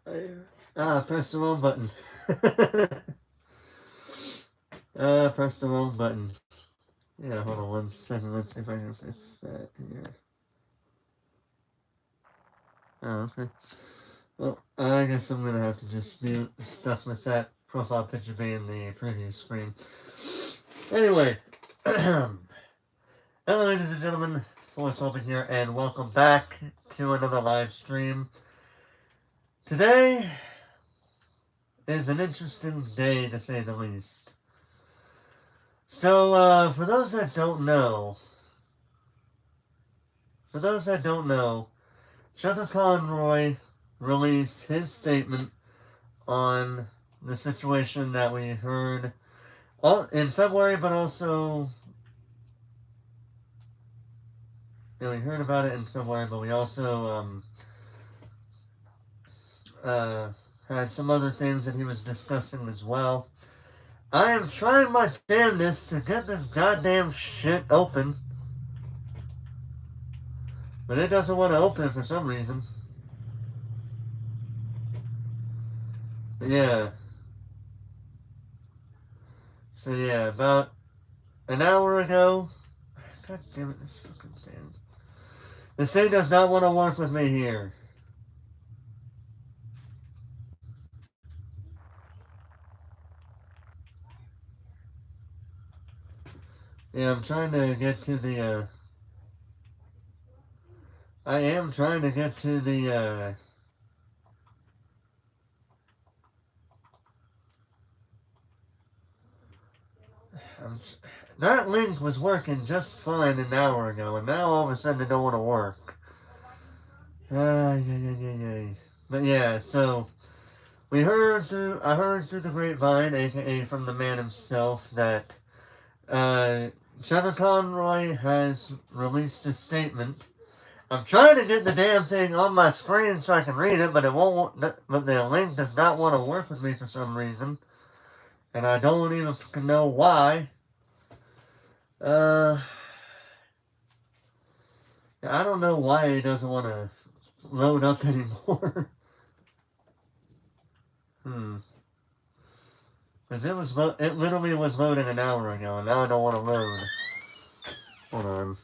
Press the wrong button. Press the wrong button. Yeah, hold on 1 second. Let's see if I can fix that here. Oh, okay. Well, I guess I'm gonna have to just mute stuff with that profile picture being the preview screen. Anyway, hello, ladies and gentlemen. Forrest Open here, and welcome back to another live stream. Today is an interesting day, to say the least. So, for those that don't know, Trevor Conroy released his statement on the situation that we heard in February, but also we heard about it in February, but we also had some other things that he was discussing as well. I am trying my damnedest to get this goddamn shit open, but it doesn't want to open for some reason. But yeah. So yeah, about an hour ago. God damn it, this fucking thing. This thing does not want to work with me here. Yeah, I'm trying to get to the, I am trying to get to the, that link was working just fine an hour ago, and now all of a sudden it don't want to work. Yeah. But yeah, so I heard through the grapevine, aka from the man himself, that Trevor Conroy has released a statement. I'm trying to get the damn thing on my screen so I can read it, but it won't. But the link does not want to work with me for some reason, and I don't even know why. Uh, I don't know why it doesn't want to load up anymore. Because it literally was loading an hour ago, and now I don't want to load. Hold on.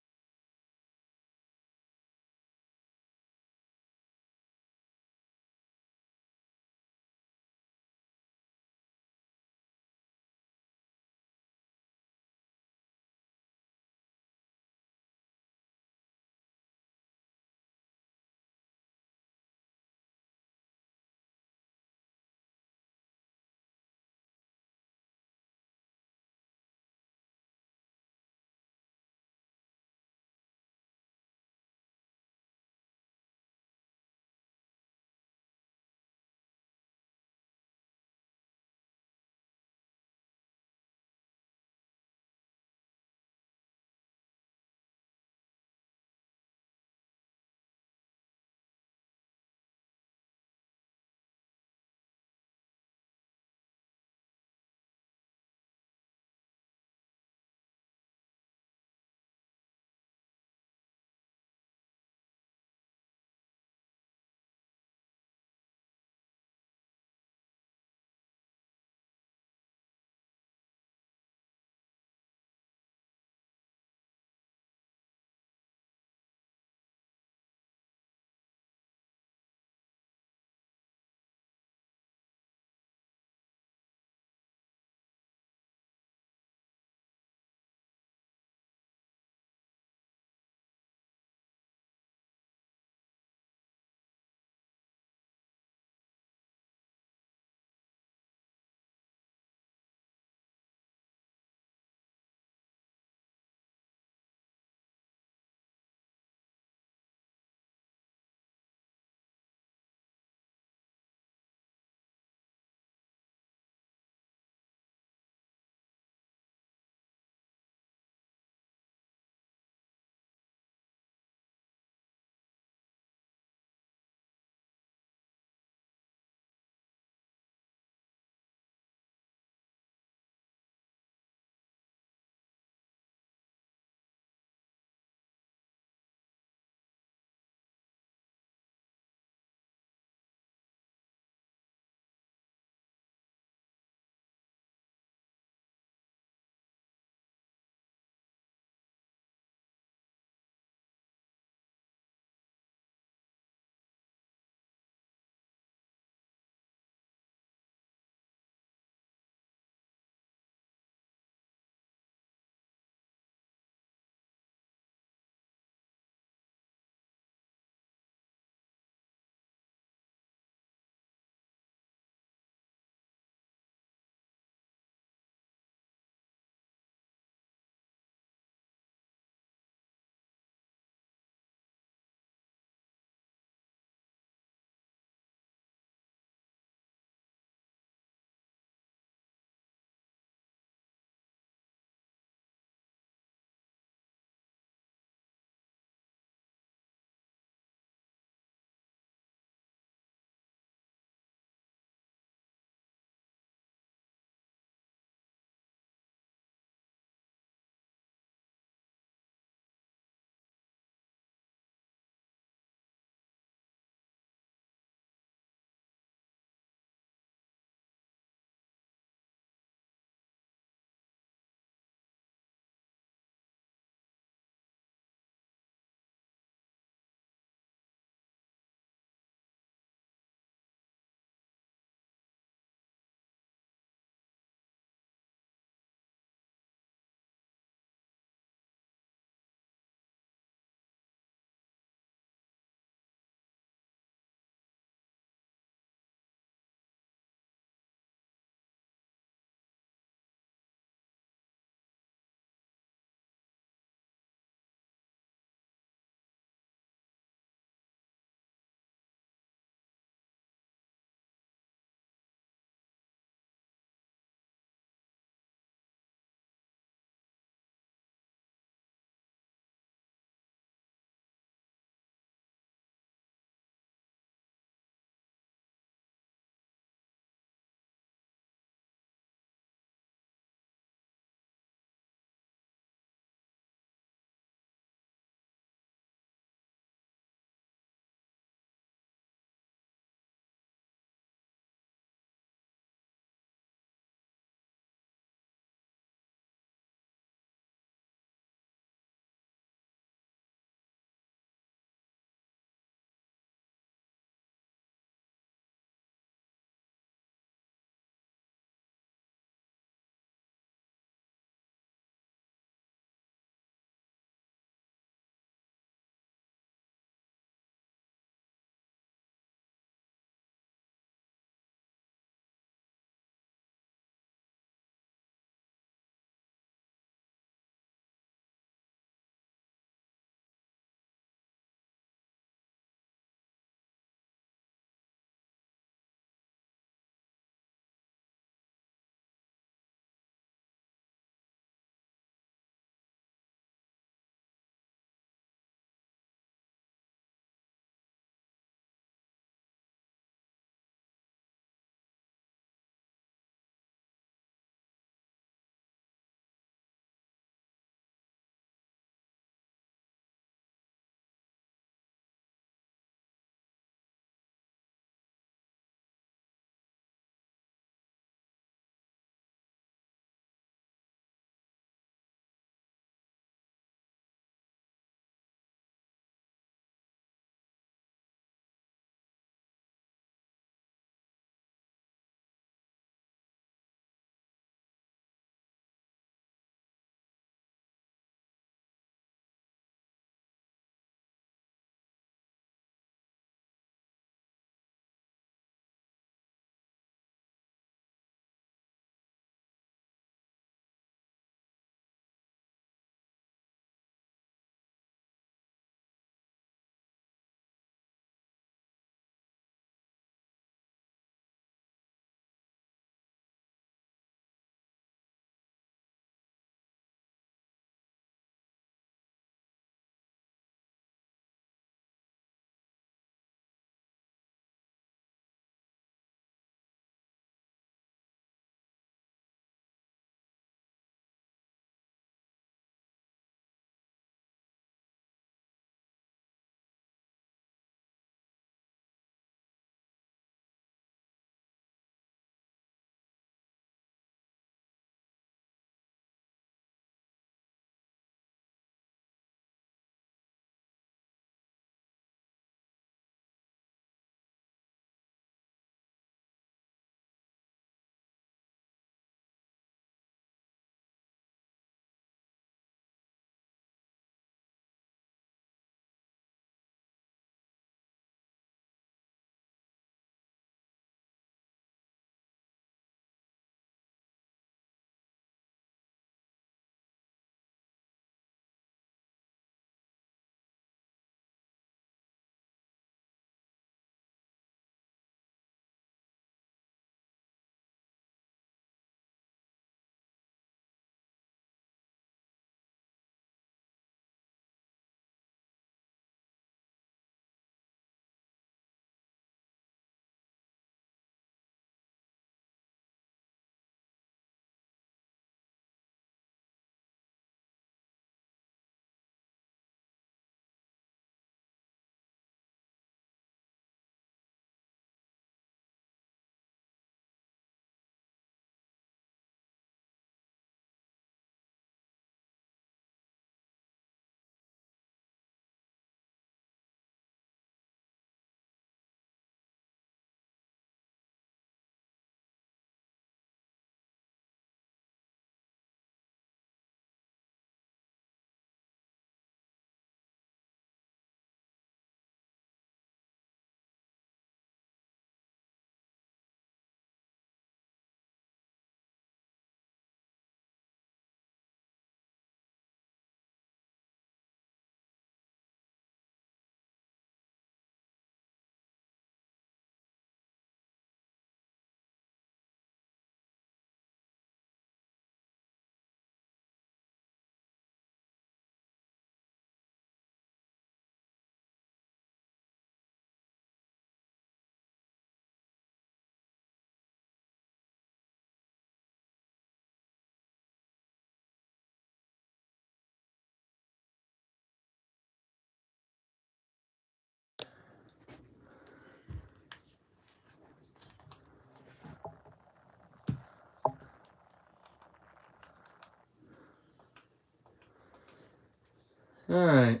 Alright.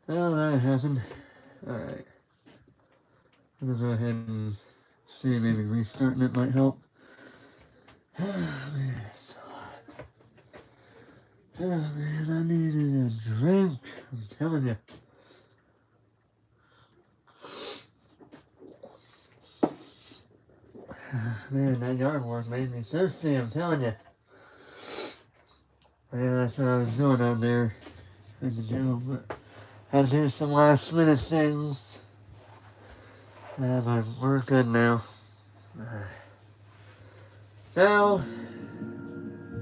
Well, that happened. Alright. I'm gonna go ahead and see, maybe restarting it might help. Oh man, it's so hot. Oh man, I needed a drink. I'm telling you. Man, that yard work made me thirsty, I'm telling you. Yeah, that's what I was doing out there. Had to do some last minute things. But we're good now. Now,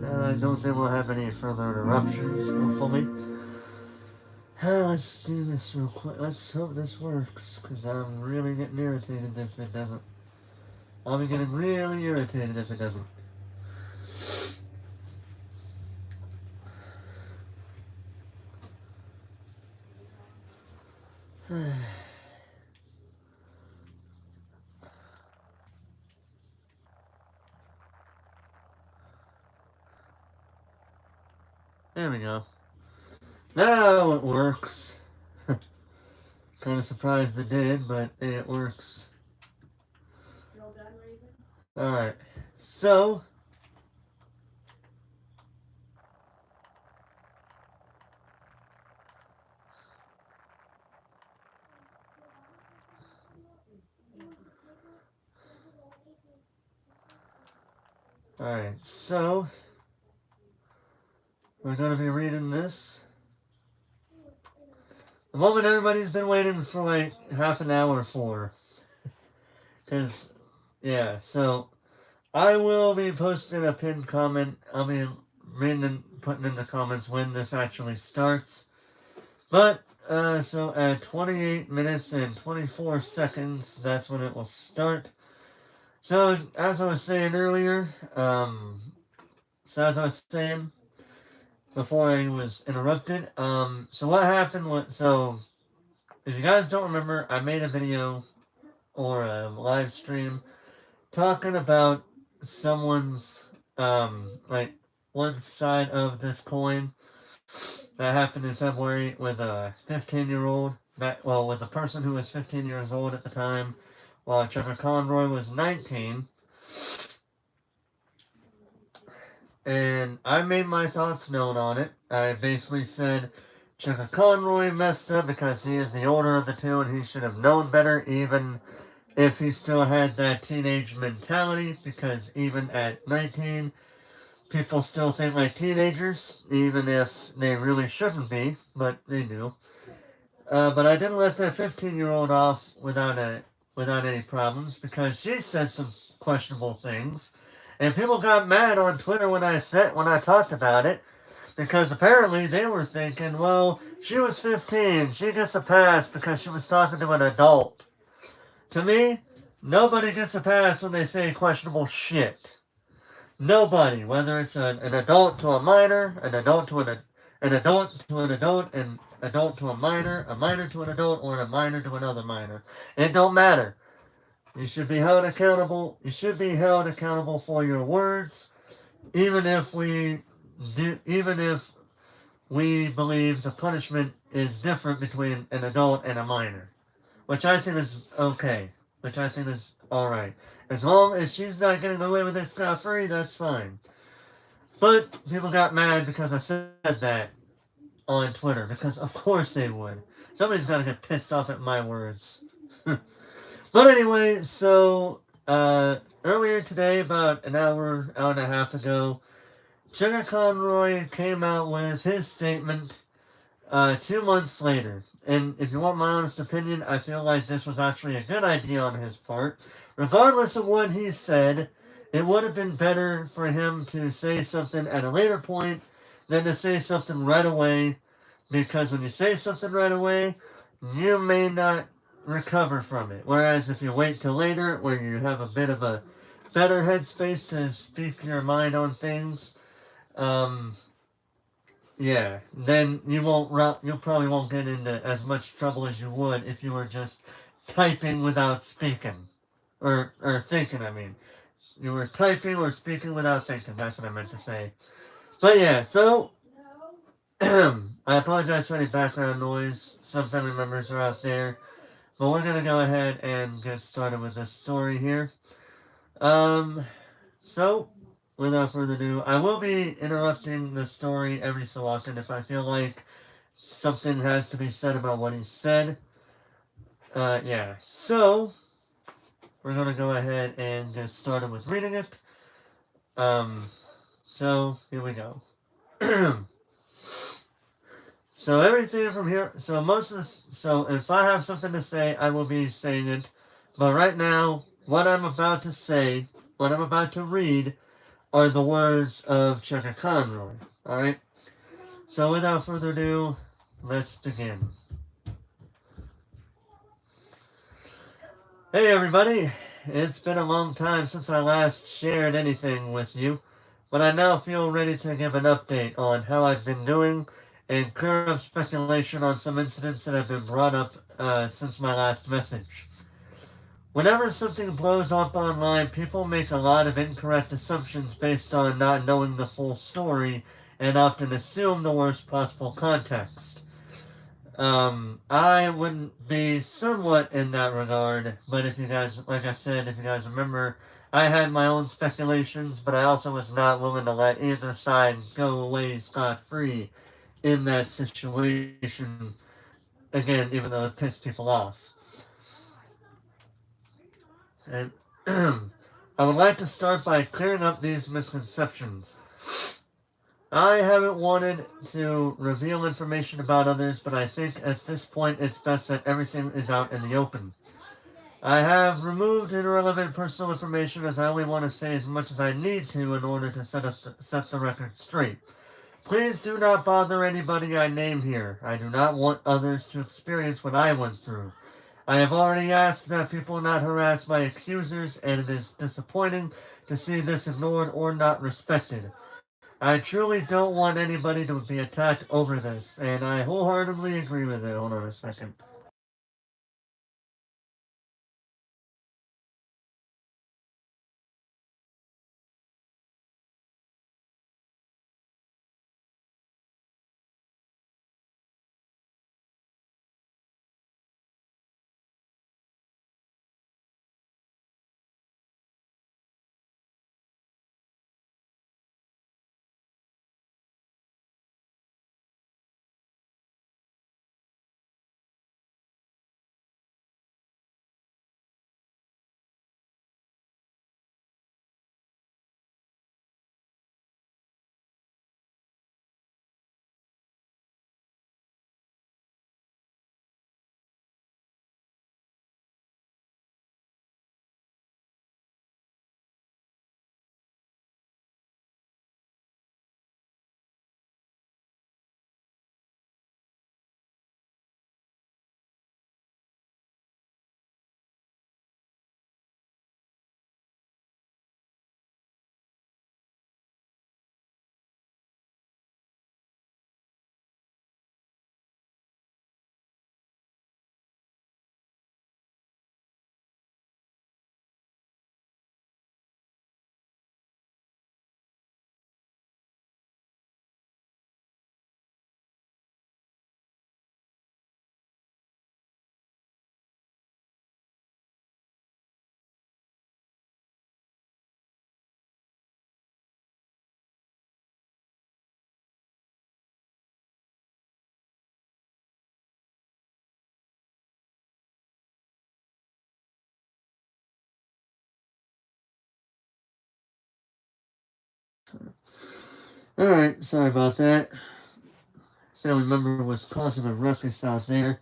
I don't think we'll have any further interruptions, hopefully. Let's do this real quick. Let's hope this works, because I'm really getting irritated if it doesn't. I'll be getting really irritated if it doesn't. There we go. Now it works. Kind of surprised it did, but it works. Alright, so... Alright, so... we're going to be reading this. The moment everybody's been waiting for like half an hour for. Because, yeah, so... I will be posting a pinned comment. I'll be reading and putting in the comments when this actually starts. But, so at 28 minutes and 24 seconds, that's when it will start. So, as I was saying earlier, before I was interrupted, so what happened was, so, if you guys don't remember, I made a video, or a live stream, talking about someone's, like, one side of this coin that happened in February with a 15-year-old, with a person who was 15 years old at the time, while Trevor Conroy was 19. And I made my thoughts known on it. I basically said Trevor Conroy messed up because he is the older of the two and he should have known better, even if he still had that teenage mentality, because even at 19, people still think like teenagers, even if they really shouldn't be, but they do. But I didn't let the 15-year-old off without any problems, because she said some questionable things, and people got mad on Twitter when I talked about it, because apparently they were thinking, well, she was 15, she gets a pass because she was talking to an adult. To me, nobody gets a pass when they say questionable shit. Nobody, whether it's an adult to a minor, an adult to an adult to an adult, an adult to a minor to an adult, or a minor to another minor. It don't matter. You should be held accountable. You should be held accountable for your words, even if we believe the punishment is different between an adult and a minor, which I think is okay, which I think is alright. As long as she's not getting away with it scot-free, that's fine. But people got mad because I said that on Twitter, because of course they would. Somebody's got to get pissed off at my words. But anyway, so earlier today, about an hour and a half ago, Trevor Conroy came out with his statement 2 months later. And if you want my honest opinion, I feel like this was actually a good idea on his part. Regardless of what he said, it would have been better for him to say something at a later point than to say something right away. Because when you say something right away, you may not recover from it. Whereas if you wait till later, where you have a bit of a better headspace to speak your mind on things, yeah, then you probably won't get into as much trouble as you would if you were just typing without speaking. Or thinking, I mean. You were typing or speaking without thinking, that's what I meant to say. But yeah, so, I apologize for any background noise. Some family members are out there. But we're gonna go ahead and get started with this story here. Um, so, without further ado, I will be interrupting the story every so often if I feel like something has to be said about what he said. Yeah. So, we're gonna go ahead and get started with reading it. Um, so, here we go. So everything from here, so if I have something to say, I will be saying it. But right now, what I'm about to say, what I'm about to read, are the words of Checker Conroy. Alright? So without further ado, let's begin. Hey everybody! It's been a long time since I last shared anything with you, but I now feel ready to give an update on how I've been doing and clear up speculation on some incidents that have been brought up since my last message. Whenever something blows up online, people make a lot of incorrect assumptions based on not knowing the full story and often assume the worst possible context. I wouldn't be somewhat in that regard, but if you guys, like I said, if you guys remember, I had my own speculations, but I also was not willing to let either side go away scot-free in that situation, again, even though it pissed people off. And I would like to start by clearing up these misconceptions. I haven't wanted to reveal information about others, but I think at this point it's best that everything is out in the open. I have removed irrelevant personal information as I only want to say as much as I need to in order to set the record straight. Please do not bother anybody I name here. I do not want others to experience what I went through. I have already asked that people not harass my accusers, and it is disappointing to see this ignored or not respected. I truly don't want anybody to be attacked over this, and I wholeheartedly agree with it. Hold on a second. Alright, sorry about that. Family member was causing a ruckus out there.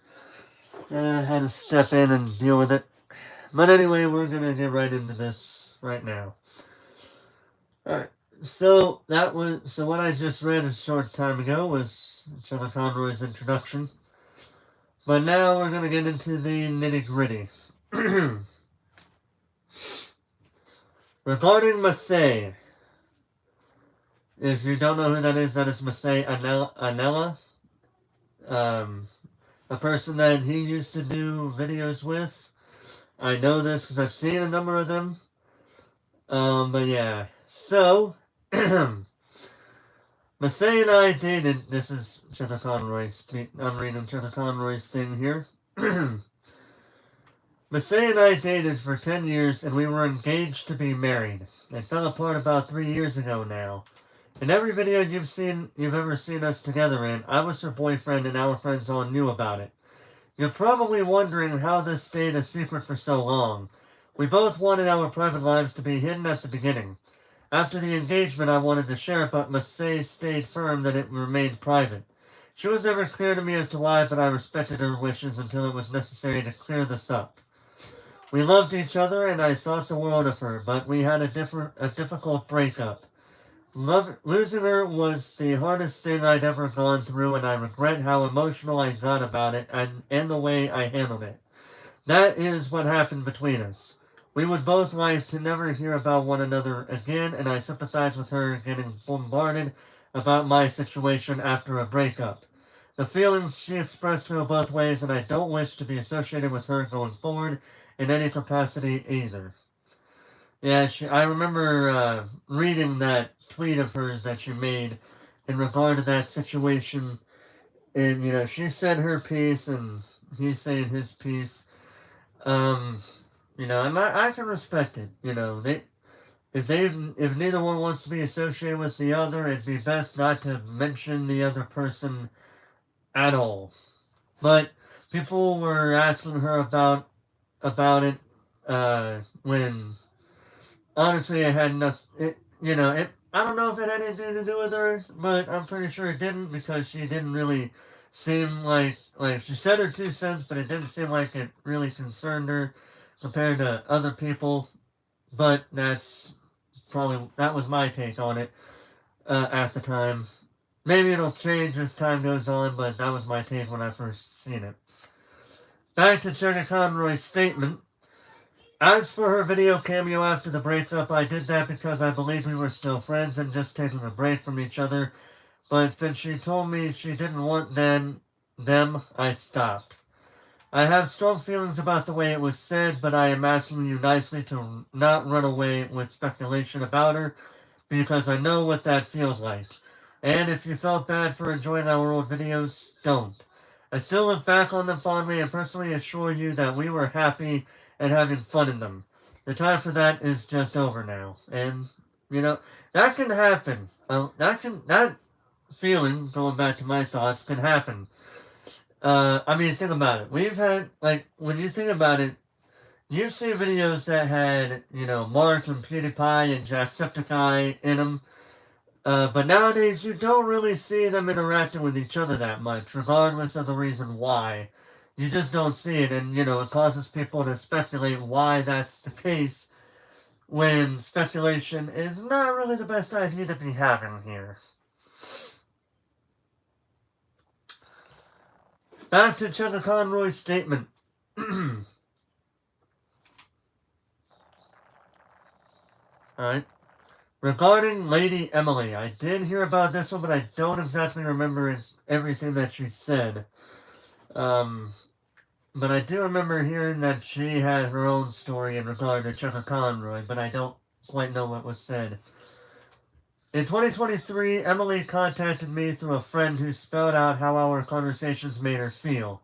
I had to step in and deal with it. But anyway, we're gonna get right into this right now. Alright. So what I just read a short time ago was Jenna Conroy's introduction. But now we're gonna get into the nitty gritty. Regarding Massey, if you don't know who that is Massey Anella. A person that he used to do videos with. I know this because I've seen a number of them. But yeah. So, Massey and I dated. This is Cheddar Conroy. I'm reading Cheddar Conroy's thing here. Massey and I dated for 10 years and we were engaged to be married. It fell apart about 3 years ago now. In every video you've ever seen us together in, I was her boyfriend and our friends all knew about it. You're probably wondering how this stayed a secret for so long. We both wanted our private lives to be hidden at the beginning. After the engagement, I wanted to share it, but Massey stayed firm that it remained private. She was never clear to me as to why, but I respected her wishes until it was necessary to clear this up. We loved each other, and I thought the world of her, but we had a difficult breakup. Losing her was the hardest thing I'd ever gone through, and I regret how emotional I got about it and the way I handled it. That is what happened between us. We would both like to never hear about one another again, and I sympathize with her getting bombarded about my situation after a breakup. The feelings she expressed feel both ways, and I don't wish to be associated with her going forward in any capacity either. Yeah, I remember reading that tweet of hers that she made in regard to that situation, and she said her piece, and he's saying his piece. Um, and I can respect it. If neither one wants to be associated with the other, it'd be best not to mention the other person at all. But people were asking her about it when honestly it had nothing. I don't know if it had anything to do with her, but I'm pretty sure it didn't because she didn't really seem like she said her 2 cents, but it didn't seem like it really concerned her compared to other people. But that was my take on it at the time. Maybe it'll change as time goes on, but that was my take when I first seen it. Back to Cheddar Conroy's statement. As for her video cameo after the breakup, I did that because I believed we were still friends and just taking a break from each other. But since she told me she didn't want them, I stopped. I have strong feelings about the way it was said, but I am asking you nicely to not run away with speculation about her because I know what that feels like. And if you felt bad for enjoying our old videos, don't. I still look back on them fondly and personally assure you that we were happy and having fun in them. The time for that is just over now. And, that can happen. That feeling, going back to my thoughts, can happen. Think about it. We've had, when you think about it, you've seen videos that had, Mark and PewDiePie and Jacksepticeye in them. But nowadays, you don't really see them interacting with each other that much, regardless of the reason why. You just don't see it, and, it causes people to speculate why that's the case, when speculation is not really the best idea to be having here. Back to Cheddar Conroy's statement. Alright. Regarding Lady Emily, I did hear about this one, but I don't exactly remember everything that she said. But I do remember hearing that she had her own story in regard to Cheddar Conroy, but I don't quite know what was said. In 2023, Emily contacted me through a friend who spelled out how our conversations made her feel.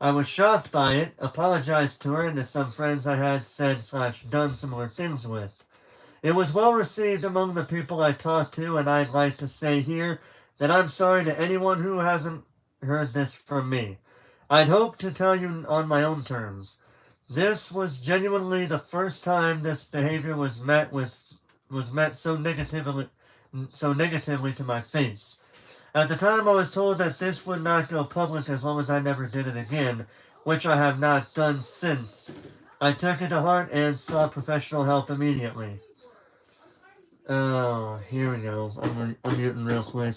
I was shocked by it, apologized to her and to some friends I had said/done similar things with. It was well received among the people I talked to, and I'd like to say here that I'm sorry to anyone who hasn't heard this from me. I'd hoped to tell you on my own terms. This was genuinely the first time this behavior was met so negatively to my face. At the time, I was told that this would not go public as long as I never did it again, which I have not done since. I took it to heart and sought professional help immediately. Oh, here we go. I'm muting real quick.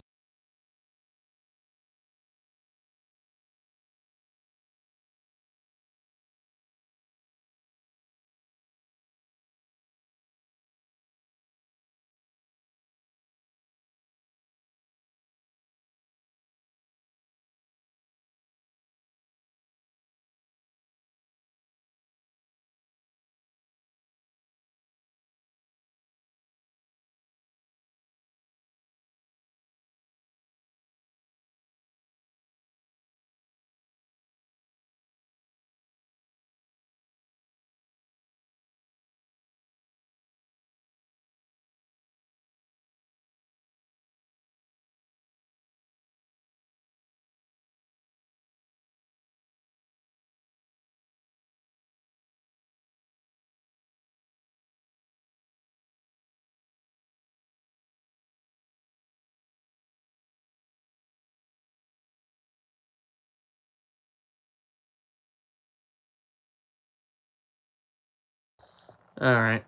Alright.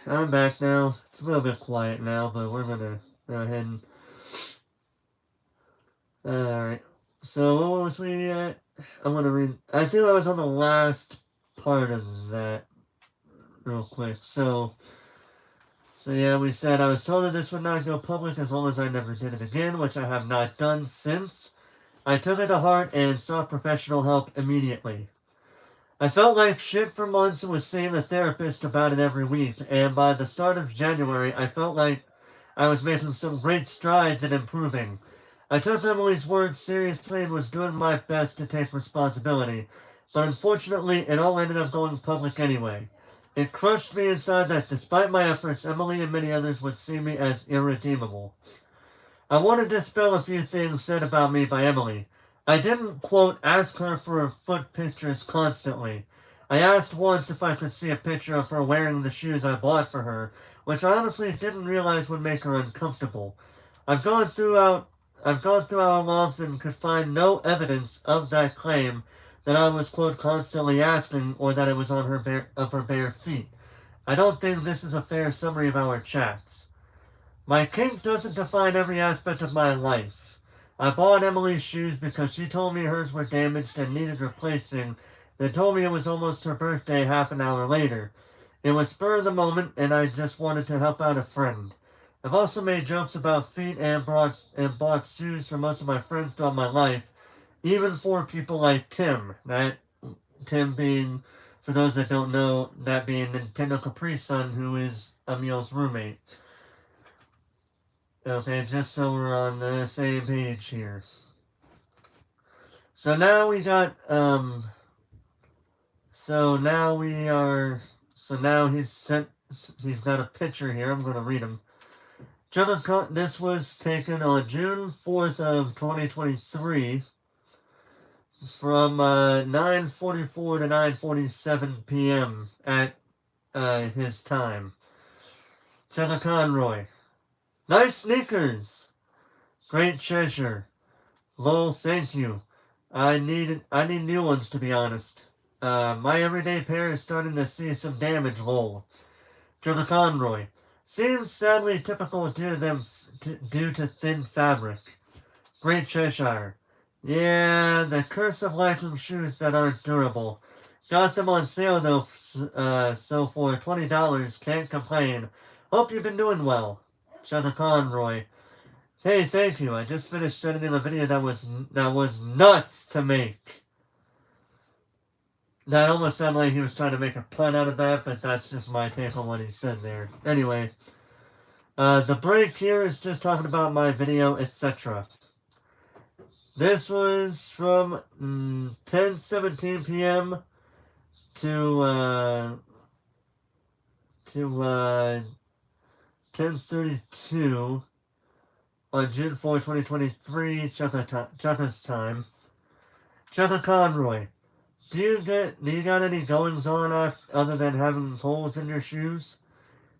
I'm back now. It's a little bit quiet now, but we're gonna go ahead and... Alright. So, what was we at? I'm gonna read... I think I was on the last part of that real quick. So yeah, we said I was told that this would not go public as long as I never did it again, which I have not done since. I took it to heart and sought professional help immediately. I felt like shit for months and was seeing a therapist about it every week, and by the start of January, I felt like I was making some great strides in improving. I took Emily's words seriously and was doing my best to take responsibility, but unfortunately, it all ended up going public anyway. It crushed me inside that despite my efforts, Emily and many others would see me as irredeemable. I want to dispel a few things said about me by Emily. I didn't, quote, ask her for foot pictures constantly. I asked once if I could see a picture of her wearing the shoes I bought for her, which I honestly didn't realize would make her uncomfortable. I've gone through our logs and could find no evidence of that claim that I was, quote, constantly asking or that it was on her bare feet. I don't think this is a fair summary of our chats. My kink doesn't define every aspect of my life. I bought Emily's shoes because she told me hers were damaged and needed replacing, then told me it was almost her birthday half an hour later. It was spur of the moment, and I just wanted to help out a friend. I've also made jokes about feet and bought shoes for most of my friends throughout my life, even for people like Tim. Tim being, for those that don't know, that being Nintendo Capri Sun, who is Emil's roommate. Okay, just so we're on the same page here. So now we got, he's got a picture here. I'm going to read him. This was taken on June 4th of 2023 from 9:44 to 9:47 p.m. at his time. Jenna Conroy. Nice sneakers! Great treasure. Lol, thank you. I need new ones, to be honest. My everyday pair is starting to see some damage, lol. Jenna Conroy. Seems sadly typical due to thin fabric. Great Cheshire. Yeah, the curse of liking shoes that aren't durable. Got them on sale though, so for $20, can't complain. Hope you've been doing well. Jenna Conroy. Hey, thank you. I just finished editing a video that was nuts to make. That almost sounded like he was trying to make a pun out of that, but that's just my take on what he said there. Anyway, the break here is just talking about my video, etc. This was from 10:17 p.m. to 10:32 on June 4, 2023, Chukka's time. Chukka Conroy. Do you got any goings on other than having holes in your shoes?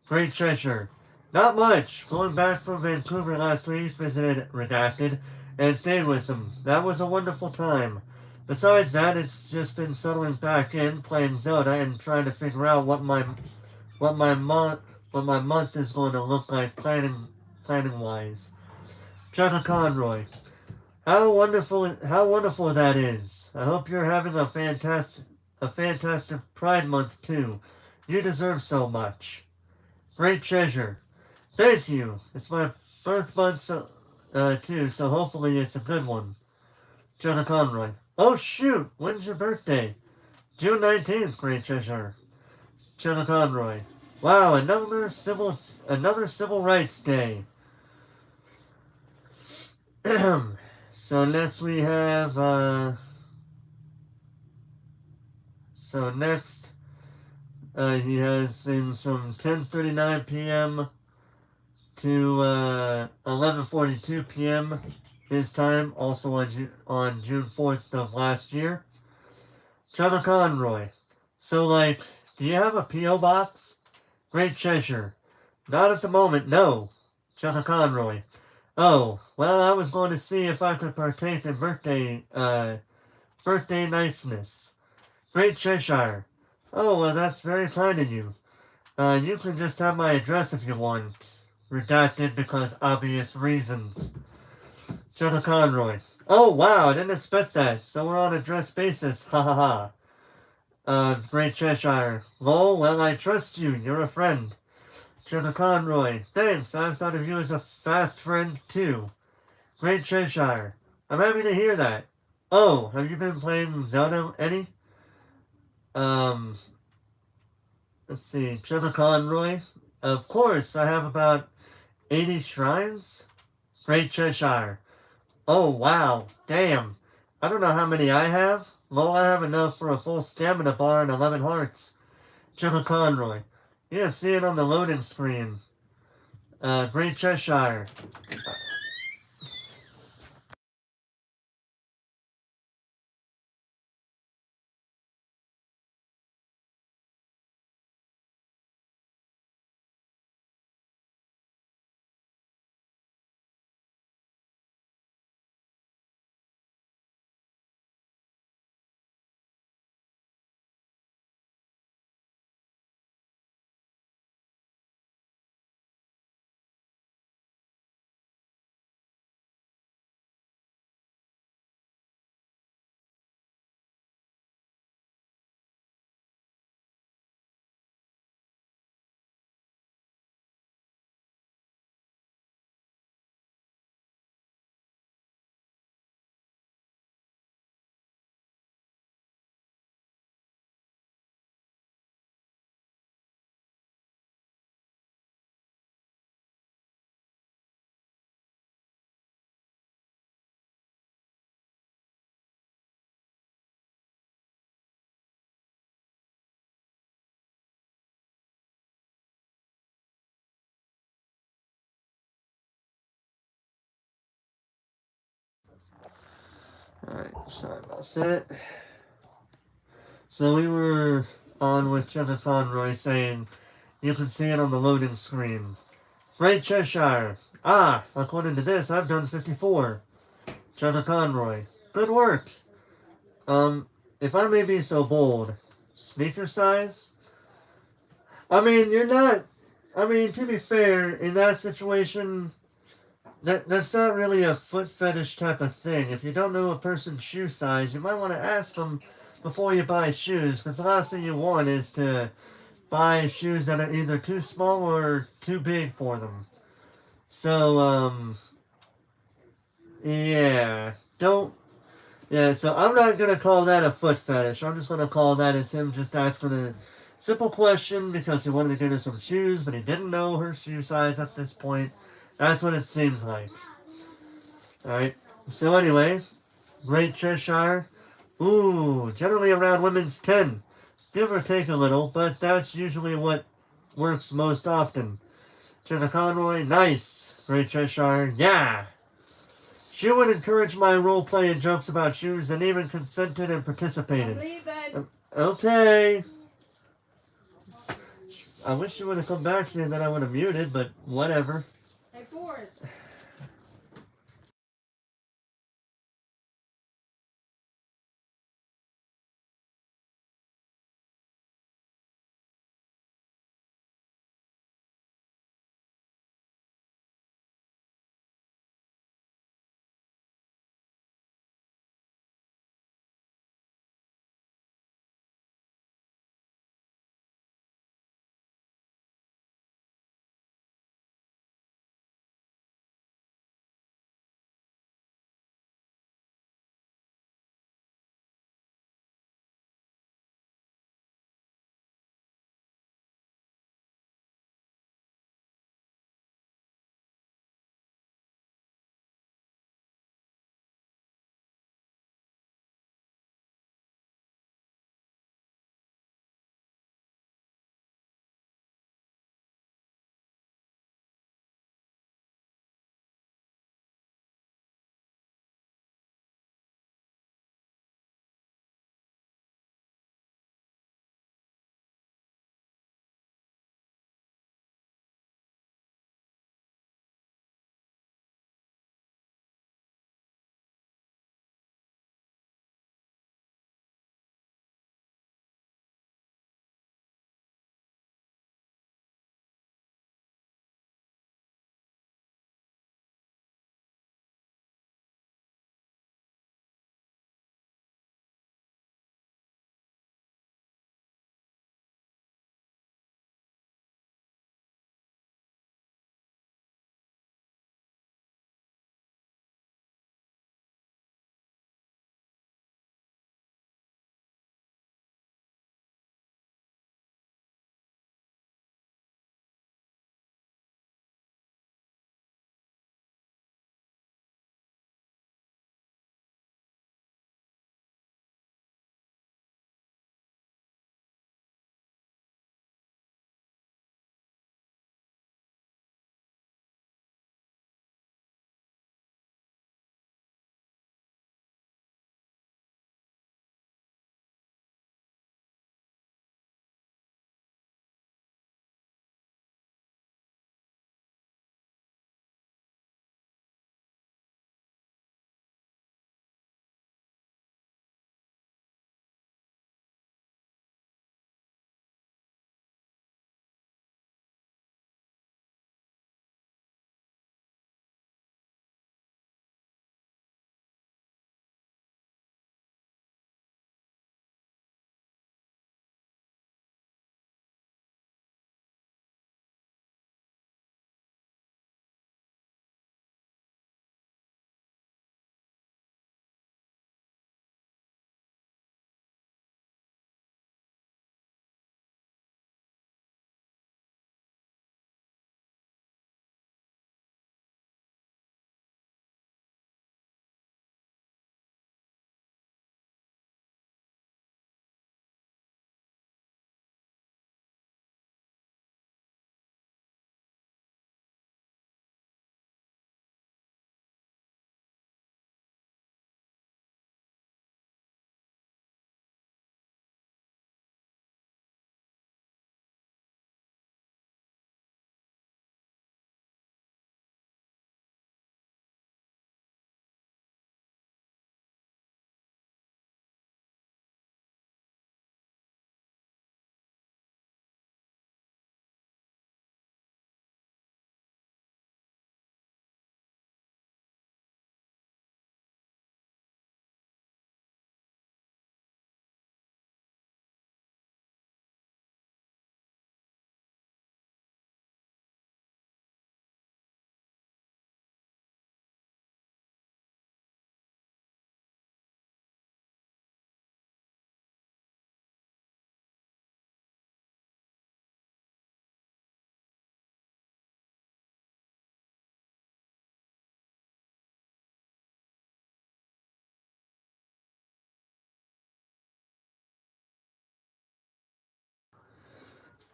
Great treasure. Not much. Going back from Vancouver last week, visited Redacted, and stayed with them. That was a wonderful time. Besides that, it's just been settling back in, playing Zelda, and trying to figure out what my month is going to look like planning wise. Chukka Conroy. How wonderful that is. I hope you're having a fantastic Pride Month too. You deserve so much. Great treasure. Thank you. It's my birth month too, so hopefully it's a good one. Jenna Conroy. Oh shoot, when's your birthday? June 19th, great treasure. Jenna Conroy. Wow, another civil rights day. So next we have, he has things from 10:39 p.m. to 11:42 p.m. his time, also on June 4th of last year. Jenna Conroy. So, like, do you have a P.O. box? Great treasure. Not at the moment, no. Jenna Conroy. Oh, well, I was going to see if I could partake in birthday niceness. Great Cheshire. Oh, well, that's very kind of you. You can just have my address if you want. Redacted because obvious reasons. Jenna Conroy. Oh wow, I didn't expect that. So we're on address basis. Ha ha ha. Great Cheshire. Lol, well I trust you. You're a friend. Jenna Conroy. Thanks, I've thought of you as a fast friend too. Great Cheshire. I'm happy to hear that. Oh, have you been playing Zelda any? Um, let's see. Jenna Conroy. Of course, I have about 80 shrines. Great Cheshire. Oh, wow. Damn. I don't know how many I have. Well, I have enough for a full stamina bar and 11 hearts. Jenna Conroy. Yeah, see it on the loading screen. Great Cheshire. Alright, sorry about that. So we were on with Jenna Conroy saying, you can see it on the loading screen. Great Cheshire. Ah, according to this, I've done 54. Jenna Conroy. Good work. Um, if I may be so bold, sneaker size? I mean, you're not. I mean, to be fair, in that situation, that's not really a foot fetish type of thing. If you don't know a person's shoe size, you might want to ask them before you buy shoes, because the last thing you want is to buy shoes that are either too small or too big for them. So, yeah, don't. Yeah, so I'm not gonna call that a foot fetish. I'm just gonna call that as him just asking a simple question because he wanted to get her some shoes, but he didn't know her shoe size at this point. That's what it seems like. Alright. So anyway, Great Cheshire. Ooh, generally around women's 10. Give or take a little, but that's usually what works most often. Jenna Conroy, nice. Great Cheshire, yeah. She would encourage my role-playing jokes about shoes and even consented and participated. Okay. I wish she would have come back here and then I would have muted, but whatever. Hey, Forrest.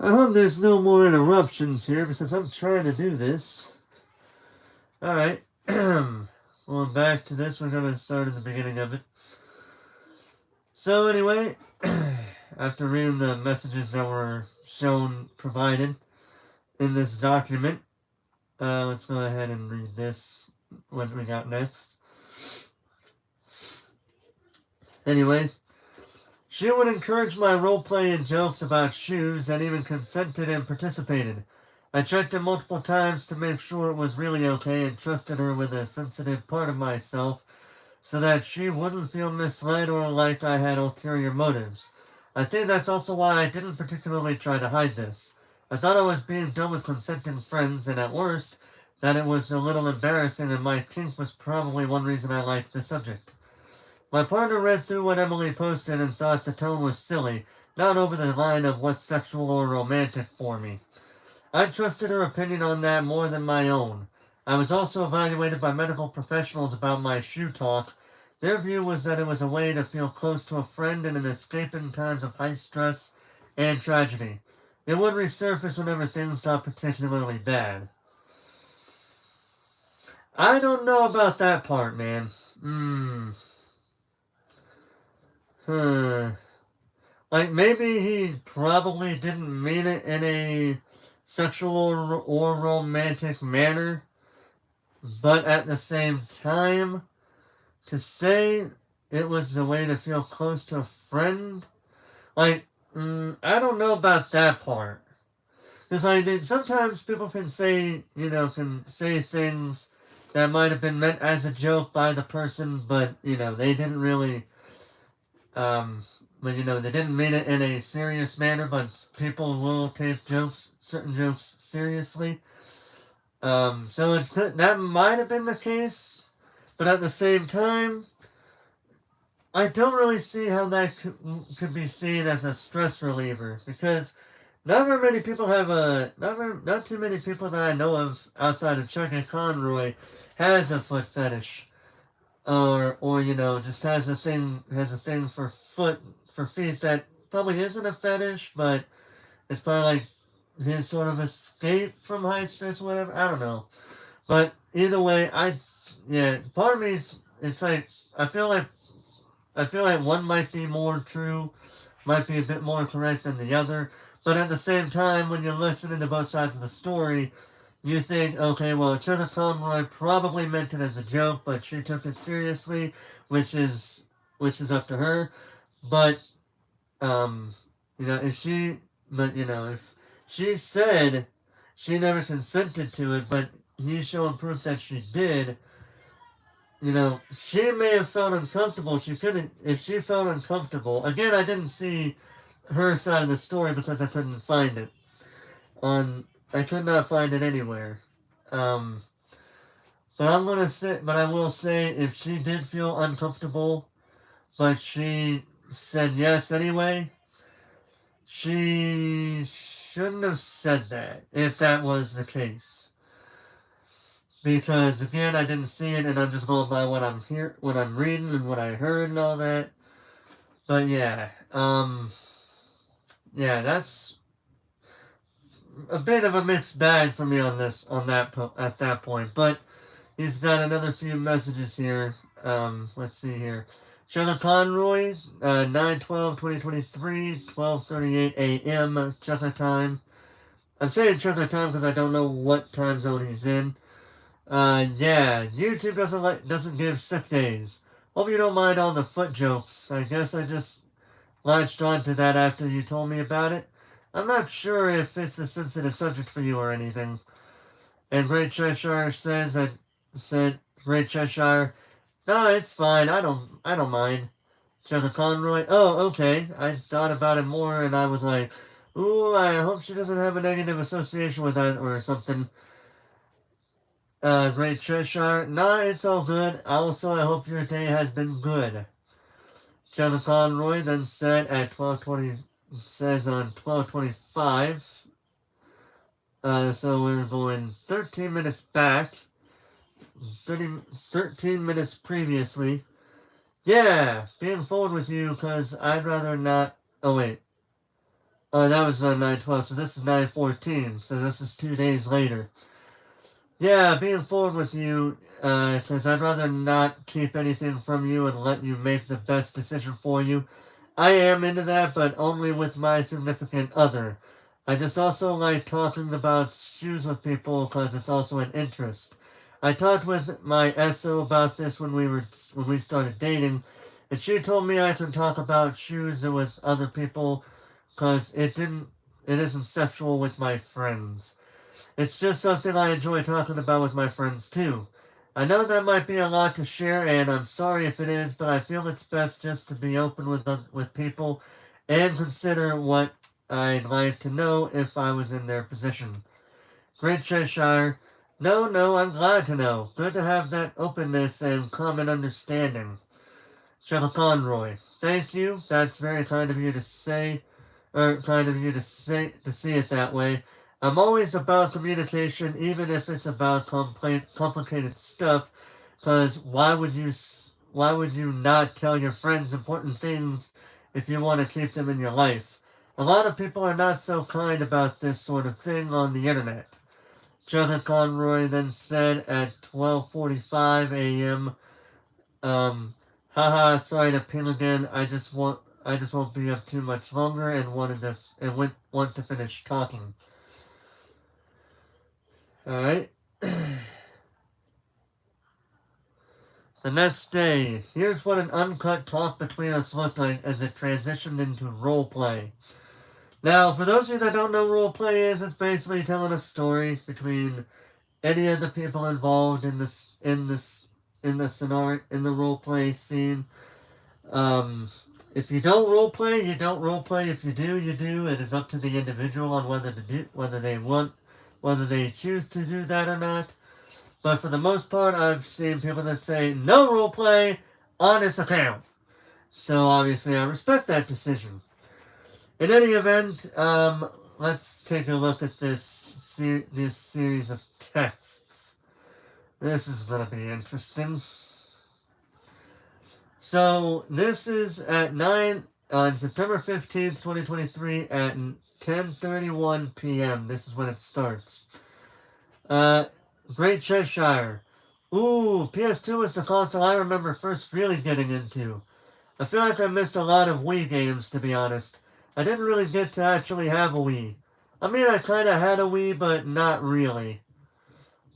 I hope there's no more interruptions here because I'm trying to do this. Alright. Going back to this, we're going to start at the beginning of it. So, anyway, after reading the messages that were provided in this document, let's go ahead and read this, what we got next. Anyway, she would encourage my roleplay and jokes about shoes and even consented and participated. I checked her multiple times to make sure it was really okay and trusted her with a sensitive part of myself so that she wouldn't feel misled or like I had ulterior motives. I think that's also why I didn't particularly try to hide this. I thought I was being done with consenting friends, and at worst, that it was a little embarrassing, and my kink was probably one reason I liked the subject. My partner read through what Emily posted and thought the tone was silly, not over the line of what's sexual or romantic for me. I trusted her opinion on that more than my own. I was also evaluated by medical professionals about my shoe talk. Their view was that it was a way to feel close to a friend and an escape in times of high stress and tragedy. It would resurface whenever things got particularly bad. I don't know about that part, man. Like, maybe he probably didn't mean it in a sexual or romantic manner, but at the same time, to say it was a way to feel close to a friend, like, I don't know about that part. Because sometimes people can say, can say things that might have been meant as a joke by the person, but, they didn't really, but they didn't mean it in a serious manner, but people will take certain jokes seriously. So that might have been the case, but at the same time, I don't really see how that could be seen as a stress reliever, because not very many people have not too many people that I know of outside of Chuck and Conroy has a foot fetish, or just has a thing for feet that probably isn't a fetish, but it's probably like his sort of escape from high stress or whatever. I don't know. But either way, part of me, it's like, I feel like one might be more true, might be a bit more correct than the other. But at the same time, when you're listening to both sides of the story, you think, okay, well, Chuck Conroy probably meant it as a joke, but she took it seriously, which is up to her. But if she said she never consented to it, but he's showing proof that she did, she may have felt uncomfortable. If she felt uncomfortable, again, I didn't see her side of the story because I couldn't find it. I could not find it anywhere. But I will say, if she did feel uncomfortable, but she said yes anyway, she shouldn't have said that, if that was the case. Because again, I didn't see it, and I'm just going by what I'm reading and what I heard and all that. But yeah, that's a bit of a mixed bag for me at that point. But he's got another few messages here. Let's see here. Chuck Conroy, 9/12/2023, 12:38 a.m. Chuck time. I'm saying Chuck time because I don't know what time zone he's in. YouTube doesn't give sick days. Hope you don't mind all the foot jokes. I guess I just latched onto that after you told me about it. I'm not sure if it's a sensitive subject for you or anything. And Great Cheshire said Great Cheshire, no, it's fine. I don't mind. Chuck Conroy, oh, okay. I thought about it more and I was like, ooh, I hope she doesn't have a negative association with that or something. Great Cheshire, nah, it's all good. Also, I hope your day has been good. Chuck Conroy then said at 12:20, says on 12:25. So we're going 13 minutes back. 13 minutes previously. Yeah, being forward with you because I'd rather not. Oh, wait. Oh, that was on 9/12, so this is 9/14, so this is 2 days later. Yeah, being forward with you, because I'd rather not keep anything from you and let you make the best decision for you. I am into that, but only with my significant other. I just also like talking about shoes with people because it's also an interest. I talked with my SO about this when we started dating, and she told me I can talk about shoes with other people because it isn't sexual with my friends. It's just something I enjoy talking about with my friends too. I know that might be a lot to share, and I'm sorry if it is, but I feel it's best just to be open with people and consider what I'd like to know if I was in their position. Great Cheshire. No, no, I'm glad to know. Good to have that openness and common understanding. Cheryl Conroy. Thank you. That's very kind of you to say, or kind of you to see it that way. I'm always about communication, even if it's about complicated stuff. Because why would you not tell your friends important things if you want to keep them in your life? A lot of people are not so kind about this sort of thing on the internet. Jonathan Conroy then said at 12:45 a.m. Haha, sorry to ping again. I just won't be up too much longer and want to finish talking. Alright. The next day, here's what an uncut talk between us looked like as it transitioned into roleplay. Now, for those of you that don't know what roleplay is, it's basically telling a story between any of the people involved in the scenario in the roleplay scene. If you don't roleplay, you don't roleplay. If you do, you do. It is up to the individual on whether they choose to do that or not. But for the most part, I've seen people that say no roleplay on this account. So obviously, I respect that decision. In any event, let's take a look at this series of texts. This is gonna be interesting. So this is at 9 on September 15th, 2023 at 10:31 p.m. This is when it starts. Great Cheshire. Ooh, PS2 was the console I remember first really getting into. I feel like I missed a lot of Wii games, to be honest. I didn't really get to actually have a Wii. I mean, I kinda had a Wii, but not really.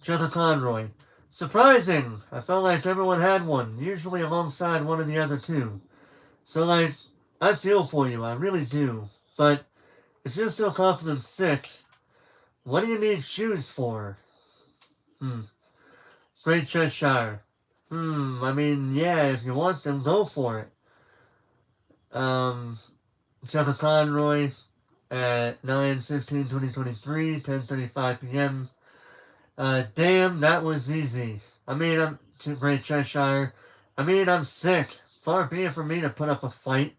Trevor Conroy. Surprising! I felt like everyone had one, usually alongside one of the other two. So, like, I feel for you, I really do. But, if you're still confident sick, what do you need shoes for? Great Cheshire. I mean, yeah, if you want them, go for it. Trevor Conroy at 9/15/2023, 10:35 p.m. Damn, that was easy. I mean, I'm to Great Cheshire. I mean, I'm sick. Far be it from me to put up a fight.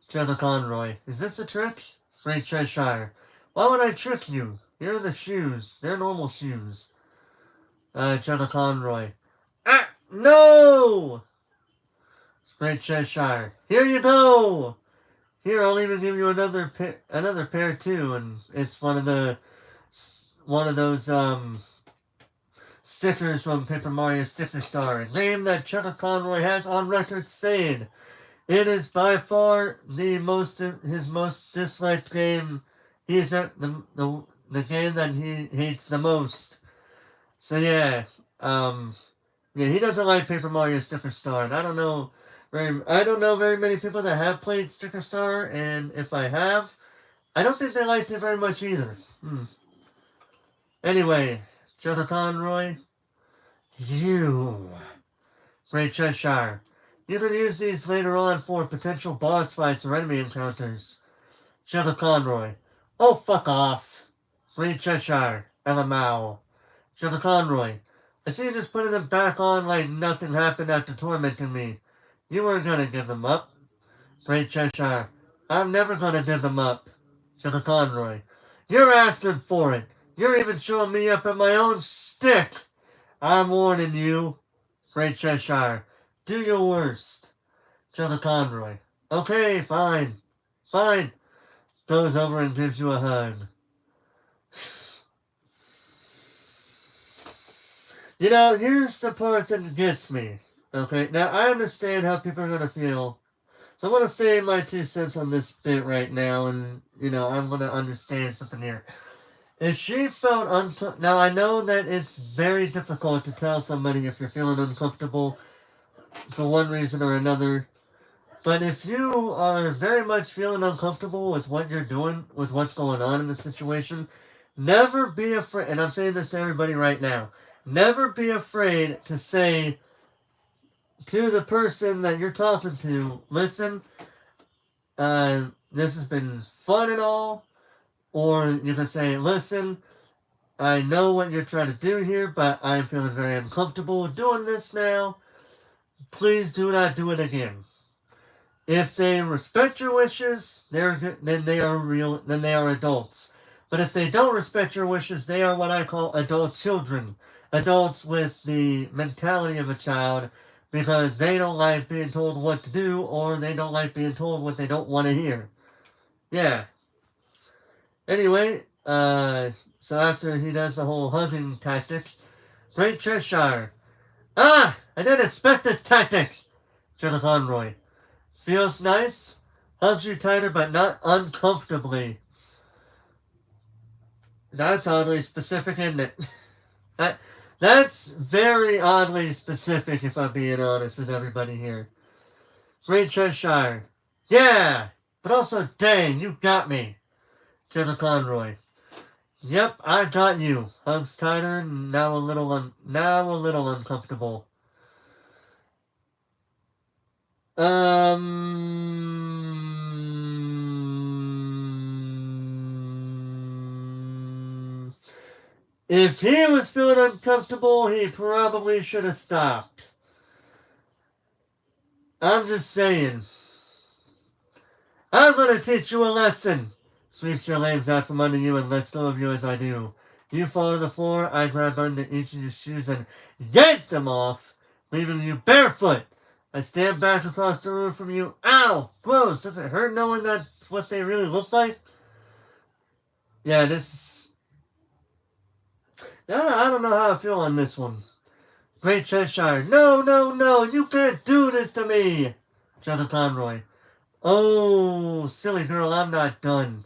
Trevor Conroy. Is this a trick? Great Cheshire. Why would I trick you? Here are the shoes. They're normal shoes. Trevor Conroy. Ah! No! Great Cheshire. Here you go! Here, I'll even give you another pair too, and it's one of those stickers from Paper Mario Sticker Star. A name that Trevor Conroy has on record saying it is by far his most disliked game. He's the game that he hates the most. So yeah, he doesn't like Paper Mario Sticker Star, and I don't know very many people that have played Sticker Star, and if I have, I don't think they liked it very much either. Anyway, Trevor Conroy, you, Great Cheshire. You can use these later on for potential boss fights or enemy encounters. Trevor Conroy. Oh, fuck off. Great Cheshire. LMAO. Trevor Conroy. I see you just putting them back on like nothing happened after tormenting me. You weren't gonna give them up. Great Cheshire. I'm never gonna give them up. Trevor Conroy. You're asking for it. You're even showing me up at my own stick. I'm warning you. Great Cheshire. Do your worst. Trevor Conroy. Okay, fine. Fine. goes over and gives you a hug. You know, here's the part that gets me. Okay, now I understand how people are going to feel. So I'm going to say my 2 cents on this bit right now, and, you know, I'm going to understand something here. If she felt uncomfortable, now I know that it's very difficult to tell somebody if you're feeling uncomfortable for one reason or another. But if you are very much feeling uncomfortable with what you're doing, with what's going on in the situation, never be afraid, and I'm saying this to everybody right now, never be afraid to say to the person that you're talking to, listen, this has been fun and all, or you can say, listen, I know what you're trying to do here, but I'm feeling very uncomfortable doing this now. Please do not do it again. If they respect your wishes, then they are adults. But if they don't respect your wishes, they are what I call adult children. Adults with the mentality of a child because they don't like being told what to do or they don't like being told what they don't want to hear. Yeah. Anyway, so after he does the whole hugging tactic, Great Cheshire. Ah! I didn't expect this tactic! Jenna Conroy. Feels nice, hugs you tighter but not uncomfortably. That's oddly specific, isn't it? That's very oddly specific, if I'm being honest with everybody here. Great Cheshire. Yeah! But also, dang, you got me. Jenna Conroy. Yep, I got you. Hugs tighter, now a little uncomfortable. If he was feeling uncomfortable, he probably should have stopped. I'm just saying. I'm gonna teach you a lesson. Sweeps your legs out from under you and lets go of you as I do. You fall to the floor, I grab under each of your shoes and yank them off, leaving you barefoot. I stand back across the room from you. Ow! Gross! Does it hurt knowing that's what they really look like? Yeah, I don't know how I feel on this one. Great Cheshire. No, no, no! You can't do this to me! Jenna Conroy. Oh, silly girl, I'm not done.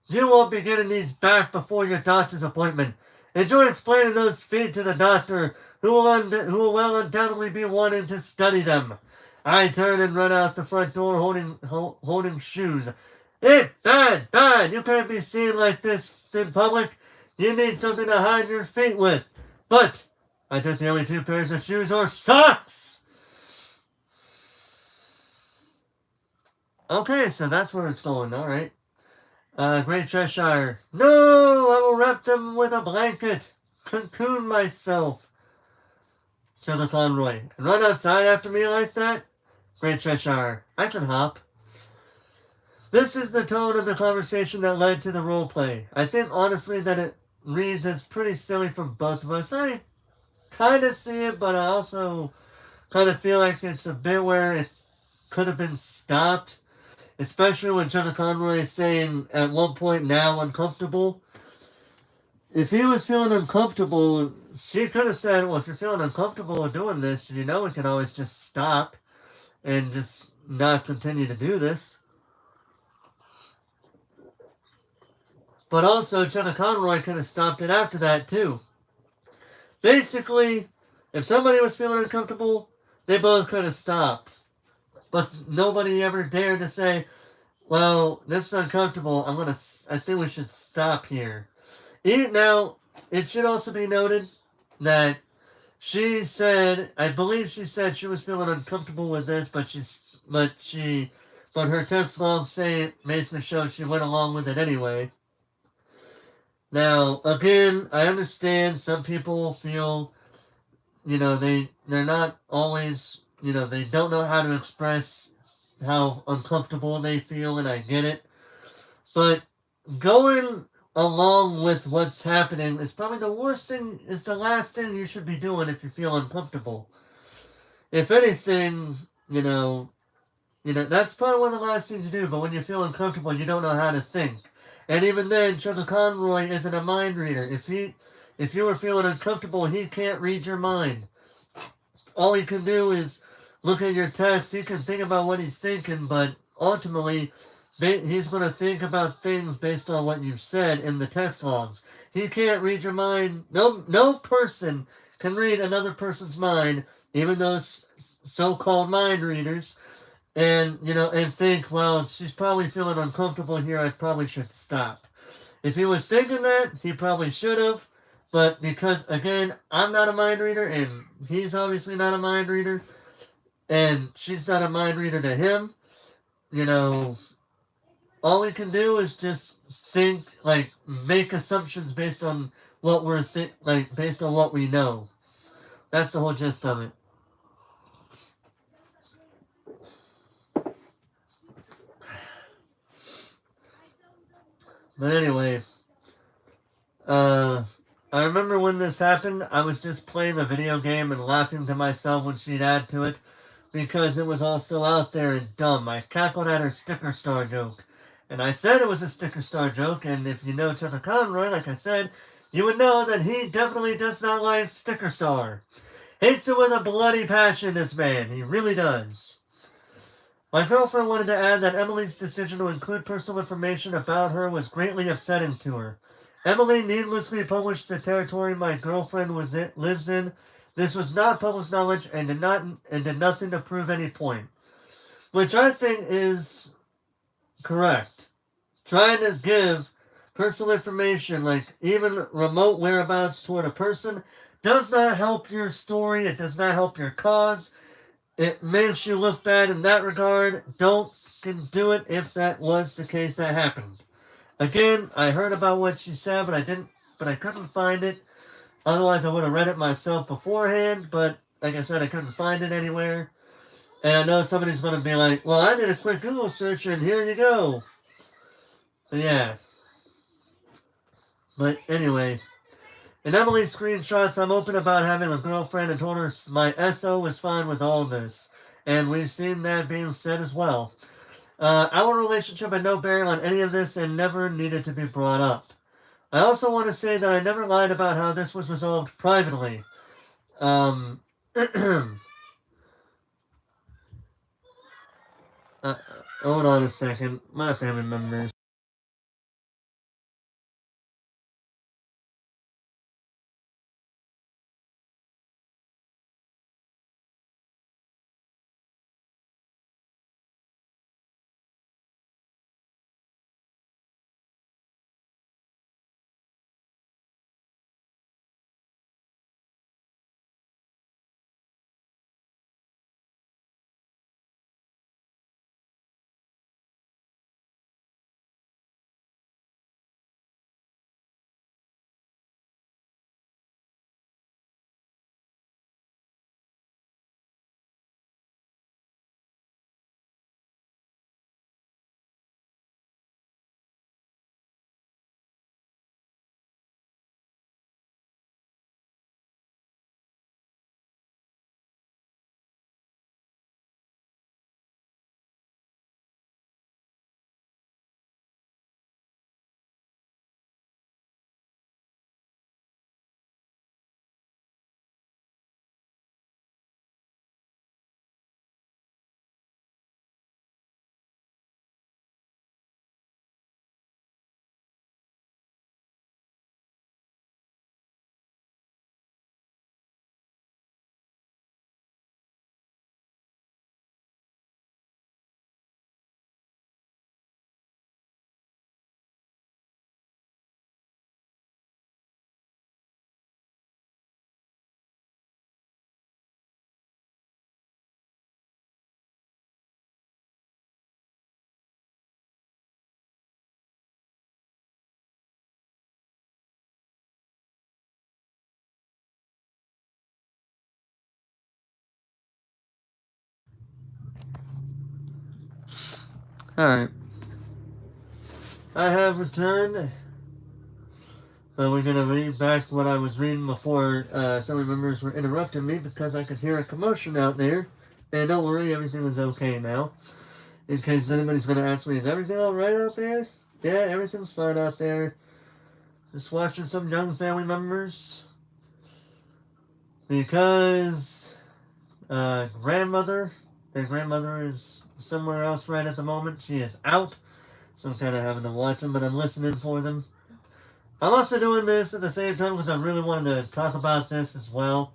You won't be getting these back before your doctor's appointment. Enjoy explaining those feet to the doctor, who will well undoubtedly be wanting to study them. I turn and run out the front door holding shoes. Hey, bad! You can't be seen like this in public. You need something to hide your feet with. But I took the only 2 pairs of shoes or socks! Okay, so that's where it's going, alright. Great Cheshire. No! I will wrap them with a blanket. Cocoon myself. Jenna Conroy. And run outside after me like that? Great Cheshire. I can hop. This is the tone of the conversation that led to the roleplay. I think honestly that it reads as pretty silly from both of us. I kind of see it, but I also kind of feel like it's a bit where it could have been stopped. Especially when Jenna Conroy is saying at one point now uncomfortable. If he was feeling uncomfortable, she could have said, well, if you're feeling uncomfortable with doing this, you know we can always just stop and just not continue to do this. But also, Jenna Conroy could have stopped it after that, too. Basically, if somebody was feeling uncomfortable, they both could have stopped. But nobody ever dared to say, well, this is uncomfortable. I think we should stop here. Now, it should also be noted that I believe she said she was feeling uncomfortable with this, but her text log basically shows she went along with it anyway. Now, again, I understand some people feel, they're not always, they don't know how to express how uncomfortable they feel, and I get it. But going along with what's happening is probably the last thing you should be doing if you feel uncomfortable. If anything, You know, that's probably one of the last things you do, but when you feel uncomfortable, you don't know how to think. And even then, Trevor Conroy isn't a mind reader. If you were feeling uncomfortable, he can't read your mind. All he can do is look at your text. He can think about what he's thinking, but ultimately, he's going to think about things based on what you've said in the text logs. He can't read your mind. No person can read another person's mind, even those so-called mind readers, and and think, well, she's probably feeling uncomfortable here. I probably should stop. If he was thinking that, he probably should have. But because, again, I'm not a mind reader, and he's obviously not a mind reader, and she's not a mind reader to him, all we can do is just think, like, make assumptions based on what based on what we know. That's the whole gist of it. But anyway, I remember when this happened, I was just playing a video game and laughing to myself when she'd add to it, because it was all so out there and dumb. I cackled at her sticker star joke. And I said it was a sticker star joke, and if you know Trevor Conroy, like I said, you would know that he definitely does not like sticker star. Hates it with a bloody passion, this man. He really does. My girlfriend wanted to add that Emily's decision to include personal information about her was greatly upsetting to her. Emily needlessly published the territory my girlfriend lives in. This was not public knowledge and did nothing to prove any point. Which I think is correct. Trying to give personal information, like even remote whereabouts toward a person, does not help your story. It does not help your cause. It makes you look bad in that regard. Don't fucking do it if that was the case that happened. Again, I heard about what she said, but I couldn't find it. Otherwise, I would have read it myself beforehand, but like I said, I couldn't find it anywhere. And I know somebody's going to be like, well, I did a quick Google search and here you go. But yeah. But anyway, in Emily's screenshots, I'm open about having a girlfriend and told her my SO was fine with all this. And we've seen that being said as well. Our relationship had no bearing on any of this and never needed to be brought up. I also want to say that I never lied about how this was resolved privately. Hold on a second. My family members. Alright. I have returned. So we're going to read back what I was reading before family members were interrupting me because I could hear a commotion out there. And don't worry, everything is okay now. in case anybody's going to ask me, is everything alright out there? Yeah, everything's fine out there. Just watching some young family members. Because their grandmother is somewhere else right at the moment. She is out. So I'm kind of having to watch them, but I'm listening for them. I'm also doing this at the same time because I really wanted to talk about this as well.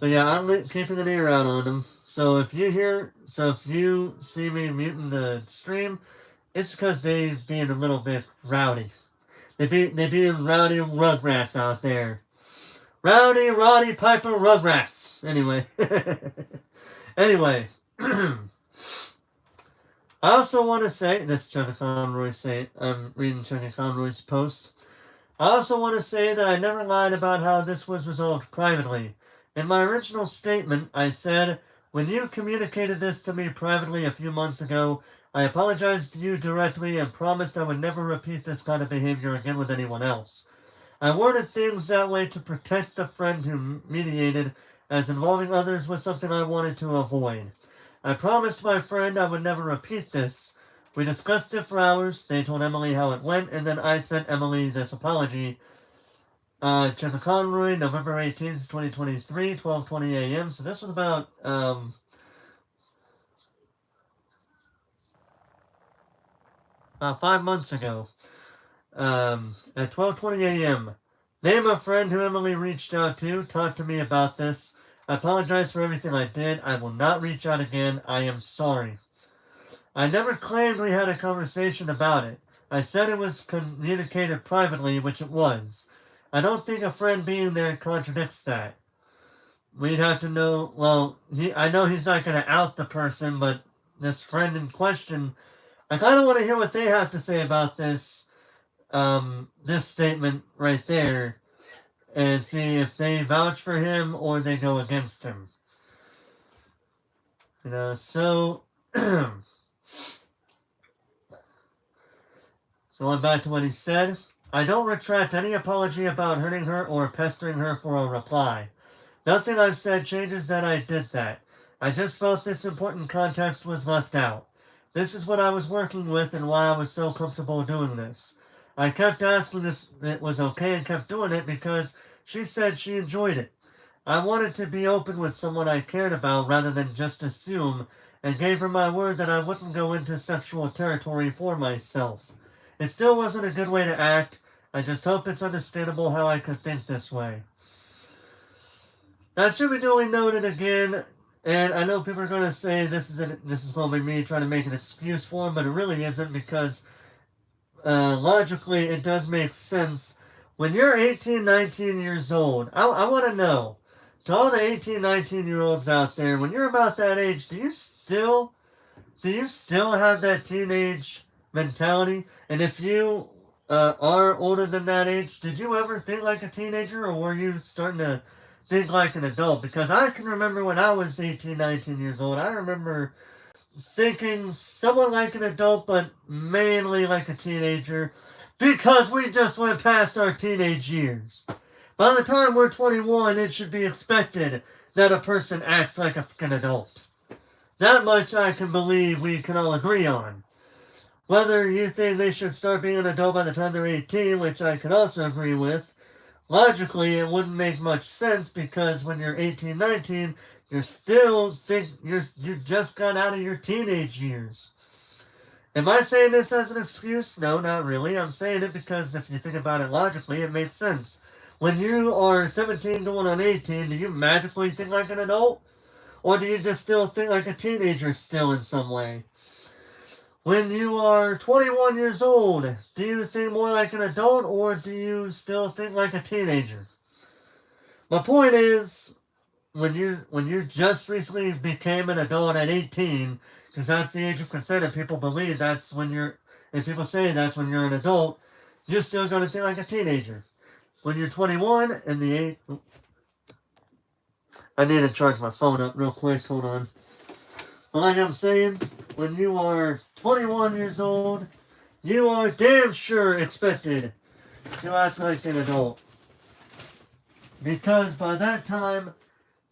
But yeah, I'm keeping an ear out on them. So if you see me muting the stream, it's because they being a little bit rowdy. They being rowdy rugrats out there. Rowdy Roddy Piper rugrats. Anyway. Anyway. I also want to say, this Chucky Conroy I'm reading Chucky Conroy's post. I also want to say that I never lied about how this was resolved privately. In my original statement, I said, when you communicated this to me privately a few months ago, I apologized to you directly and promised I would never repeat this kind of behavior again with anyone else. I worded things that way to protect the friend who mediated, as involving others was something I wanted to avoid. I promised my friend I would never repeat this. We discussed it for hours. They told Emily how it went, and then I sent Emily this apology. Chucky Conroy, November 18th, 2023, 12:20 a.m. So this was about 5 months ago. At 12:20 a.m. Name a friend who Emily reached out to. Talk to me about this. I apologize for everything I did. I will not reach out again. I am sorry. I never claimed we had a conversation about it. I said it was communicated privately, which it was. I don't think a friend being there contradicts that. We'd have to know, well, I know he's not going to out the person, but this friend in question, I kind of want to hear what they have to say about this statement right there, and see if they vouch for him or they go against him. So going back to what he said, I don't retract any apology about hurting her or pestering her for a reply. Nothing I've said changes that I did that. I just felt this important context was left out. This is what I was working with and why I was so comfortable doing this. I kept asking if it was okay and kept doing it because she said she enjoyed it. I wanted to be open with someone I cared about rather than just assume, and gave her my word that I wouldn't go into sexual territory for myself. It still wasn't a good way to act. I just hope it's understandable how I could think this way. That should be duly noted again, and I know people are going to say this is going to be me trying to make an excuse for him, but it really isn't, because logically it does make sense. When you're 18, 19 years old, I want to know, to all the 18, 19-year-olds out there, when you're about that age, do you still have that teenage mentality? And if you are older than that age, did you ever think like a teenager, or were you starting to think like an adult? Because I can remember when I was 18, 19 years old, I remember thinking somewhat like an adult, but mainly like a teenager, because we just went past our teenage years. By the time we're 21, it should be expected that a person acts like a fucking adult. That much I can believe we can all agree on. Whether you think they should start being an adult by the time they're 18, which I could also agree with, logically it wouldn't make much sense, because when you're 18, 19, you just got out of your teenage years. Am I saying this as an excuse? No, not really. I'm saying it because if you think about it logically, it makes sense. When you are 17 going on 18, do you magically think like an adult? Or do you just still think like a teenager still in some way? When you are 21 years old, do you think more like an adult, or do you still think like a teenager? My point is, when you just recently became an adult at 18, because that's the age of consent, and people believe that's when and people say that's when you're an adult, you're still going to think like a teenager. When you're 21 and I need to charge my phone up real quick, hold on. But like I'm saying, when you are 21 years old, you are damn sure expected to act like an adult. Because by that time,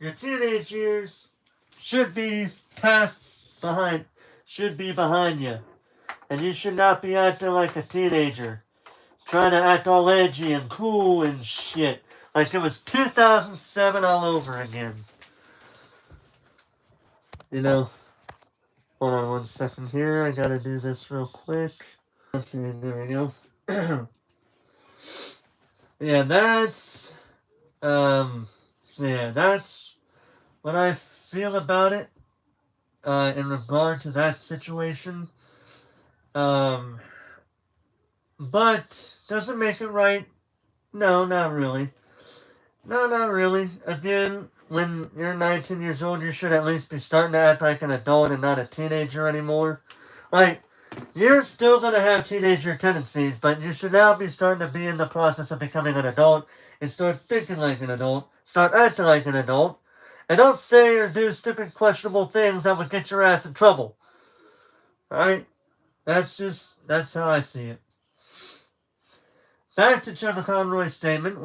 your teenage years should be should be behind you. And you should not be acting like a teenager. Trying to act all edgy and cool and shit. Like it was 2007 all over again. You know, hold on 1 second here. I gotta do this real quick. Okay, there we go. Yeah, that's that's what I feel about it in regard to that situation. But does it make it right? No, not really. No, not really. Again, when you're 19 years old, you should at least be starting to act like an adult and not a teenager anymore. Like, you're still going to have teenager tendencies, but you should now be starting to be in the process of becoming an adult and start thinking like an adult, start acting like an adult, and don't say or do stupid, questionable things that would get your ass in trouble. Alright? That's how I see it. Back to Trevor Conroy's statement.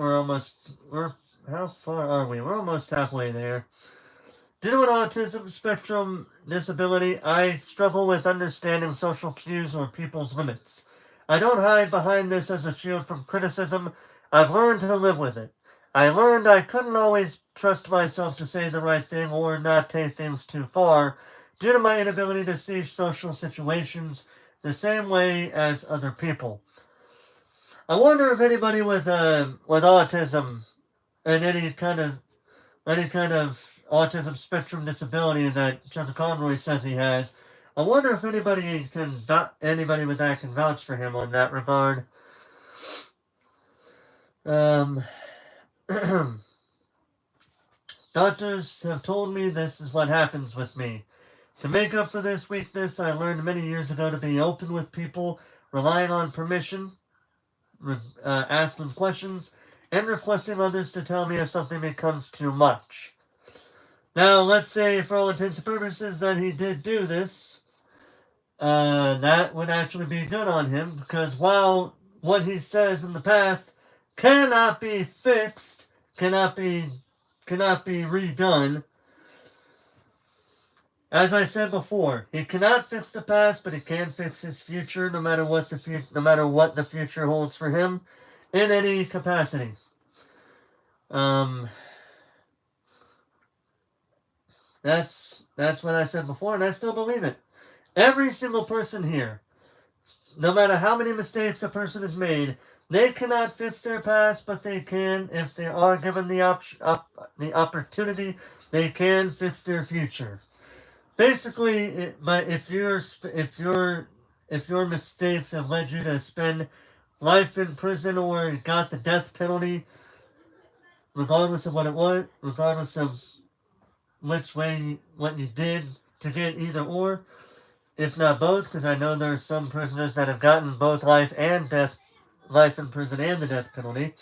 How far are we? We're almost halfway there. Due to an autism spectrum disability, I struggle with understanding social cues or people's limits. I don't hide behind this as a shield from criticism. I've learned to live with it. I learned I couldn't always trust myself to say the right thing or not take things too far due to my inability to see social situations the same way as other people. I wonder if anybody with autism and any kind of autism spectrum disability that Chuck Conroy says he has, I wonder if anybody with that can vouch for him on that regard. Doctors have told me this is what happens with me. To make up for this weakness, I learned many years ago to be open with people, relying on permission, asking questions, and requesting others to tell me if something becomes too much. Now, let's say, for all intents and purposes, that he did do this. That would actually be good on him, because while what he says in the past cannot be fixed, cannot be redone, as I said before, he cannot fix the past, but he can fix his future, no matter what the future holds for him, in any capacity. That's what I said before, and I still believe it. Every single person here, no matter how many mistakes a person has made, they cannot fix their past, but they can, if they are given the opportunity, they can fix their future. Basically, but if your mistakes have led you to spend life in prison or got the death penalty, regardless of what it was, regardless of what you did to get either or, if not both, because I know there are some prisoners that have gotten both life in prison and the death penalty.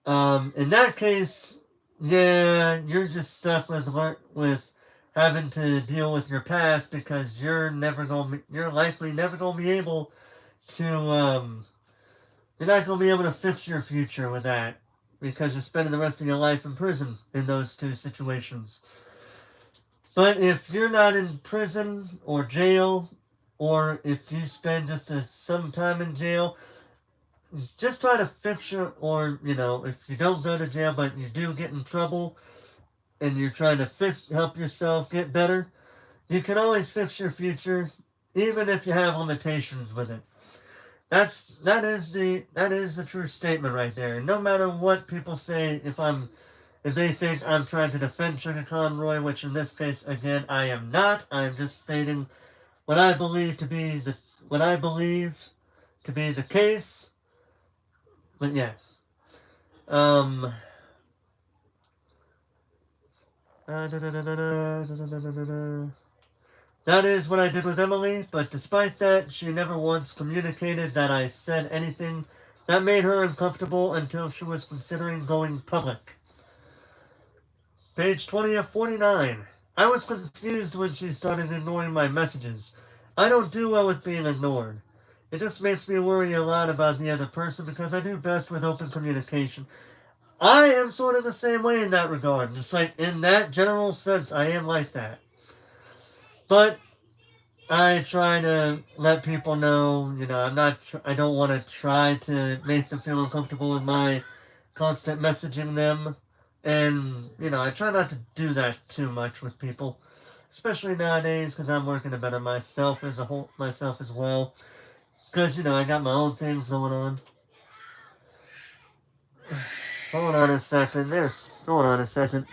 In that case, yeah, you're just stuck with having to deal with your past, because you're likely never gonna be able to you're not gonna be able to fix your future with that, because you're spending the rest of your life in prison in those two situations. But if you're not in prison or jail, or if you spend just some time in jail, just try to fix or if you don't go to jail but you do get in trouble, and you're trying to help yourself get better, you can always fix your future, even if you have limitations with it. That is the true statement right there. No matter what people say, if they think I'm trying to defend Sugar Conroy, which in this case, again, I am not. I'm just stating what I believe to be the case. But yeah. That is what I did with Emily, but despite that, she never once communicated that I said anything that made her uncomfortable until she was considering going public. Page 20 of 49. I was confused when she started ignoring my messages. I don't do well with being ignored. It just makes me worry a lot about the other person, because I do best with open communication. I am sort of the same way in that regard. Just like in that general sense, I am like that. But I try to let people know, I don't want to try to make them feel uncomfortable with my constant messaging them. And, I try not to do that too much with people, especially nowadays because I'm working to better myself as well. Because, I got my own things going on. Hold on a second. Hold on a second.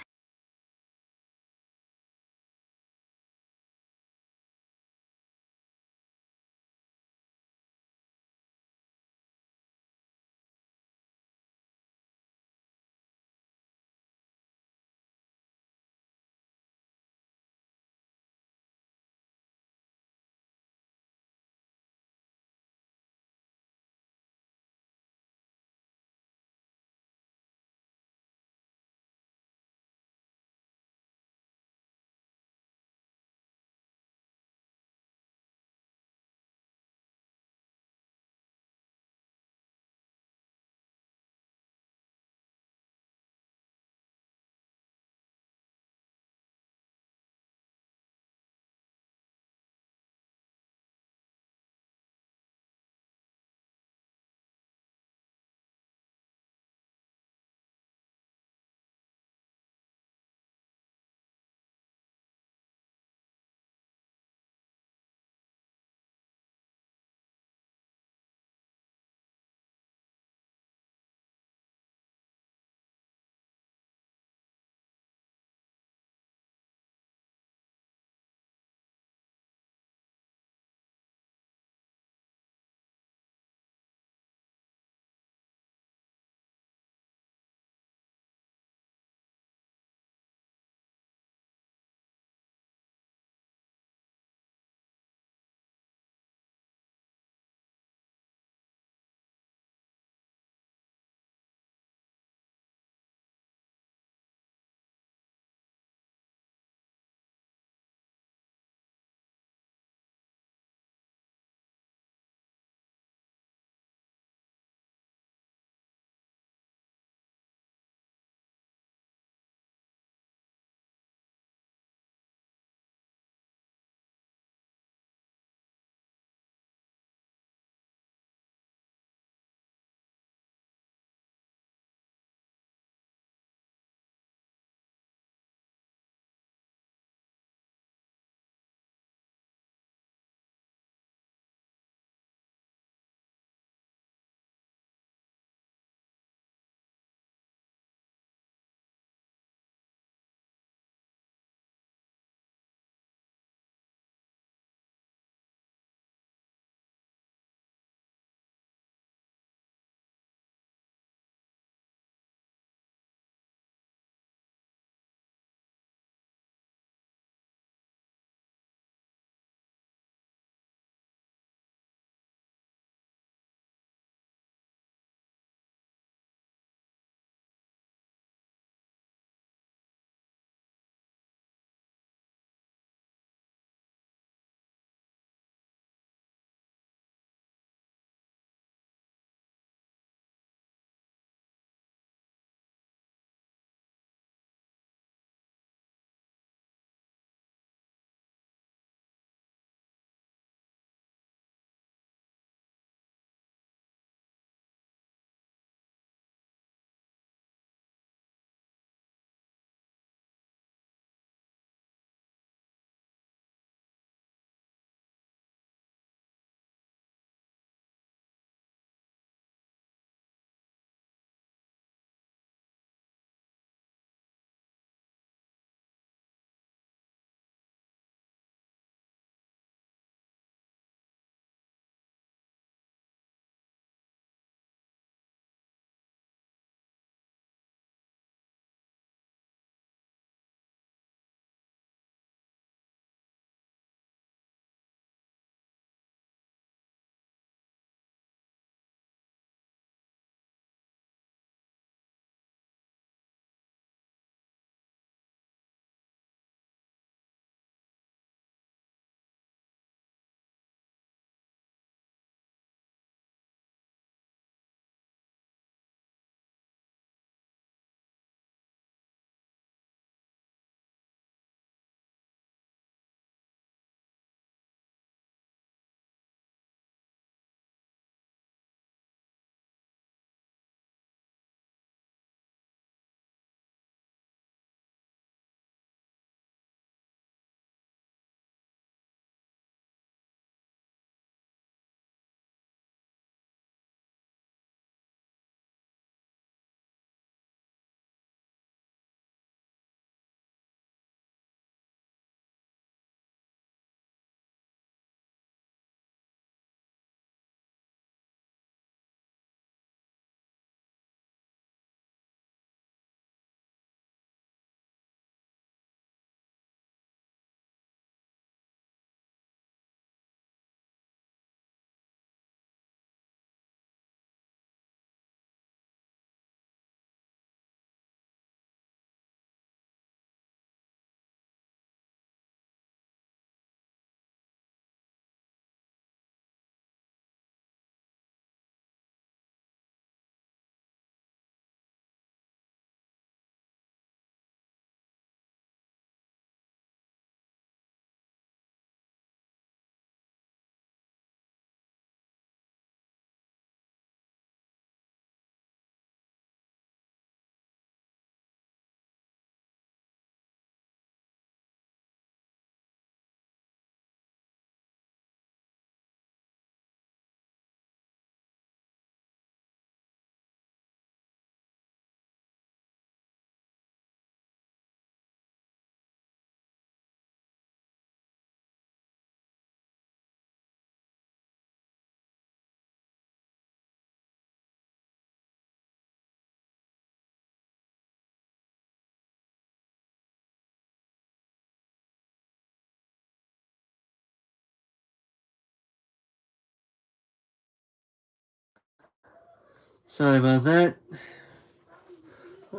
Sorry about that.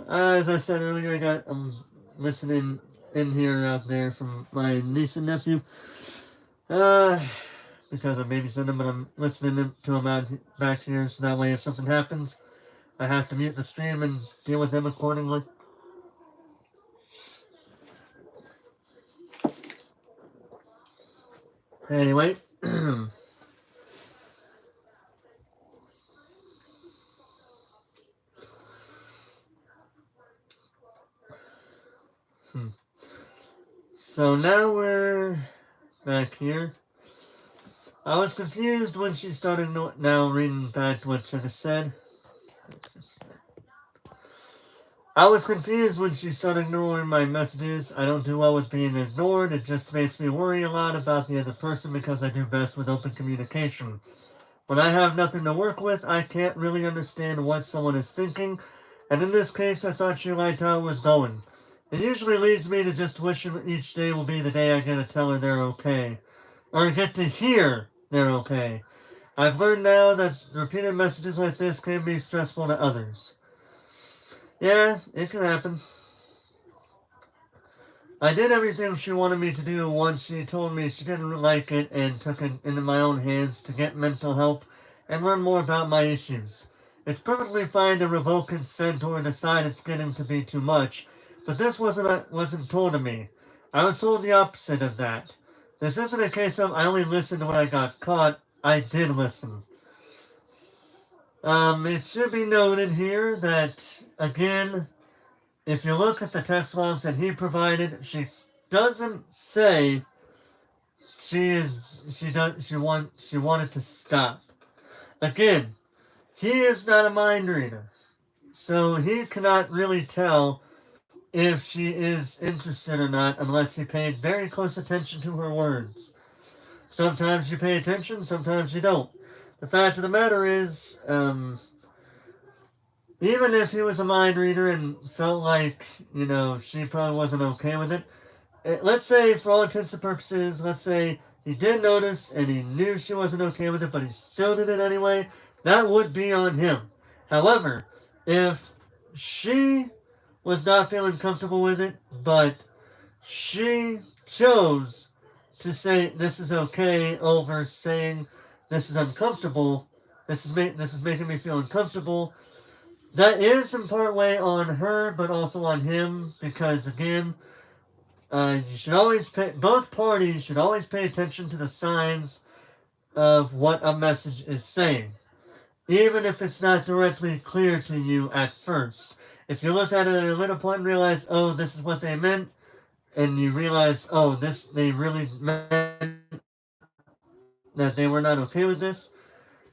As I said earlier, I'm listening in here out there from my niece and nephew. Uh, because I'm babysitting them, but I'm listening to them out back here, so that way if something happens, I have to mute the stream and deal with them accordingly. Anyway. So now we're back here. I was confused when she started now reading back what Chugga said. I was confused when she started ignoring my messages. I don't do well with being ignored. It just makes me worry a lot about the other person because I do best with open communication. When I have nothing to work with, I can't really understand what someone is thinking, and in this case, I thought she liked how it was going. It usually leads me to just wishing each day will be the day I get to tell her they're okay. Or get to hear they're okay. I've learned now that repeated messages like this can be stressful to others. Yeah, it can happen. I did everything she wanted me to do once she told me she didn't like it and took it into my own hands to get mental help and learn more about my issues. It's perfectly fine to revoke consent or decide it's getting to be too much, but this wasn't told to me. I was told the opposite of that. This isn't a case of I only listened when I got caught. I did listen. It should be noted here that, again, if you look at the text logs that he provided, she doesn't say she wanted to stop. Again, he is not a mind reader, so he cannot really tell if she is interested or not unless he paid very close attention to her words. Sometimes you pay attention, sometimes you don't. The fact of the matter is, even if he was a mind reader and felt like, she probably wasn't okay with it, let's say, for all intents and purposes, let's say he did notice and he knew she wasn't okay with it, but he still did it anyway, that would be on him. However, if she was not feeling comfortable with it, but she chose to say this is okay over saying this is uncomfortable, this is making me feel uncomfortable, that is in part way on her, but also on him, because again, you should always both parties should always pay attention to the signs of what a message is saying, even if it's not directly clear to you at first. If you look at it at a little point and realize, oh, this is what they meant, and you realize, oh, they really meant that they were not okay with this,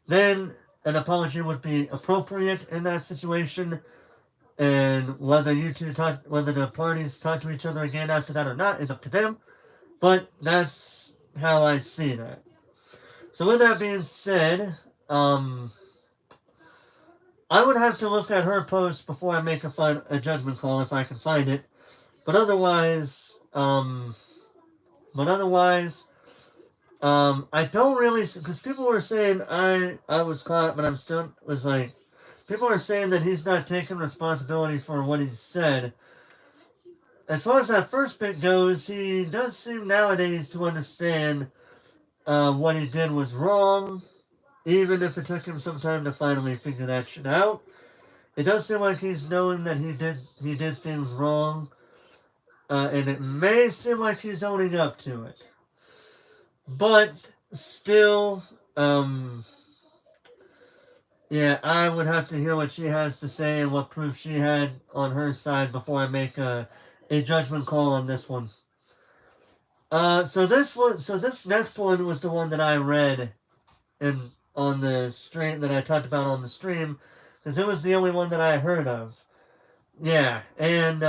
then an apology would be appropriate in that situation. And whether the parties talk to each other again after that or not is up to them. But that's how I see that. So with that being said, I would have to look at her post before I make a judgment call if I can find it. But otherwise, I don't really, because people were saying I was caught, but I'm still was like, people are saying that he's not taking responsibility for what he said. As far as that first bit goes, he does seem nowadays to understand what he did was wrong, even if it took him some time to finally figure that shit out. It does seem like he's knowing that he did things wrong, and it may seem like he's owning up to it. But still, yeah, I would have to hear what she has to say and what proof she had on her side before I make a judgment call on this one. So this next one was the one that I read on the stream that I talked about on the stream, because it was the only one that I heard of. Yeah, and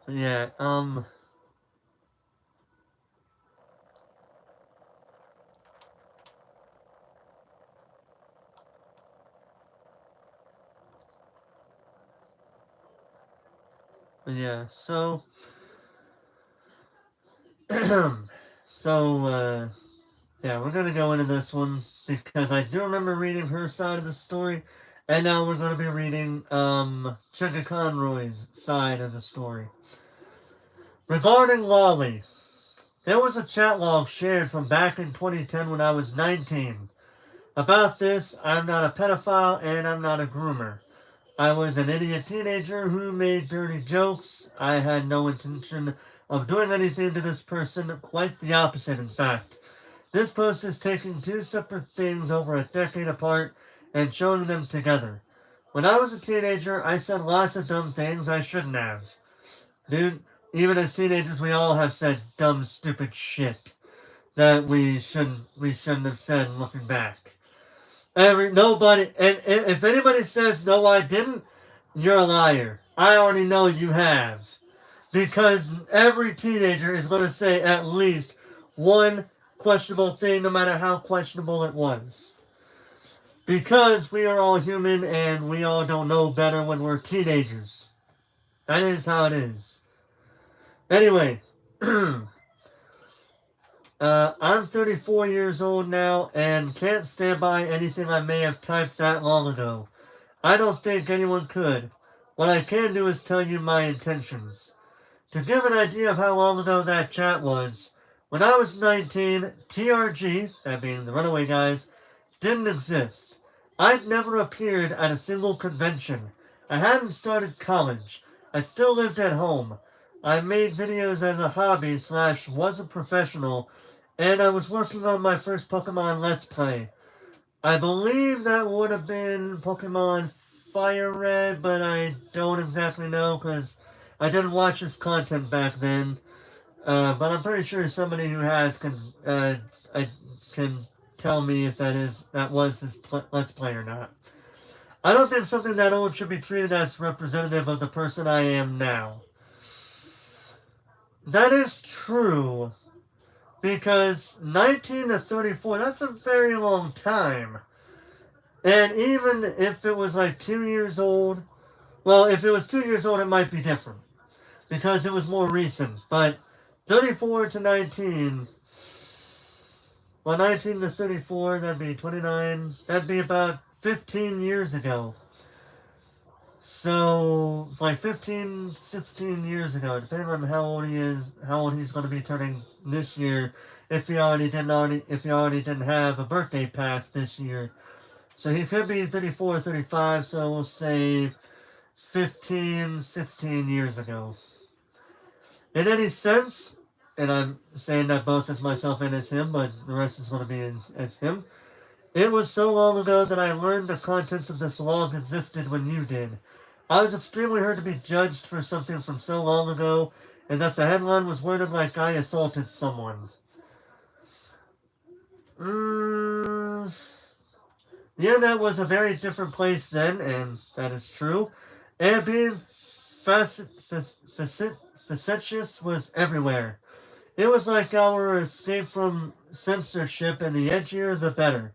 yeah, yeah. So So, yeah, we're gonna go into this one because I do remember reading her side of the story, and now we're gonna be reading Chugga Conroy's side of the story. Regarding Lolly, there was a chat log shared from back in 2010 when I was 19. About this, I'm not a pedophile and I'm not a groomer. I was an idiot teenager who made dirty jokes. I had no intention of doing anything to this person, quite the opposite, in fact. This post is taking two separate things over a decade apart and showing them together. When I was a teenager, I said lots of dumb things I shouldn't have. Dude, even as teenagers, we all have said dumb, stupid shit that we shouldn't have said looking back. Nobody, and if anybody says no, I didn't, you're a liar. I already know you have, because every teenager is going to say at least one questionable thing, no matter how questionable it was. Because we are all human and we all don't know better when we're teenagers. That is how it is. Anyway, I'm 34 years old now and can't stand by anything I may have typed that long ago. I don't think anyone could. What I can do is tell you my intentions. To give an idea of how long ago that chat was, when I was 19, TRG, that being the Runaway Guys, didn't exist. I'd never appeared at a single convention. I hadn't started college. I still lived at home. I made videos as a hobby / was a professional, and I was working on my first Pokemon Let's Play. I believe that would have been Pokemon Fire Red, but I don't exactly know because I didn't watch his content back then. But I'm pretty sure somebody who has can tell me if that was his Let's Play or not. I don't think something that old should be treated as representative of the person I am now. That is true, because 19 to 34, that's a very long time. And even if it was like 2 years old, well, if it was 2 years old, it might be different, because it was more recent. But 34 to 19, well, 19 to 34, that'd be 29, that'd be about 15 years ago. So, like 15, 16 years ago, depending on how old he is, how old he's going to be turning this year, if he already didn't have a birthday pass this year. So he could be 34 or 35, so we'll say 15, 16 years ago. In any sense, and I'm saying that both as myself and as him, but the rest is going to be as him, it was so long ago that I learned the contents of this log existed when you did. I was extremely hurt to be judged for something from so long ago, and that the headline was worded like I assaulted someone. The internet was a very different place then, and that is true. And being facetious was everywhere. It was like our escape from censorship, and the edgier the better.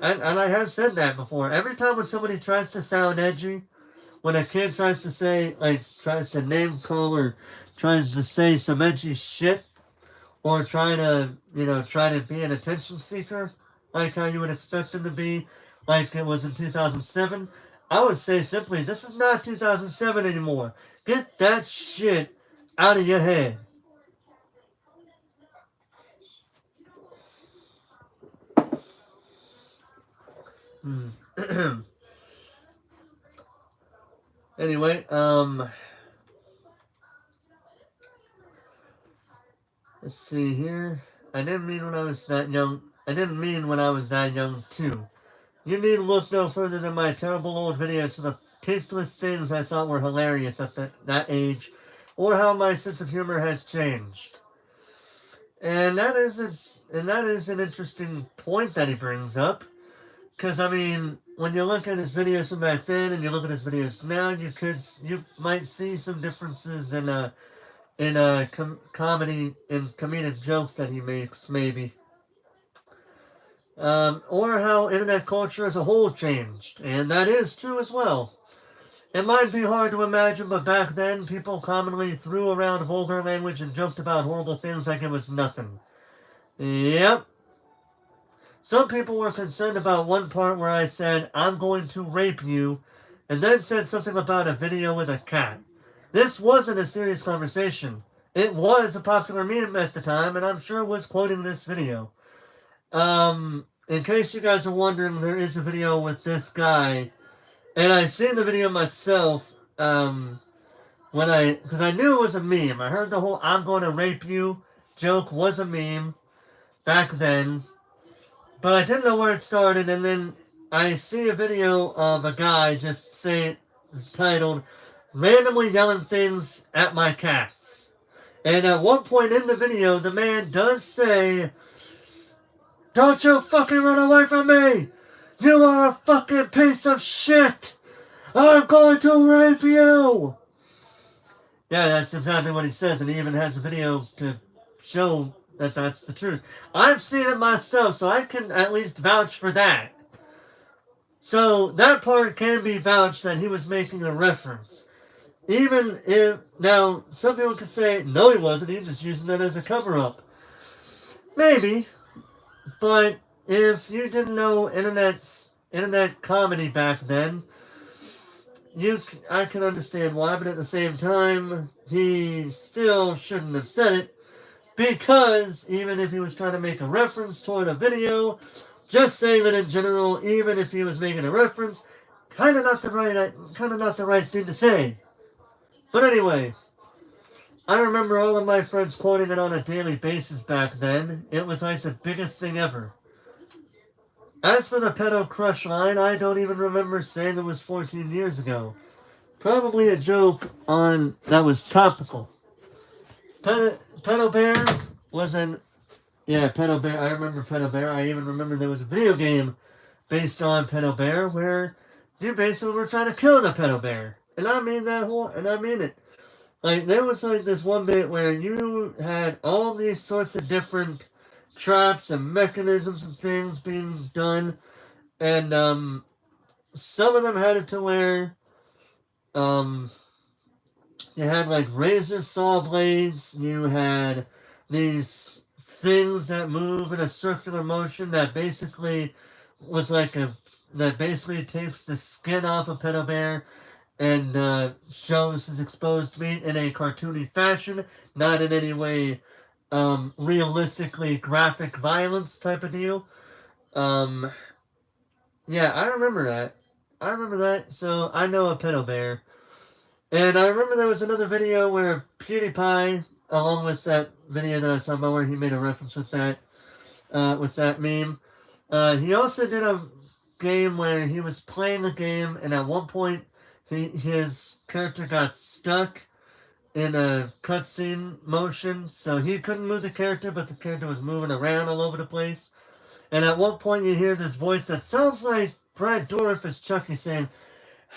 And I have said that before. Every time when somebody tries to sound edgy, when a kid tries to name call or tries to say some edgy shit, or try to be an attention seeker, like how you would expect them to be, like it was in 2007, I would say simply, this is not 2007 anymore. Get that shit out of your head. Anyway, let's see here. I didn't mean when I was that young. I didn't mean when I was that young, too. You need to look no further than my terrible old videos for the tasteless things I thought were hilarious at that age, or how my sense of humor has changed. And that is an interesting point that he brings up. Because, I mean, when you look at his videos from back then and you look at his videos now, you might see some differences in comedy and comedic jokes that he makes, maybe. Or how internet culture as a whole changed, and that is true as well. It might be hard to imagine, but back then, people commonly threw around vulgar language and joked about horrible things like it was nothing. Yep. Some people were concerned about one part where I said, "I'm going to rape you," and then said something about a video with a cat. This wasn't a serious conversation. It was a popular meme at the time, and I'm sure was quoting this video. In case you guys are wondering, there is a video with this guy, and I've seen the video myself, because I knew it was a meme. I heard the whole "I'm going to rape you" joke was a meme back then, but I didn't know where it started, and then I see a video of a guy just titled, "Randomly yelling things at my cats." And at one point in the video, the man does say, "Don't you fucking run away from me! You are a fucking piece of shit! I'm going to rape you!" Yeah, that's exactly what he says, and he even has a video to show that that's the truth. I've seen it myself, so I can at least vouch for that. So that part can be vouched that he was making a reference. Even if, now, some people could say, no he wasn't, he was just using that as a cover-up. Maybe, but if you didn't know internet comedy back then, I can understand why, but at the same time, he still shouldn't have said it, because even if he was trying to make a reference toward a video, just saying it in general, even if he was making a reference, kind of not the right thing to say. But anyway, I remember all of my friends quoting it on a daily basis back then. It was like the biggest thing ever. As for the pedo crush line, I don't even remember saying it was 14 years ago. Probably a joke that was topical. Pedo Bear was Pedo Bear. I remember Pedo Bear. I even remember there was a video game based on Pedo Bear where you basically were trying to kill the Pedo Bear. And I mean it. Like, there was like this one bit where you had all these sorts of different traps and mechanisms and things being done. And, some of them had it to where, you had like razor saw blades, you had these things that move in a circular motion that basically takes the skin off a pedo bear and shows his exposed meat in a cartoony fashion, not in any way realistically graphic violence type of deal. Yeah, I remember that. So I know a pedo bear. And I remember there was another video where PewDiePie, along with that video that I was talking about where he made a reference with that meme, he also did a game where he was playing a game, and at one point his character got stuck in a cutscene motion, so he couldn't move the character, but the character was moving around all over the place. And at one point you hear this voice that sounds like Brad Dourif as Chucky saying,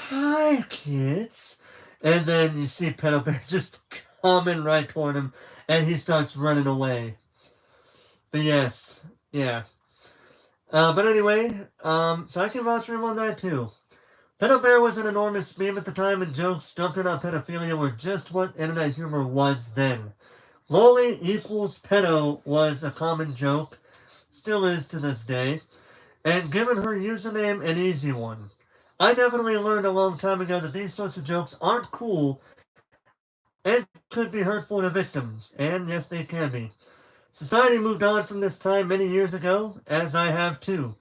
"Hi, kids." And then you see Pedo Bear just coming right toward him, and he starts running away. But yes, yeah. But anyway, so I can vouch for him on that too. Pedo Bear was an enormous meme at the time, and jokes dumped in on pedophilia were just what internet humor was then. Loli equals pedo was a common joke, still is to this day, and given her username, an easy one. I definitely learned a long time ago that these sorts of jokes aren't cool and could be hurtful to victims, and yes, they can be. Society moved on from this time many years ago, as I have too.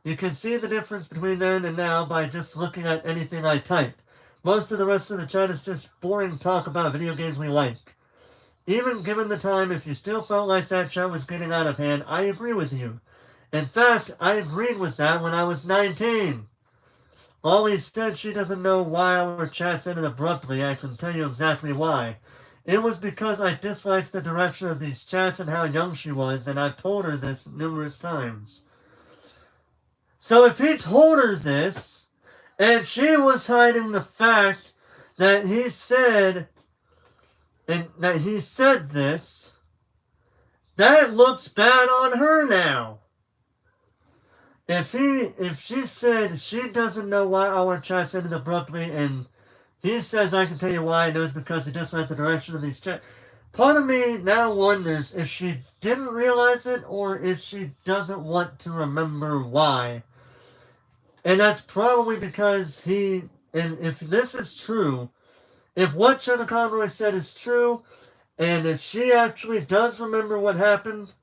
You can see the difference between then and now by just looking at anything I type. Most of the rest of the chat is just boring talk about video games we like. Even given the time, if you still felt like that chat was getting out of hand, I agree with you. In fact, I agreed with that when I was 19. Always said she doesn't know why our chats ended abruptly. I can tell you exactly why. It was because I disliked the direction of these chats and how young she was, and I've told her this numerous times. So if he told her this, and she was hiding the fact that he said this, that looks bad on her now. If she said she doesn't know why our chats ended abruptly and He says, I can tell you why. He knows because he doesn't like the direction of these checks. Part of me now wonders if she didn't realize it or if she doesn't want to remember why. And that's probably because and if this is true, if what Jenna Conroy said is true, and if she actually does remember what happened,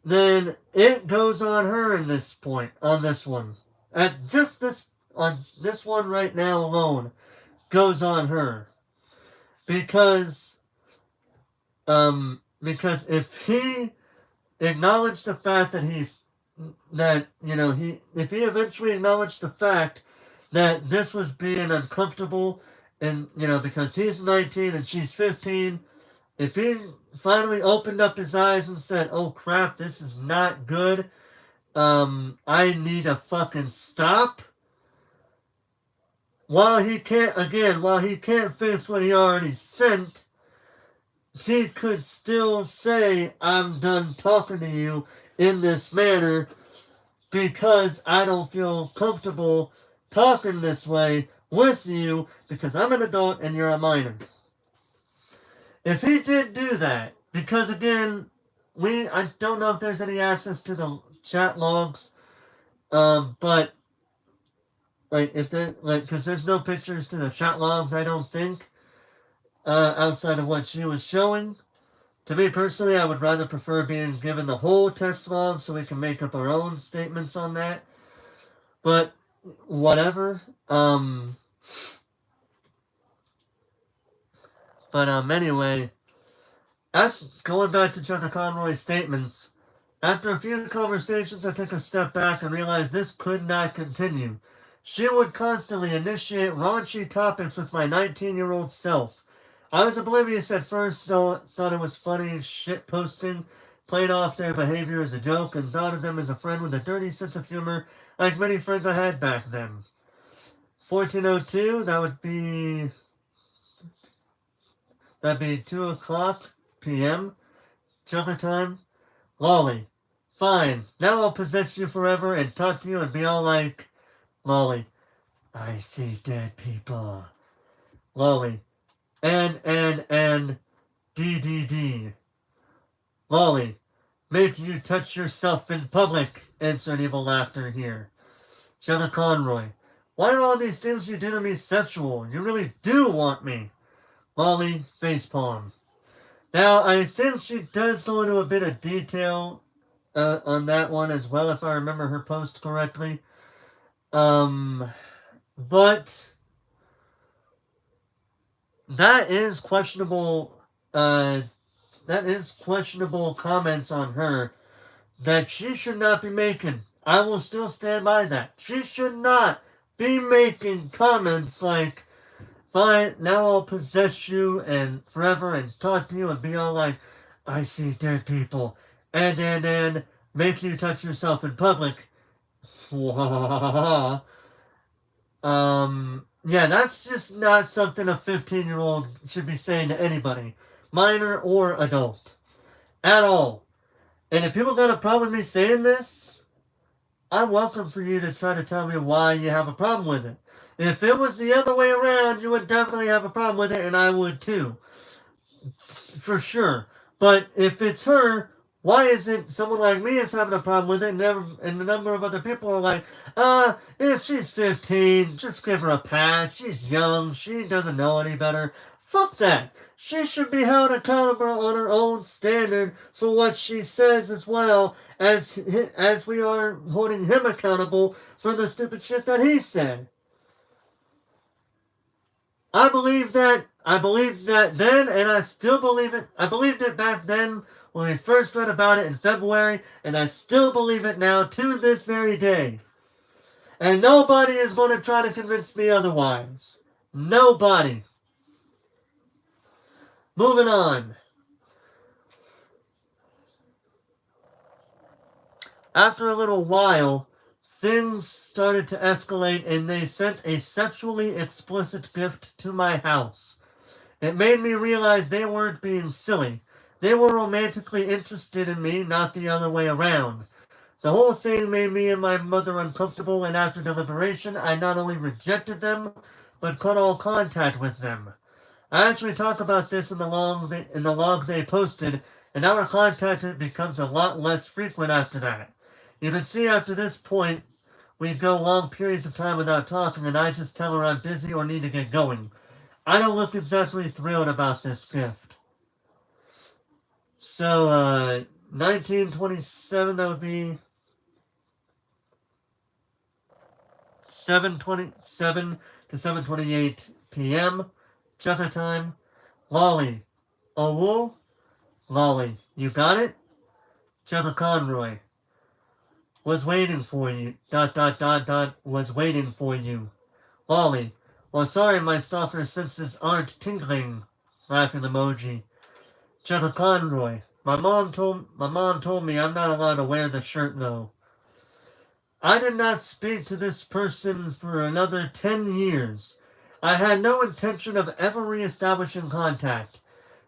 then it goes on her in this point, on this one. At just this, on this one right now alone, goes on her. Because if he acknowledged the fact that if he eventually acknowledged the fact that this was being uncomfortable, and because he's 19 and she's 15, if he finally opened up his eyes and said, oh crap, this is not good, I need to fucking stop, while he can't fix what he already sent, he could still say, I'm done talking to you in this manner because I don't feel comfortable talking this way with you because I'm an adult and you're a minor. If he did do that, because again, I don't know if there's any access to the chat logs, but because there's no pictures to the chat logs, I don't think, outside of what she was showing. To me personally, I would rather prefer being given the whole text log so we can make up our own statements on that. But whatever. Anyway, going back to Jenna Conroy's statements, after a few conversations, I took a step back and realized this could not continue. She would constantly initiate raunchy topics with my 19-year-old self. I was oblivious at first, though thought it was funny shit posting, played off their behavior as a joke, and thought of them as a friend with a dirty sense of humor, like many friends I had back then. 1402, that'd be 2 o'clock p.m. Joker time. Lolly. Fine. Now I'll possess you forever and talk to you and be all like, Lolly. I see dead people. Lolly. And, DDD. Lolly. Make you touch yourself in public. Insert evil laughter here. Jenna Conroy. Why are all these things you do to me sexual? You really do want me. Lolly. Facepalm. Now, I think she does go into a bit of detail on that one as well, if I remember her post correctly. But that is questionable. That is questionable comments on her that she should not be making. I will still stand by that. She should not be making comments like, fine, now I'll possess you and forever and talk to you and be all like, I see dead people. And make you touch yourself in public. Yeah, that's just not something a 15-year-old should be saying to anybody, minor or adult, at all. And if people got a problem with me saying this, I'm welcome for you to try to tell me why you have a problem with it. If it was the other way around, you would definitely have a problem with it, and I would too. For sure. But if it's her, why isn't someone like me is having a problem with it, and a number of other people are like, if she's 15, just give her a pass. She's young. She doesn't know any better. Fuck that. She should be held accountable on her own standard for what she says, as well as we are holding him accountable for the stupid shit that he said. I believed that then, and I still believe it. I believed it back then when we first read about it in February, and I still believe it now to this very day. And nobody is going to try to convince me otherwise. Nobody. Moving on. After a little while, things started to escalate, and they sent a sexually explicit gift to my house. It made me realize they weren't being silly. They were romantically interested in me, not the other way around. The whole thing made me and my mother uncomfortable, and after deliberation, I not only rejected them, but cut all contact with them. I actually talk about this in the log they posted, and our contact becomes a lot less frequent after that. You can see after this point, we go long periods of time without talking, and I just tell her I'm busy or need to get going. I don't look exactly thrilled about this gift. So, 1927, that would be 7:27 to 7:28 p.m. Checker time. Lolly. Owu? Lolly. You got it? Checker Conroy. Was waiting for you. ... Was waiting for you. Lolly. Well, sorry, my stalker senses aren't tingling. Laughing emoji. Checker Conroy. My mom told me I'm not allowed to wear the shirt though. I did not speak to this person for another 10 years. I had no intention of ever re-establishing contact.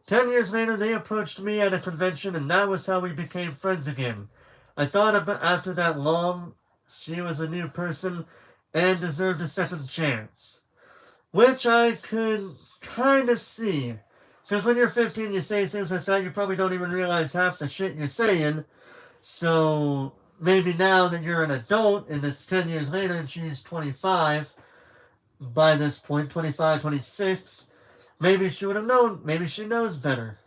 10 years later, they approached me at a convention, and that was how we became friends again. I thought about after that long, she was a new person and deserved a second chance. Which I could kind of see. Because when you're 15, you say things like that, you probably don't even realize half the shit you're saying. So maybe now that you're an adult and it's 10 years later and she's 25 by this point, 25, 26, maybe she would have known, maybe she knows better.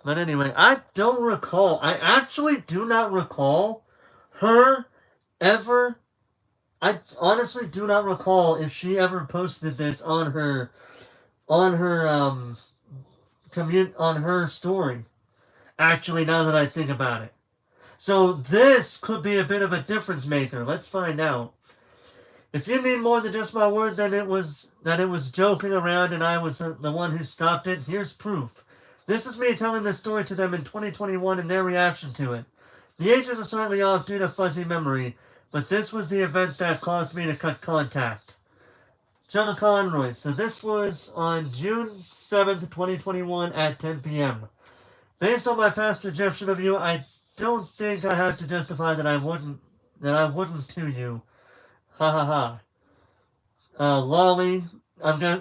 But anyway, I actually do not recall her ever, I honestly do not recall if she ever posted this on her on her story. Actually, now that I think about it. So this could be a bit of a difference maker. Let's find out. If you need more than just my word that it was joking around and I was the one who stopped it, here's proof. This is me telling this story to them in 2021 and their reaction to it. The ages are slightly off due to fuzzy memory, but this was the event that caused me to cut contact. Jenna Conroy. So this was on June 7th, 2021 at 10 p.m. Based on my past rejection of you, I don't think I have to justify that I wouldn't to you. Ha ha ha. Lolly,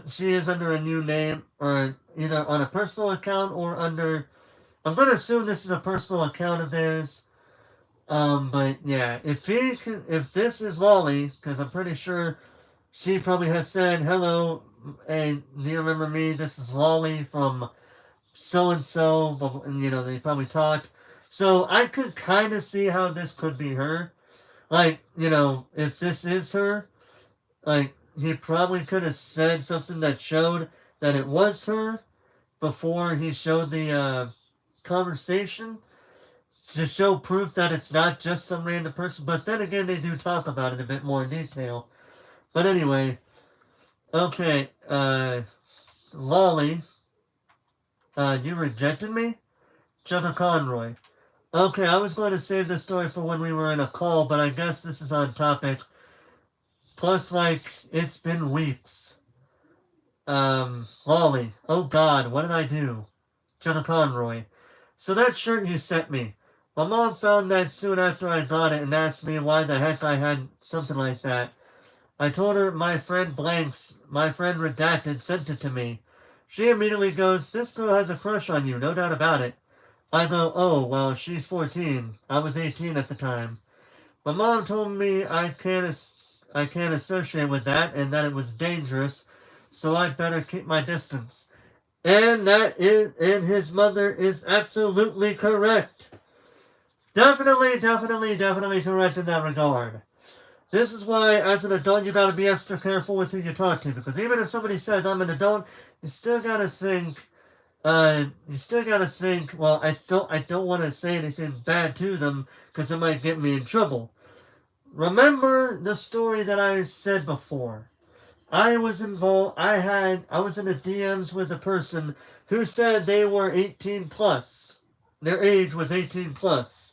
she is under a new name, or either on a personal account or under, I'm gonna assume this is a personal account of theirs. But yeah, if this is Lolly, because I'm pretty sure she probably has said, hello, hey, do you remember me? This is Lolly from so-and-so, and they probably talked. So I could kind of see how this could be her. Like, if this is her, like, he probably could have said something that showed that it was her before he showed the conversation to show proof that it's not just some random person. But then again, they do talk about it a bit more in detail. But anyway, okay, Lolly, you rejected me? Chucker Conroy. Okay, I was going to save this story for when we were in a call, but I guess this is on topic. Plus, it's been weeks. Lolly. Oh God, what did I do? Chucker Conroy. So that shirt you sent me. My mom found that soon after I got it and asked me why the heck I had something like that. I told her my friend Redacted sent it to me. She immediately goes, this girl has a crush on you, no doubt about it. I go, oh, well, she's 14. I was 18 at the time. My mom told me I can't associate with that and that it was dangerous, so I'd better keep my distance. And his mother is absolutely correct. Definitely correct in that regard. This is why, as an adult, you gotta be extra careful with who you talk to, because even if somebody says, I'm an adult, you still gotta think, well, I don't want to say anything bad to them, because it might get me in trouble. Remember the story that I said before. I was involved, I was in the DMs with a person who said they were 18 plus. Their age was 18 plus.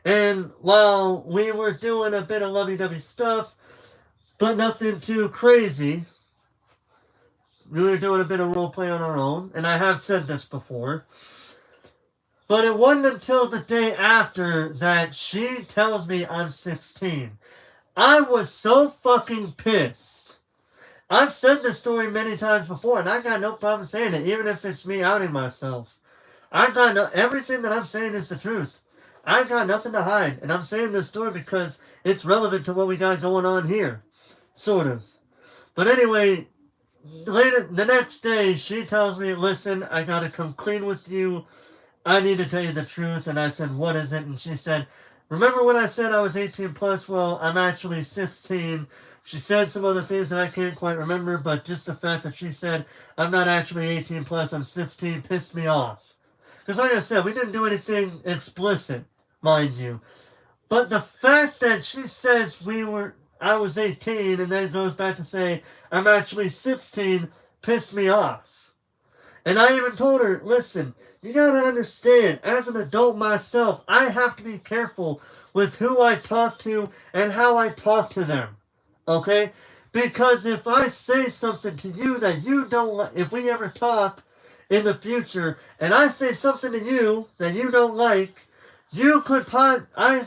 And while we were doing a bit of lovey-dovey stuff, but nothing too crazy, we were doing a bit of roleplay on our own, and I have said this before, But it wasn't until the day after that she tells me I'm 16. I was so fucking pissed. I've said this story many times before, and I got no problem saying it, even if it's me outing myself. I got no, everything that I'm saying is the truth. I got nothing to hide, and I'm saying this story because it's relevant to what we got going on here, sort of. But anyway, later the next day, she tells me, "Listen, I gotta come clean with you. I need to tell you the truth." And I said, "What is it?" And she said, "Remember when I said I was 18 plus? Well, I'm actually 16." She said some other things that I can't quite remember, but just the fact that she said I'm not actually 18 plus, I'm 16, pissed me off. Because like I said, we didn't do anything explicit, mind you. But the fact that she says I was 18 and then goes back to say I'm actually 16 pissed me off. And I even told her, listen, you gotta understand, as an adult myself, I have to be careful with who I talk to and how I talk to them. Okay? Because if I say something to you that you don't like, if we ever talk in the future, and I say something to you that you don't like, you could I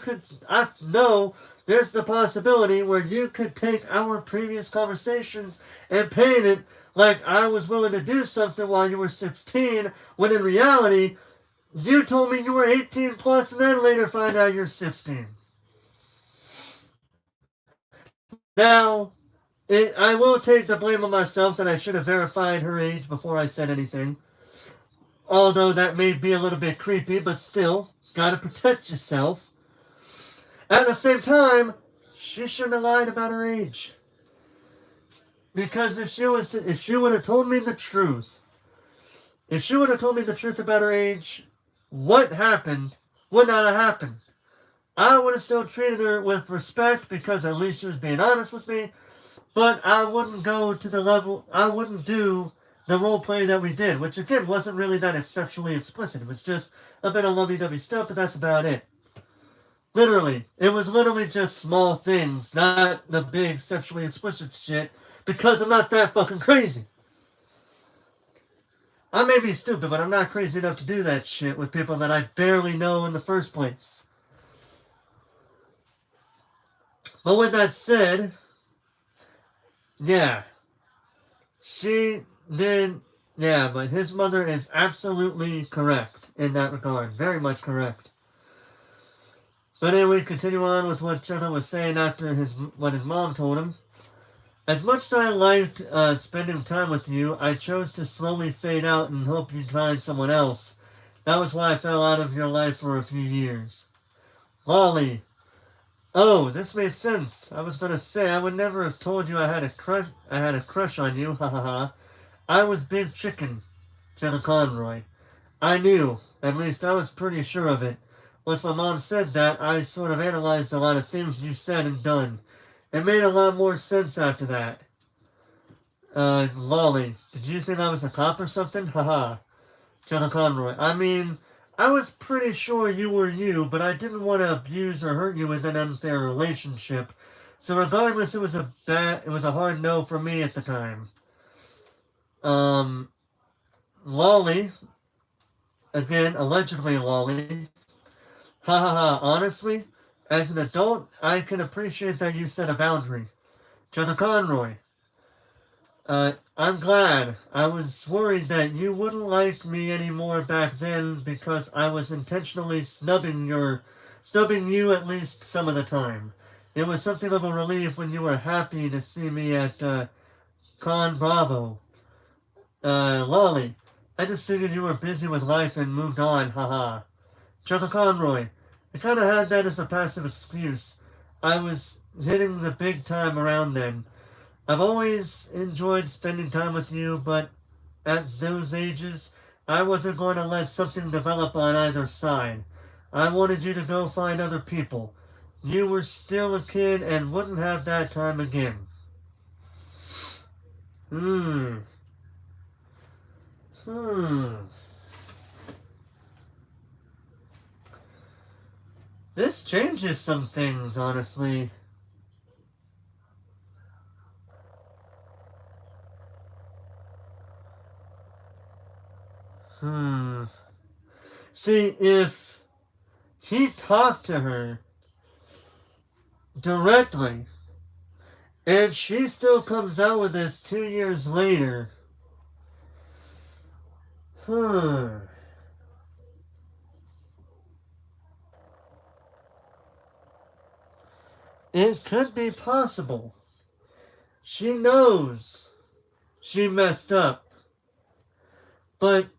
know there's the possibility where you could take our previous conversations and paint it like I was willing to do something while you were 16, when in reality, you told me you were 18 plus and then later find out you're 16. Now, I will take the blame on myself that I should have verified her age before I said anything. Although that may be a little bit creepy, but still, gotta protect yourself. At the same time, she shouldn't have lied about her age. Because if she would have told me the truth, if she would have told me the truth about her age, what happened would not have happened. I would have still treated her with respect because at least she was being honest with me, but I wouldn't go to the level, I wouldn't do the role play that we did, which again wasn't really that exceptionally explicit. It was just a bit of lovey-dovey stuff, but that's about it. Literally. It was literally just small things, not the big sexually explicit shit, because I'm not that fucking crazy. I may be stupid, but I'm not crazy enough to do that shit with people that I barely know in the first place. But with that said, yeah. She did, yeah, but his mother is absolutely correct in that regard. Very much correct. But anyway, continue on with what Cheto was saying after what his mom told him. As much as I liked spending time with you, I chose to slowly fade out and hope you'd find someone else. That was why I fell out of your life for a few years. Lolly. Oh, this makes sense. I was gonna say I would never have told you I had a crush on you. Ha ha ha. I was big chicken, Jenna Conroy. I knew. At least I was pretty sure of it. Once my mom said that, I sort of analyzed a lot of things you said and done. It made a lot more sense after that. Lolly, did you think I was a cop or something? Haha. Jenna Conroy. I mean, I was pretty sure you were you, but I didn't want to abuse or hurt you with an unfair relationship. So regardless, it was a hard no for me at the time. Um, Lolly, again, allegedly Lolly. Ha ha ha, honestly, as an adult, I can appreciate that you set a boundary. Jenna Conroy. I'm glad. I was worried that you wouldn't like me anymore back then because I was intentionally snubbing you at least some of the time. It was something of a relief when you were happy to see me at, Con Bravo. Lolly, I just figured you were busy with life and moved on, haha. Chuckle Conroy, I kinda had that as a passive excuse. I was hitting the big time around then. I've always enjoyed spending time with you, but at those ages, I wasn't going to let something develop on either side. I wanted you to go find other people. You were still a kid and wouldn't have that time again. Hmm. Hmm. This changes some things, honestly. Hmm. See, if he talked to her directly and she still comes out with this 2 years later, it could be possible. She knows she messed up, but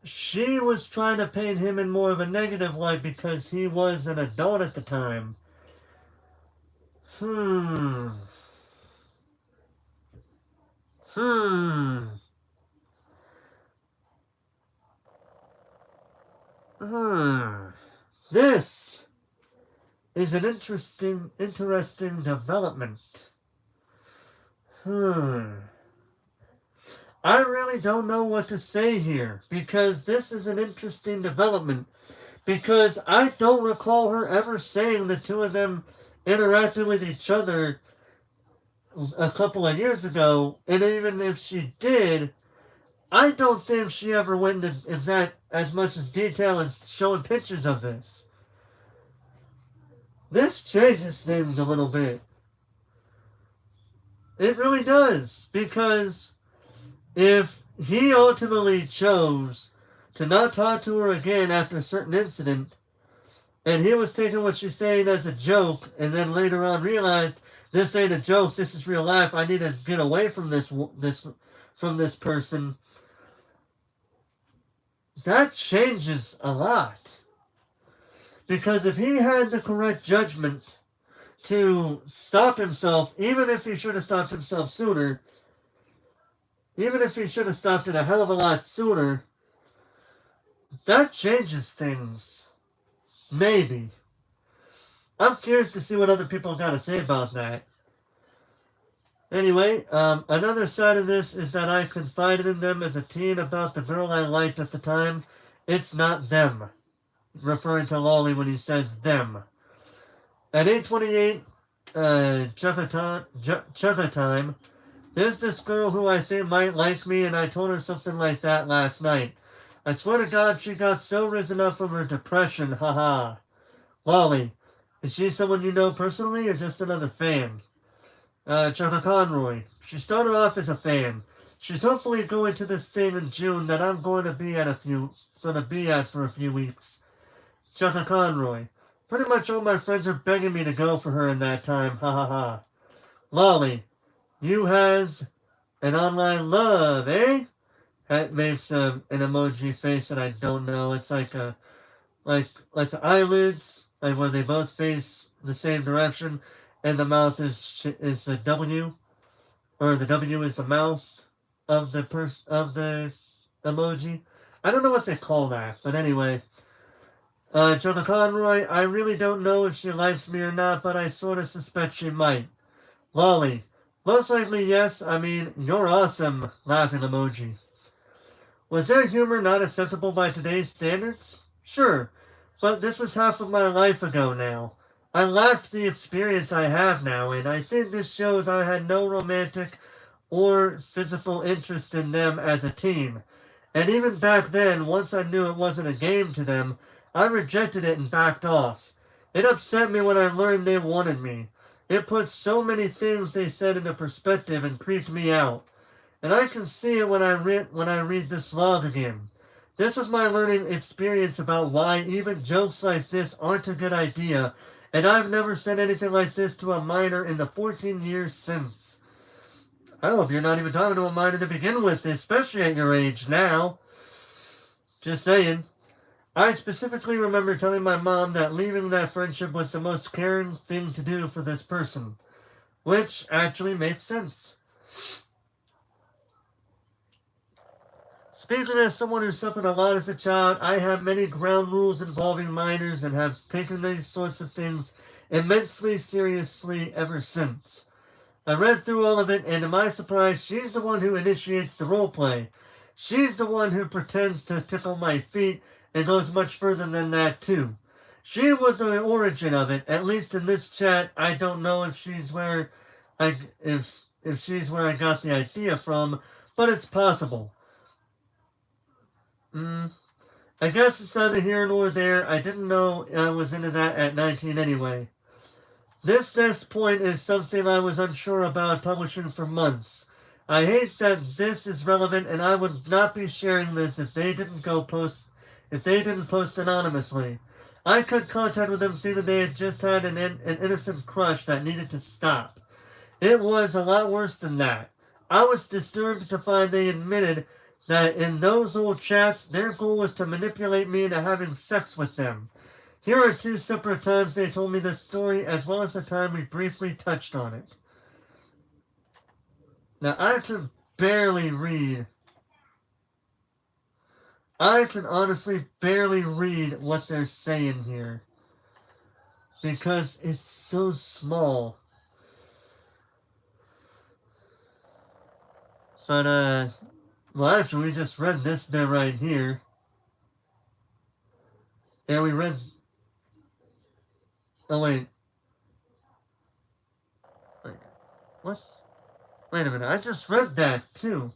she was trying to paint him in more of a negative light because he was an adult at the time. Hmm. Hmm. Hmm. This is an interesting development. I really don't know what to say here because this is an interesting development because I don't recall her ever saying the two of them interacted with each other a couple of years ago, and even if she did, I don't think she ever went into exact as much as detail as showing pictures of this. This changes things a little bit. It really does, because if he ultimately chose to not talk to her again after a certain incident, and he was taking what she's saying as a joke, and then later on realized this ain't a joke, this is real life, I need to get away from this person, that changes a lot. Because if he had the correct judgment to stop himself, even if he should have stopped himself sooner, even if he should have stopped it a hell of a lot sooner, that changes things. Maybe. I'm curious to see what other people got to say about that. Anyway, another side of this is that I confided in them as a teen about the girl I liked at the time. It's not them. Referring to Lolly when he says them. At 8:28, Chugga time, there's this girl who I think might like me, and I told her something like that last night. I swear to God, she got so risen up from her depression, haha. Lolly, is she someone you know personally, or just another fan? Chugga Conroy, she started off as a fan. She's hopefully going to this thing in June that I'm going to be at for a few weeks. Chugga Conroy, pretty much all my friends are begging me to go for her in that time, ha ha ha. Lolly, you has an online love, eh? That makes an emoji face that I don't know. It's like like the eyelids, like when they both face the same direction, and the mouth is the W, or the W is the mouth of the emoji. I don't know what they call that, but anyway. Chugga Conroy, I really don't know if she likes me or not, but I sort of suspect she might. Lolly, most likely yes. I mean, you're awesome. Laughing emoji. Was their humor not acceptable by today's standards? Sure, but this was half of my life ago now. I lacked the experience I have now, and I think this shows I had no romantic or physical interest in them as a team. And even back then, once I knew it wasn't a game to them, I rejected it and backed off. It upset me when I learned they wanted me. It put so many things they said into perspective and creeped me out. And I can see it when I read this log again. This was my learning experience about why even jokes like this aren't a good idea, and I've never said anything like this to a minor in the 14 years since. I hope you're not even talking to a minor to begin with, especially at your age now. Just saying. I specifically remember telling my mom that leaving that friendship was the most caring thing to do for this person, which actually makes sense. Speaking as someone who suffered a lot as a child, I have many ground rules involving minors and have taken these sorts of things immensely seriously ever since. I read through all of it, and to my surprise, she's the one who initiates the roleplay. She's the one who pretends to tickle my feet and goes much further than that, too. She was the origin of it, at least in this chat. I don't know if she's where if she's where I got the idea from, but it's possible. I guess it's neither here nor there. I didn't know I was into that at 19 anyway. This next point is something I was unsure about publishing for months. I hate that this is relevant, and I would not be sharing this if they didn't post anonymously. I cut contact with them thinking they had just had an innocent crush that needed to stop. It was a lot worse than that. I was disturbed to find they admitted that in those old chats, their goal was to manipulate me into having sex with them. Here are two separate times they told me this story, as well as the time we briefly touched on it. Now, I can barely read. I can honestly barely read what they're saying here. Because it's so small. But, well, actually, we just read this bit right here. And we read... Oh, wait. What? Wait a minute, I just read that, too.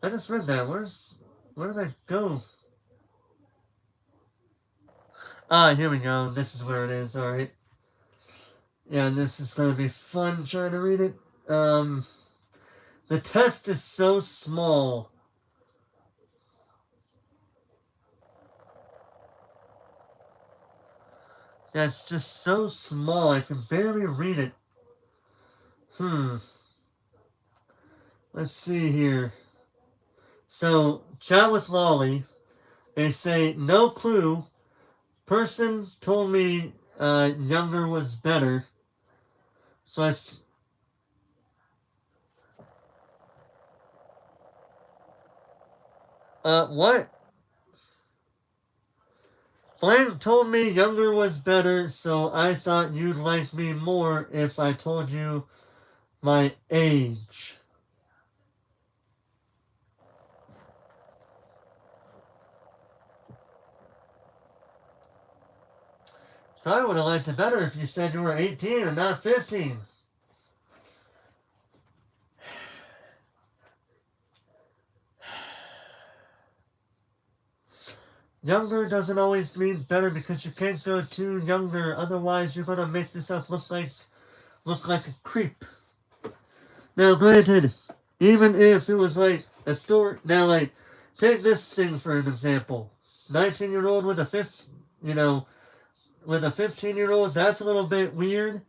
I just read that. Where did that go? Ah, here we go. This is where it is, alright. Yeah, this is gonna be fun trying to read it. The text is so small. Yeah, it's just so small, I can barely read it. Let's see here. So, chat with Lolly. They say, no clue. Person told me younger was better. So what? Blank told me younger was better, so I thought you'd like me more if I told you my age. Probably would have liked it better if you said you were 18 and not 15. Younger doesn't always mean better because you can't go too younger, otherwise you're gonna make yourself look like a creep. Now granted, even if it was like a story, now like, take this thing for an example. 19-year-old with a 15-year-old, that's a little bit weird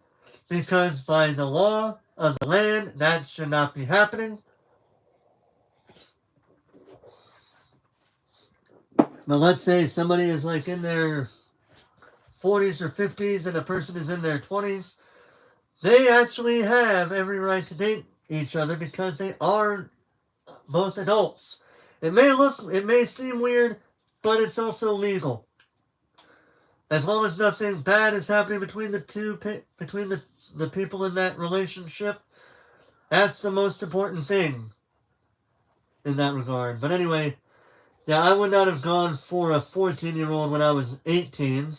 because by the law of the land, that should not be happening. But let's say somebody is like in their 40s or 50s and a person is in their 20s. They actually have every right to date each other because they are both adults. It may seem weird, but it's also legal. As long as nothing bad is happening between the people in that relationship, that's the most important thing in that regard. But anyway, yeah, I would not have gone for a 14-year-old when I was 18,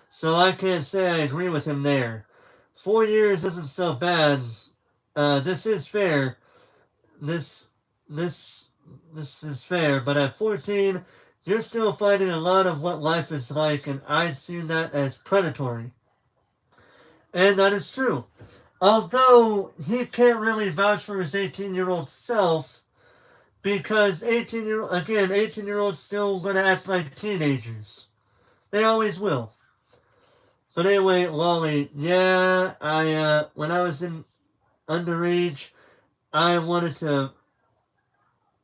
so I can't say I agree with him there. 4 years isn't so bad. This is fair. This is fair, but at 14, you're still finding a lot of what life is like, and I'd see that as predatory. And that is true. Although he can't really vouch for his 18-year-old self, because 18-year-olds still gonna act like teenagers. They always will. But anyway, Lolly, yeah, when I was in underage, I wanted to...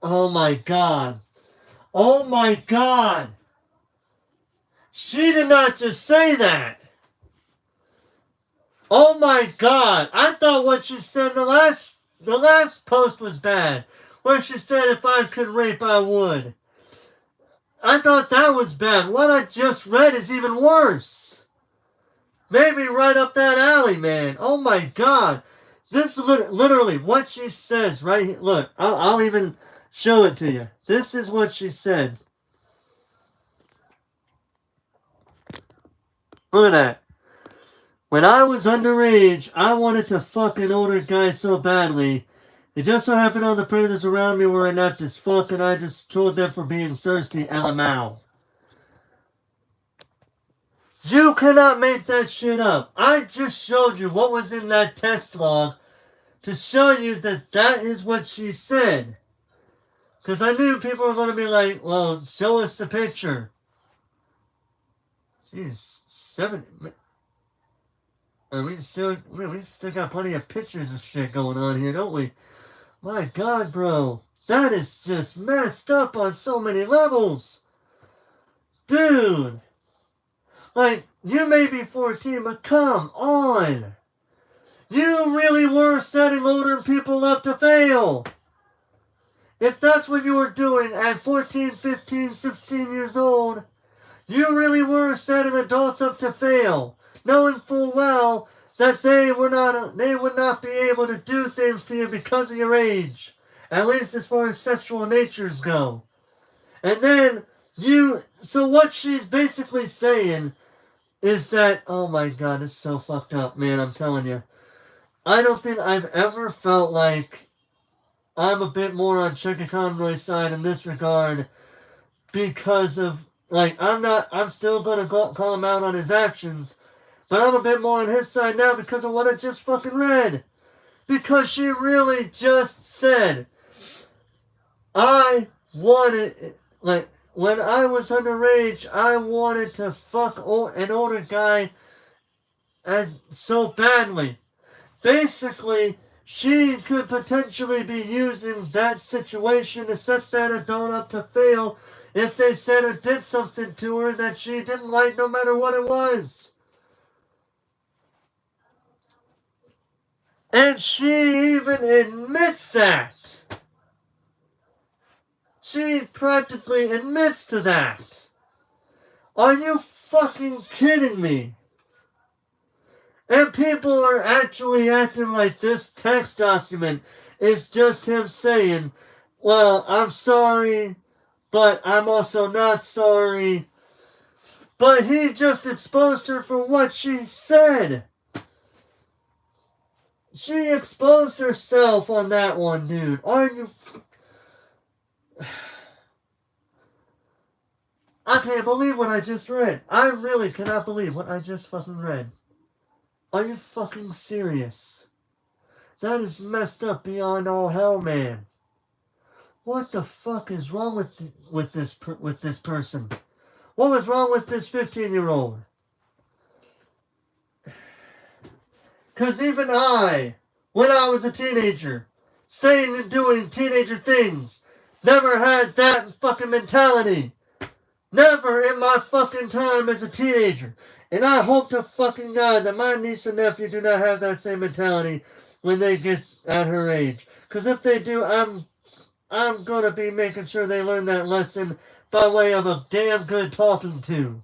Oh my god. Oh my god! She did not just say that! Oh my god! I thought what she said the last post was bad. Where she said if I could rape, I would. I thought that was bad. What I just read is even worse. Maybe right up that alley, man. Oh my god. This is literally what she says right here. Look, I'll even show it to you. This is what she said. Look at that. When I was underage, I wanted to fuck an older guy so badly. It just so happened all the predators around me were inept as fuck, and I just trolled them for being thirsty. LMAO. You cannot make that shit up. I just showed you what was in that text log to show you that that is what she said. Because I knew people were going to be like, well, show us the picture. Jeez, 7. We still got plenty of pictures of shit going on here, don't we? My God, bro. That is just messed up on so many levels. Dude. Like, you may be 14, but come on. You really were setting older people up to fail. If that's what you were doing at 14, 15, 16 years old, you really were setting adults up to fail, knowing full well that they would not be able to do things to you because of your age, at least as far as sexual natures go. And then so what she's basically saying is that, oh my God, it's so fucked up, man, I'm telling you. I don't think I've ever felt like I'm a bit more on Chaka Conroy's side in this regard because of, like, I'm still gonna call him out on his actions, but I'm a bit more on his side now because of what I just fucking read. Because she really just said, I wanted, like, when I was underage, I wanted to fuck an older guy as so badly. Basically, she could potentially be using that situation to set that adult up to fail if they said or did something to her that she didn't like, no matter what it was. And she even admits that. She practically admits to that. Are you fucking kidding me? And people are actually acting like this text document is just him saying, well, I'm sorry, but I'm also not sorry. But he just exposed her for what she said. She exposed herself on that one, dude. Are you... I can't believe what I just read. I really cannot believe what I just fucking read. Are you fucking serious? That is messed up beyond all hell, man. What the fuck is wrong with this person? What was wrong with this 15-year-old? Because even I, when I was a teenager, saying and doing teenager things, never had that fucking mentality. Never in my fucking time as a teenager. And I hope to fucking God that my niece and nephew do not have that same mentality when they get at her age. Because if they do, I'm going to be making sure they learn that lesson by way of a damn good talking to.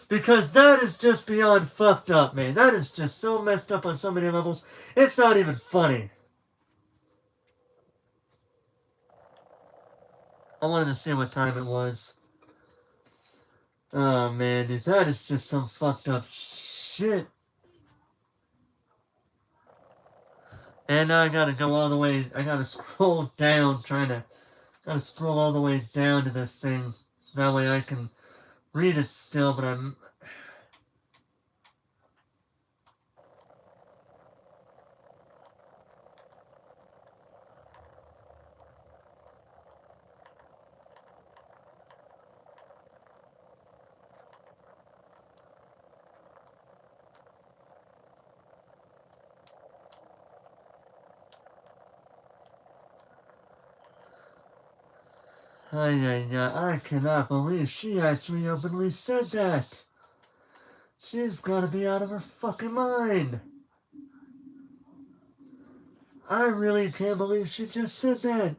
Because that is just beyond fucked up, man. That is just so messed up on so many levels. It's not even funny. I wanted to see what time it was. Oh, man, dude. That is just some fucked up shit. And now I gotta go all the way. I gotta scroll down, gotta scroll all the way down to this thing. So that way I can read it still, but I'm... I cannot believe she actually openly said that. She's gotta be out of her fucking mind. I really can't believe she just said that.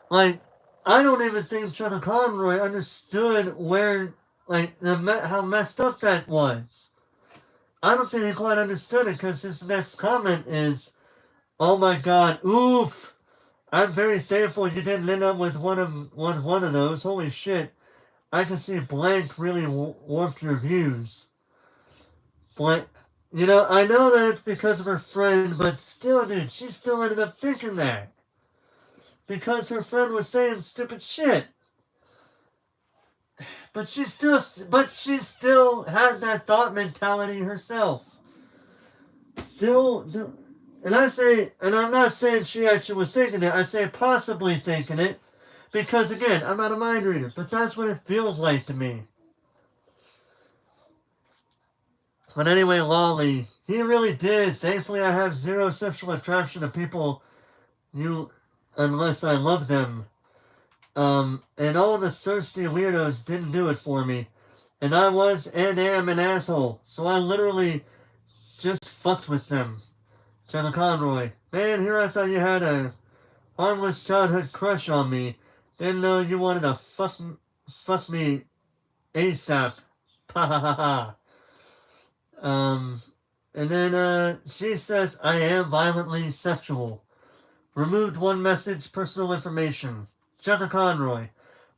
Like, I don't even think Chaka Conroy understood where, like, how messed up that was. I don't think he quite understood it because his next comment is, oh my God, oof. I'm very thankful you didn't end up with one of those. Holy shit. I can see blank really warped your views. Blank, you know, I know that it's because of her friend, but still, dude, she still ended up thinking that. Because her friend was saying stupid shit. But she still had that thought mentality herself. Still, and I'm not saying she actually was thinking it, I say possibly thinking it. Because again, I'm not a mind reader, but that's what it feels like to me. But anyway, Lolly, he really did. Thankfully, I have zero sexual attraction to people unless I love them. And all the thirsty weirdos didn't do it for me. And I was and am an asshole. So I literally just fucked with them. Jenna Conroy. Man, here I thought you had a harmless childhood crush on me. Didn't know you wanted to fuck me ASAP. Ha ha ha ha. And then, she says, I am violently sexual. Removed one message, personal information. Jenna Conroy.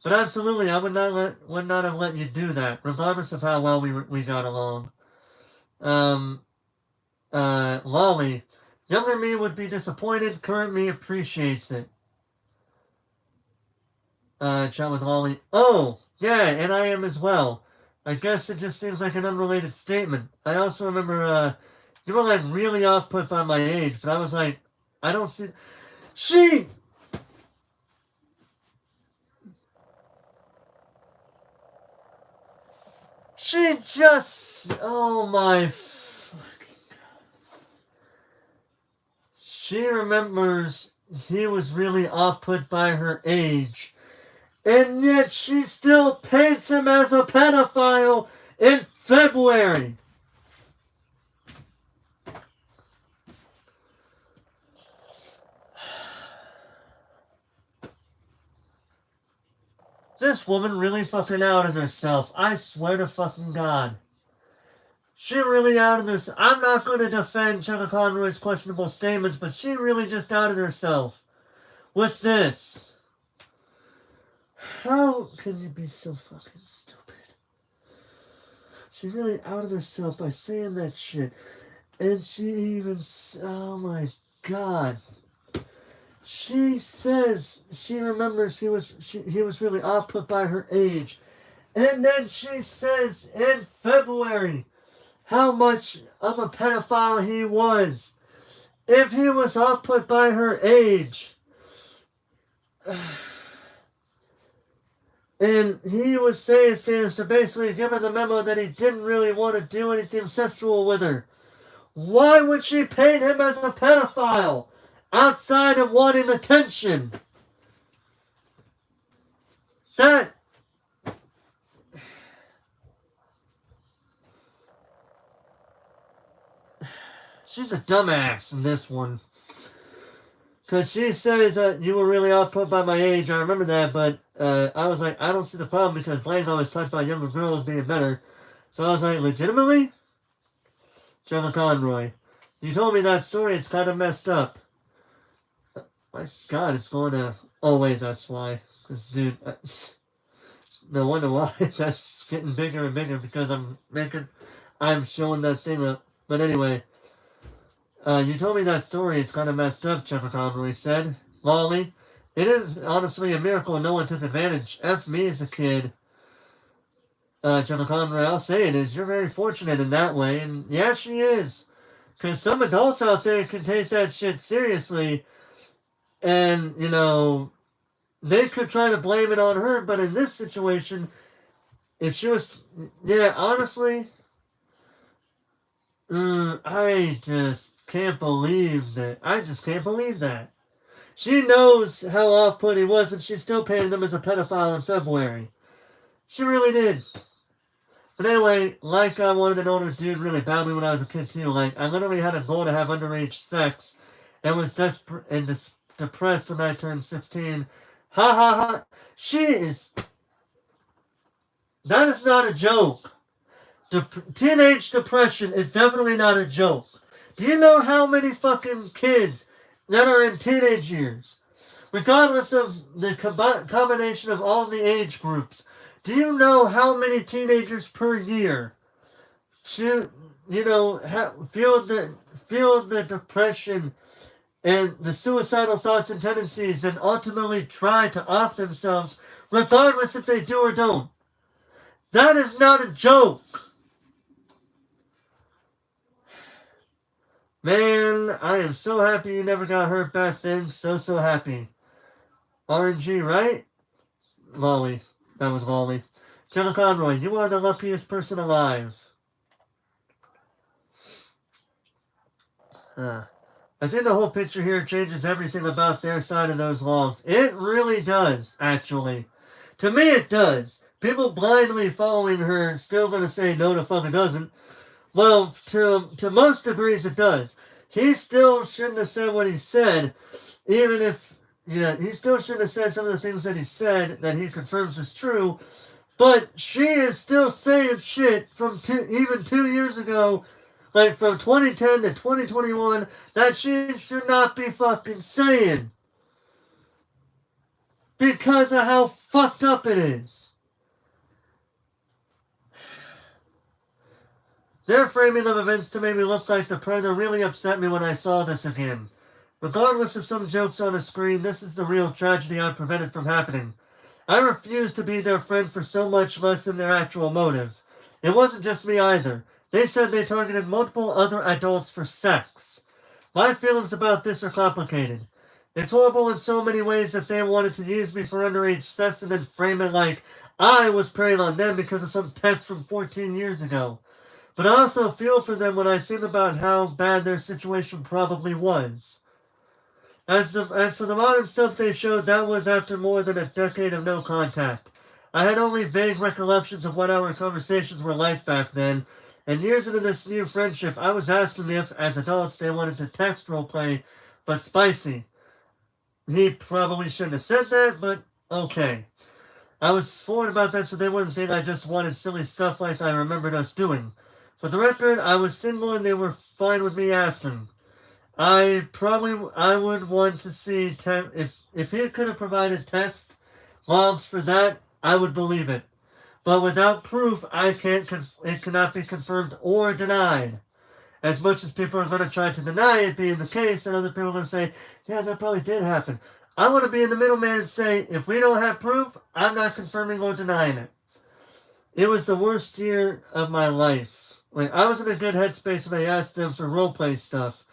But absolutely, I would not have let you do that, regardless of how well we got along. Lolly. Younger me would be disappointed, current me appreciates it. Chat with Lolly. Oh, yeah, and I am as well. I guess it just seems like an unrelated statement. I also remember, you were like really off put by my age, but I was like, I don't see. She just. Oh my fucking God. She remembers he was really off put by her age. And yet she still paints him as a pedophile in February. This woman really fucking out of herself. I swear to fucking God. She really outed herself. I'm not going to defend Jenna Conroy's questionable statements, but she really just outed herself with this. How can you be so fucking stupid? She really outed herself by saying that shit. And she even... Oh my God. She says she remembers he was really off put by her age. And then she says in February how much of a pedophile he was. If he was off put by her age... And he was saying things to basically give her the memo that he didn't really want to do anything sexual with her. Why would she paint him as a pedophile outside of wanting attention? That... She's a dumbass in this one. Because she says you were really off put by my age. I remember that, but I was like, I don't see the problem because Blaine's always talked about younger girls being better. So I was like, legitimately? Jenna Conroy. You told me that story, it's kind of messed up. My God, it's going to... Oh, wait, that's why. Because, dude, no wonder why that's getting bigger and bigger because I'm showing that thing up. But anyway... you told me that story, it's kind of messed up, Jenna Conroy said. Lolly, it is honestly a miracle no one took advantage. F me as a kid. Jenna Conroy, I'll say it is. You're very fortunate in that way, and yeah, she is. Because some adults out there can take that shit seriously, and, you know, they could try to blame it on her, but in this situation, if she was... Yeah, honestly... I just can't believe that. I just can't believe that. She knows how off-put he was, and she still painted him as a pedophile in February. She really did. But anyway, like I wanted an older dude really badly when I was a kid too. Like, I literally had a goal to have underage sex, and was desperate and depressed when I turned 16. Ha ha ha. She is... That is not a joke. Teenage depression is definitely not a joke. Do you know how many fucking kids that are in teenage years, regardless of the combination of all the age groups, Do you know how many teenagers per year to, feel the depression and the suicidal thoughts and tendencies and ultimately try to off themselves regardless if they do or don't? That is not a joke. Man, I am so happy you never got hurt back then. So happy. RNG, right? Lolly. That was Lolly. Jenna Conroy, you are the luckiest person alive. I think the whole picture here changes everything about their side of those logs. It really does, actually. To me, it does. People blindly following her still gonna say no, the fuck it doesn't. Well, to most degrees it does. He still shouldn't have said what he said, even if, he still shouldn't have said some of the things that he said that he confirms is true, but she is still saying shit from even 2 years ago, like from 2010 to 2021, that she should not be fucking saying. Because of how fucked up it is. Their framing of events to make me look like the predator really upset me when I saw this again. Regardless of some jokes on the screen, this is the real tragedy I prevented from happening. I refused to be their friend for so much less than their actual motive. It wasn't just me either. They said they targeted multiple other adults for sex. My feelings about this are complicated. It's horrible in so many ways that they wanted to use me for underage sex and then frame it like I was preying on them because of some text from 14 years ago. But I also feel for them when I think about how bad their situation probably was. As for the modern stuff they showed, that was after more than a decade of no contact. I had only vague recollections of what our conversations were like back then, and years into this new friendship, I was asking if, as adults, they wanted to text roleplay, but spicy. He probably shouldn't have said that, but okay. I was forward about that so they wouldn't think I just wanted silly stuff like I remembered us doing. For the record, I was single and they were fine with me asking. I would want to see if he could have provided text logs for that, I would believe it. But without proof, it cannot be confirmed or denied. As much as people are going to try to deny it being the case, and other people are going to say, yeah, that probably did happen. I want to be in the middleman and say, if we don't have proof, I'm not confirming or denying it. It was the worst year of my life. Like, I was in a good headspace when I asked them for roleplay stuff.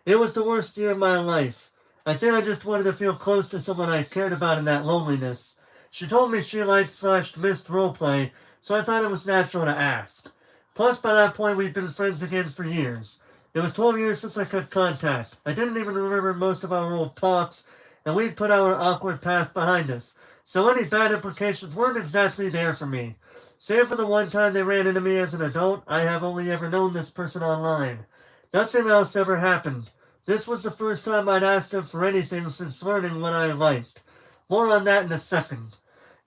It was the worst year of my life. I think I just wanted to feel close to someone I cared about in that loneliness. She told me she liked / missed roleplay, so I thought it was natural to ask. Plus, by that point, we'd been friends again for years. It was 12 years since I cut contact. I didn't even remember most of our old talks, and we'd put our awkward past behind us. So any bad implications weren't exactly there for me. Save for the one time they ran into me as an adult, I have only ever known this person online. Nothing else ever happened. This was the first time I'd asked him for anything since learning what I liked. More on that in a second.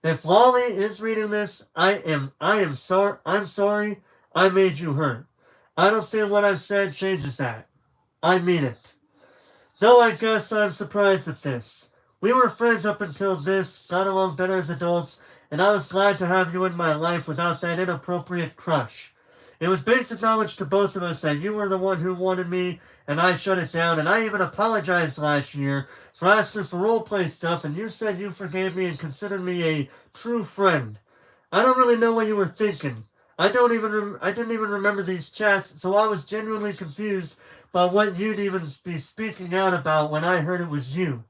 If Lolly is reading this, I'm sorry I made you hurt. I don't think what I've said changes that. I mean it. Though I guess I'm surprised at this. We were friends up until this, got along better as adults, and I was glad to have you in my life without that inappropriate crush. It was basic knowledge to both of us that you were the one who wanted me, and I shut it down, and I even apologized last year for asking for roleplay stuff, and you said you forgave me and considered me a true friend. I don't really know what you were thinking. I didn't even remember these chats, so I was genuinely confused by what you'd even be speaking out about when I heard it was you.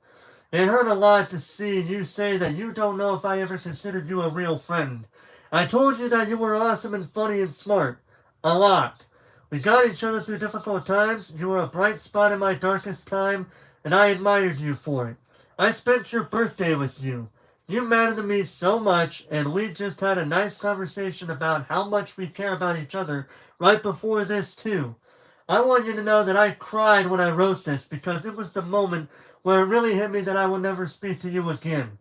It hurt a lot to see you say that you don't know if I ever considered you a real friend. I told you that you were awesome and funny and smart. A lot. We got each other through difficult times. You were a bright spot in my darkest time, and I admired you for it. I spent your birthday with you. You mattered to me so much, and we just had a nice conversation about how much we care about each other right before this, too. I want you to know that I cried when I wrote this because it was the moment where it really hit me that I will never speak to you again.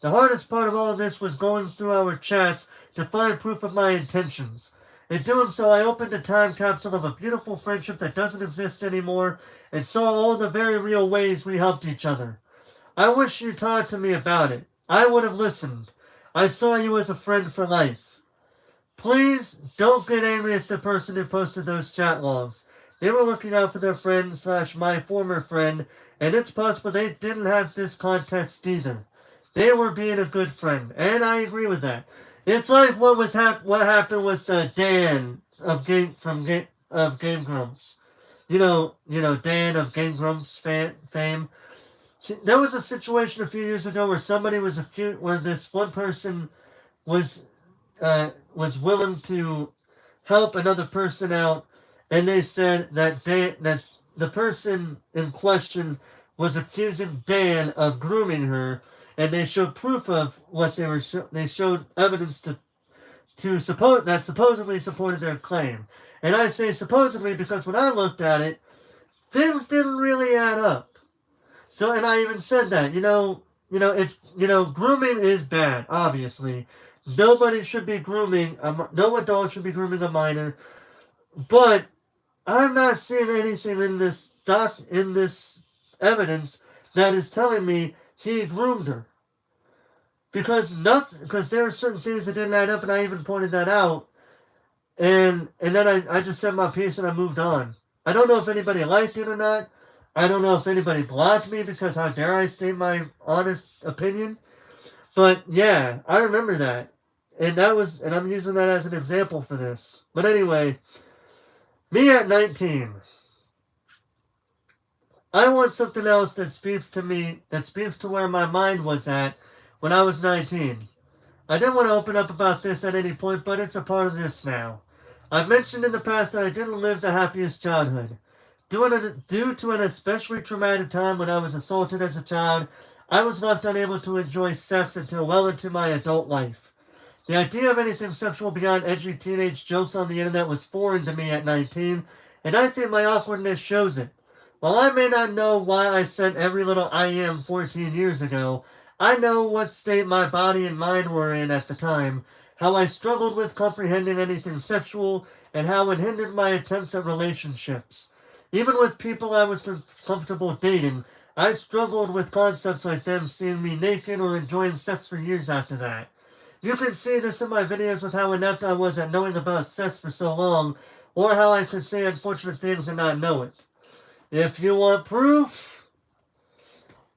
The hardest part of all of this was going through our chats to find proof of my intentions. In doing so, I opened a time capsule of a beautiful friendship that doesn't exist anymore and saw all the very real ways we helped each other. I wish you talked to me about it. I would have listened. I saw you as a friend for life. Please don't get angry at the person who posted those chat logs. They were looking out for their friend / my former friend, and it's possible they didn't have this context either. They were being a good friend, and I agree with that. It's like what happened with Dan of Game Grumps. Dan of Game Grumps fame. There was a situation a few years ago where somebody was accused, where this one person was was willing to help another person out, and they said that the person in question was accusing Dan of grooming her, and they showed proof of what they showed evidence that supposedly supported their claim. And I say supposedly because when I looked at it, things didn't really add up. So, and I even said that, grooming is bad, obviously. Nobody should be grooming, no adult should be grooming a minor, but I'm not seeing anything in this evidence that is telling me he groomed her. Because there are certain things that didn't add up, and I even pointed that out, and then I just said my piece and I moved on. I don't know if anybody liked it or not. I don't know if anybody blocked me because how dare I state my honest opinion. But yeah, I remember that. And I'm using that as an example for this. But anyway, me at 19. I want something else that speaks to me, that speaks to where my mind was at when I was 19. I didn't want to open up about this at any point, but it's a part of this now. I've mentioned in the past that I didn't live the happiest childhood. Due to an especially traumatic time when I was assaulted as a child, I was left unable to enjoy sex until well into my adult life. The idea of anything sexual beyond edgy teenage jokes on the internet was foreign to me at 19, and I think my awkwardness shows it. While I may not know why I sent every little I am 14 years ago, I know what state my body and mind were in at the time, how I struggled with comprehending anything sexual, and how it hindered my attempts at relationships. Even with people I was comfortable dating, I struggled with concepts like them seeing me naked or enjoying sex for years after that. You can see this in my videos with how inept I was at knowing about sex for so long, or how I could say unfortunate things and not know it. If you want proof,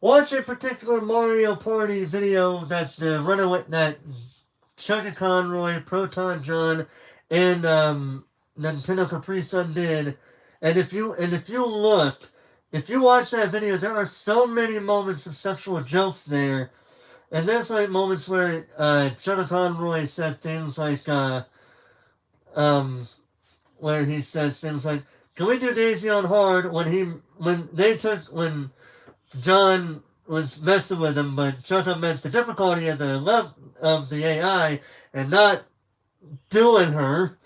watch a particular Mario Party video that Chugga Conroy, Proton John, and Nintendo Capri Sun did. And if you watch that video, there are so many moments of sexual jokes there. And there's like moments where Chugga Conroy said things like where he says things like, "Can we do Daisy on hard?" when John was messing with him, but Chugga meant the difficulty of the love of the AI and not doing her.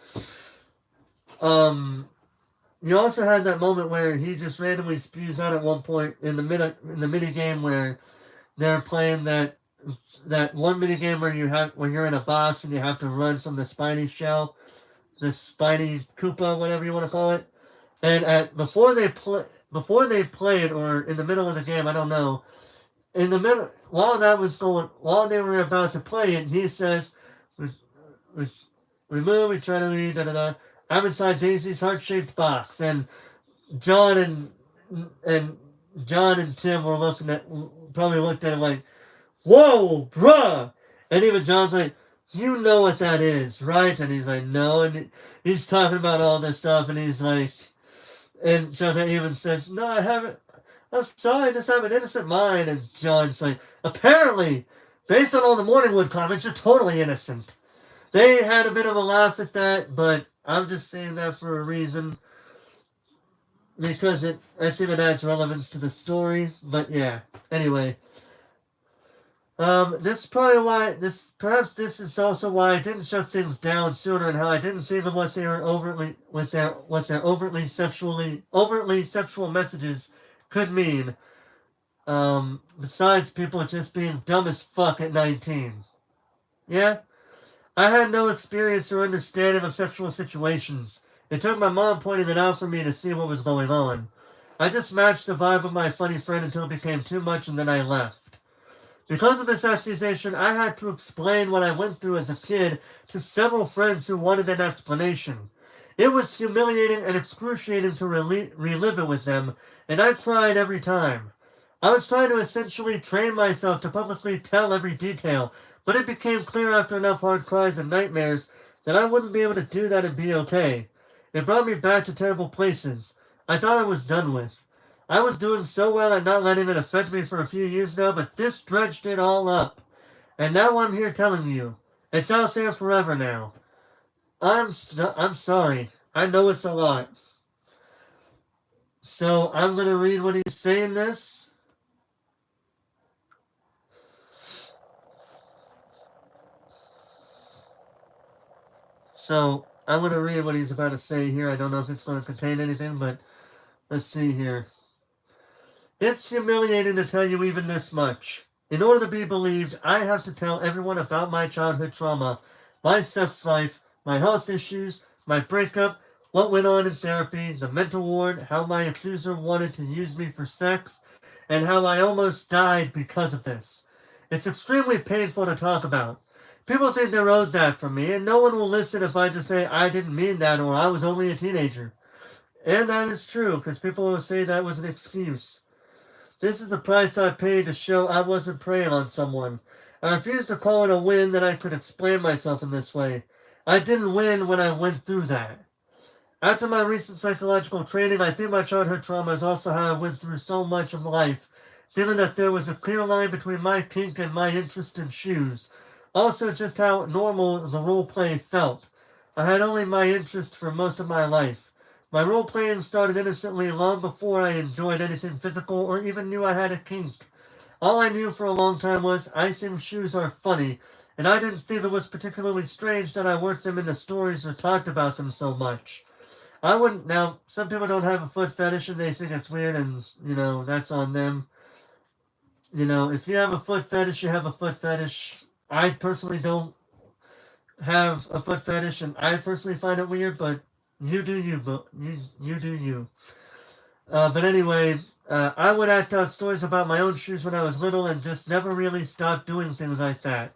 You also had that moment where he just randomly spews out at one point in the mini game where they're playing that one mini game where you're in a box and you have to run from the spiny shell, the spiny Koopa, whatever you want to call it. And before they played, or in the middle of the game, I don't know. In the middle, while they were about to play it, he says, "We move, we try to leave, da da da. I'm inside Daisy's heart-shaped box," and John and Tim were probably looked at him like, "Whoa, bruh!" And even John's like, "You know what that is, right?" And he's like, "No," and he's talking about all this stuff, and he's like, and John even says, "No, I haven't. I'm sorry, I just have an innocent mind." And John's like, "Apparently, based on all the Morningwood comments, you're totally innocent." They had a bit of a laugh at that, but I'm just saying that for a reason. Because I think it adds relevance to the story. But yeah, anyway. This is also why I didn't shut things down sooner, and how I didn't think of what their overtly sexual messages could mean. Besides people just being dumb as fuck at 19. Yeah? I had no experience or understanding of sexual situations. It took my mom pointing it out for me to see what was going on. I just matched the vibe of my funny friend until it became too much, and then I left. Because of this accusation, I had to explain what I went through as a kid to several friends who wanted an explanation. It was humiliating and excruciating to relive it with them, and I cried every time. I was trying to essentially train myself to publicly tell every detail, but it became clear after enough hard cries and nightmares that I wouldn't be able to do that and be okay. It brought me back to terrible places. I thought I was done with. I was doing so well at not letting it affect me for a few years now, but this dredged it all up. And now I'm here telling you. It's out there forever now. I'm sorry. I know it's a lot. So I'm going to read what he's saying this. So I'm going to read what he's about to say here. I don't know if it's going to contain anything, but let's see here. It's humiliating to tell you even this much. In order to be believed, I have to tell everyone about my childhood trauma, my sex life, my health issues, my breakup, what went on in therapy, the mental ward, how my accuser wanted to use me for sex, and how I almost died because of this. It's extremely painful to talk about. People think they're owed that from me, and no one will listen if I just say I didn't mean that or I was only a teenager. And that is true, because people will say that was an excuse. This is the price I paid to show I wasn't preying on someone. I refuse to call it a win that I could explain myself in this way. I didn't win when I went through that. After my recent psychological training, I think my childhood trauma is also how I went through so much of life, feeling that there was a clear line between my kink and my interest in shoes. Also, just how normal the role play felt. I had only my interest for most of my life. My role playing started innocently long before I enjoyed anything physical or even knew I had a kink. All I knew for a long time was I think shoes are funny, and I didn't think it was particularly strange that I worked them into stories or talked about them so much. I wouldn't. Now, some people don't have a foot fetish and they think it's weird, and, that's on them. If you have a foot fetish, you have a foot fetish. I personally don't have a foot fetish, and I personally find it weird, but you do you, but you do you. But anyway, I would act out stories about my own shoes when I was little and just never really stopped doing things like that.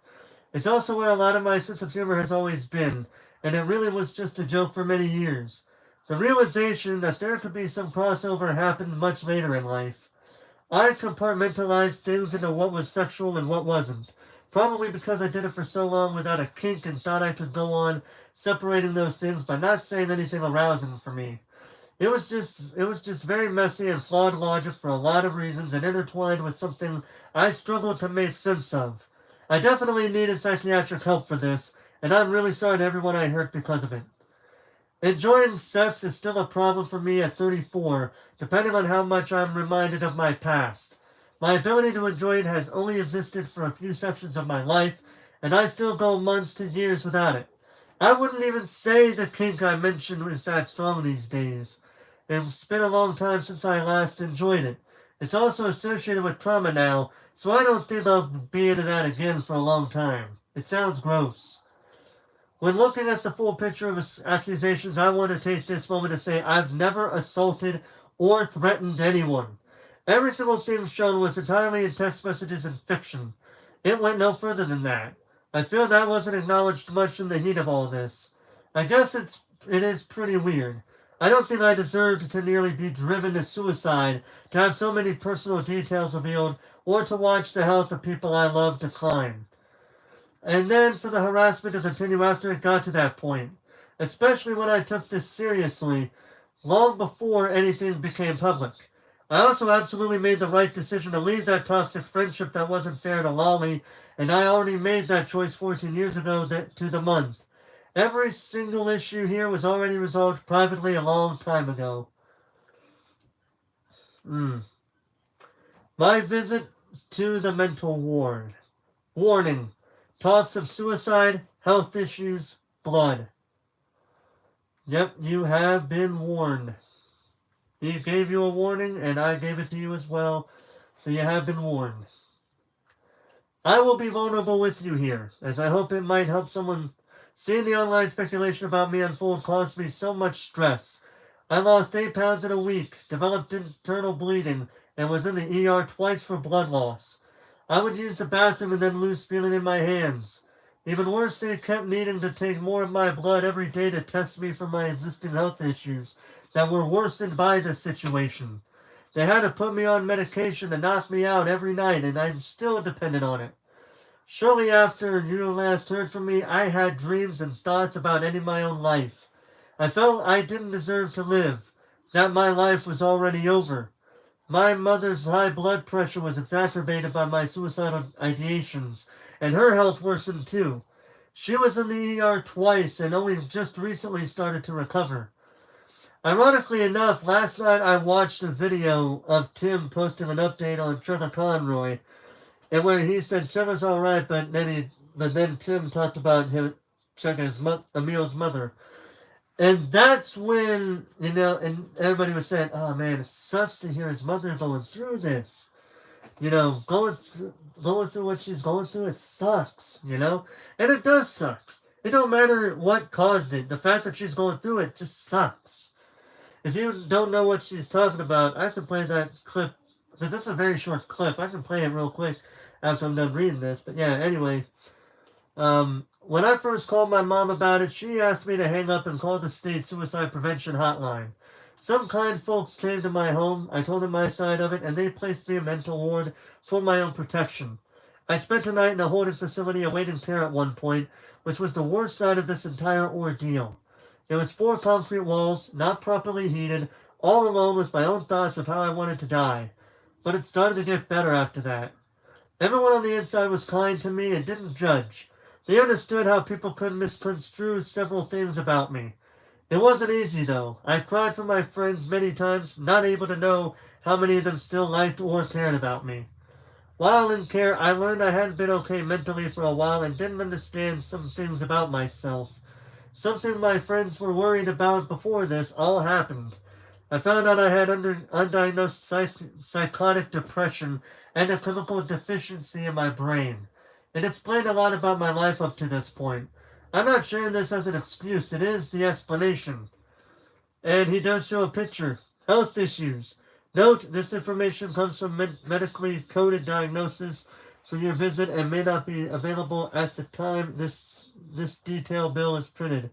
It's also where a lot of my sense of humor has always been, and it really was just a joke for many years. The realization that there could be some crossover happened much later in life. I compartmentalized things into what was sexual and what wasn't. Probably because I did it for so long without a kink and thought I could go on separating those things by not saying anything arousing for me. It was just very messy and flawed logic for a lot of reasons and intertwined with something I struggled to make sense of. I definitely needed psychiatric help for this, and I'm really sorry to everyone I hurt because of it. Enjoying sex is still a problem for me at 34, depending on how much I'm reminded of my past. My ability to enjoy it has only existed for a few sections of my life, and I still go months to years without it. I wouldn't even say the kink I mentioned is that strong these days. It's been a long time since I last enjoyed it. It's also associated with trauma now, so I don't think I'll be into that again for a long time. It sounds gross. When looking at the full picture of his accusations, I want to take this moment to say I've never assaulted or threatened anyone. Every single thing shown was entirely in text messages and fiction. It went no further than that. I feel that wasn't acknowledged much in the heat of all this. I guess it is pretty weird. I don't think I deserved to nearly be driven to suicide, to have so many personal details revealed, or to watch the health of people I love decline. And then for the harassment to continue after it got to that point, especially when I took this seriously, long before anything became public. I also absolutely made the right decision to leave that toxic friendship that wasn't fair to Lolly, and I already made that choice 14 years ago to the month. Every single issue here was already resolved privately a long time ago. My visit to the mental ward. Warning. Talks of suicide, health issues, blood. Yep, you have been warned. He gave you a warning, and I gave it to you as well, so you have been warned. I will be vulnerable with you here, as I hope it might help someone. Seeing the online speculation about me unfold caused me so much stress. I lost 8 pounds in a week, developed internal bleeding, and was in the ER twice for blood loss. I would use the bathroom and then lose feeling in my hands. Even worse, they kept needing to take more of my blood every day to test me for my existing health issues that were worsened by this situation. They had to put me on medication to knock me out every night, and I'm still dependent on it. Shortly after you last heard from me, I had dreams and thoughts about ending my own life. I felt I didn't deserve to live, that my life was already over. My mother's high blood pressure was exacerbated by my suicidal ideations, and her health worsened too. She was in the ER twice and only just recently started to recover. Ironically enough, last night I watched a video of Tim posting an update on Trevor Conroy, and where he said Trevor's alright, but then Tim talked about him checking Emil's mother. And that's when, and everybody was saying, oh man, it sucks to hear his mother going through this. Going through what she's going through, it sucks, And it does suck. It don't matter what caused it. The fact that she's going through it just sucks. If you don't know what she's talking about, I can play that clip, because it's a very short clip. I can play it real quick after I'm done reading this. But yeah, anyway. When I first called my mom about it, she asked me to hang up and call the state suicide prevention hotline. Some kind folks came to my home, I told them my side of it, and they placed me in a mental ward for my own protection. I spent a night in a holding facility awaiting care at one point, which was the worst night of this entire ordeal. It was 4 concrete walls, not properly heated, all alone with my own thoughts of how I wanted to die. But it started to get better after that. Everyone on the inside was kind to me and didn't judge. They understood how people could misconstrue several things about me. It wasn't easy, though. I cried for my friends many times, not able to know how many of them still liked or cared about me. While in care, I learned I hadn't been okay mentally for a while and didn't understand some things about myself. Something my friends were worried about before this all happened. I found out I had undiagnosed psychotic depression and a chemical deficiency in my brain. It explained a lot about my life up to this point. I'm not sharing this as an excuse, it is the explanation. And he does show a picture. Health issues. Note, this information comes from medically coded diagnosis for your visit and may not be available at the time this detail bill is printed.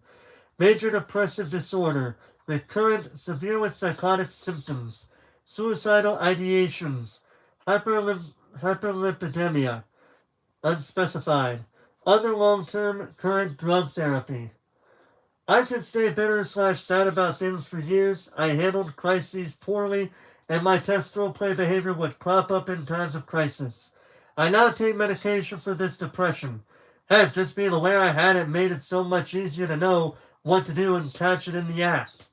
Major depressive disorder. Recurrent, severe with psychotic symptoms. Suicidal ideations. Hyperlipidemia. Unspecified. Other long-term current drug therapy. I could stay bitter/sad about things for years. I handled crises poorly, and my textual play behavior would crop up in times of crisis. I now take medication for this depression. Heck, just being aware I had it made it so much easier to know what to do and catch it in the act.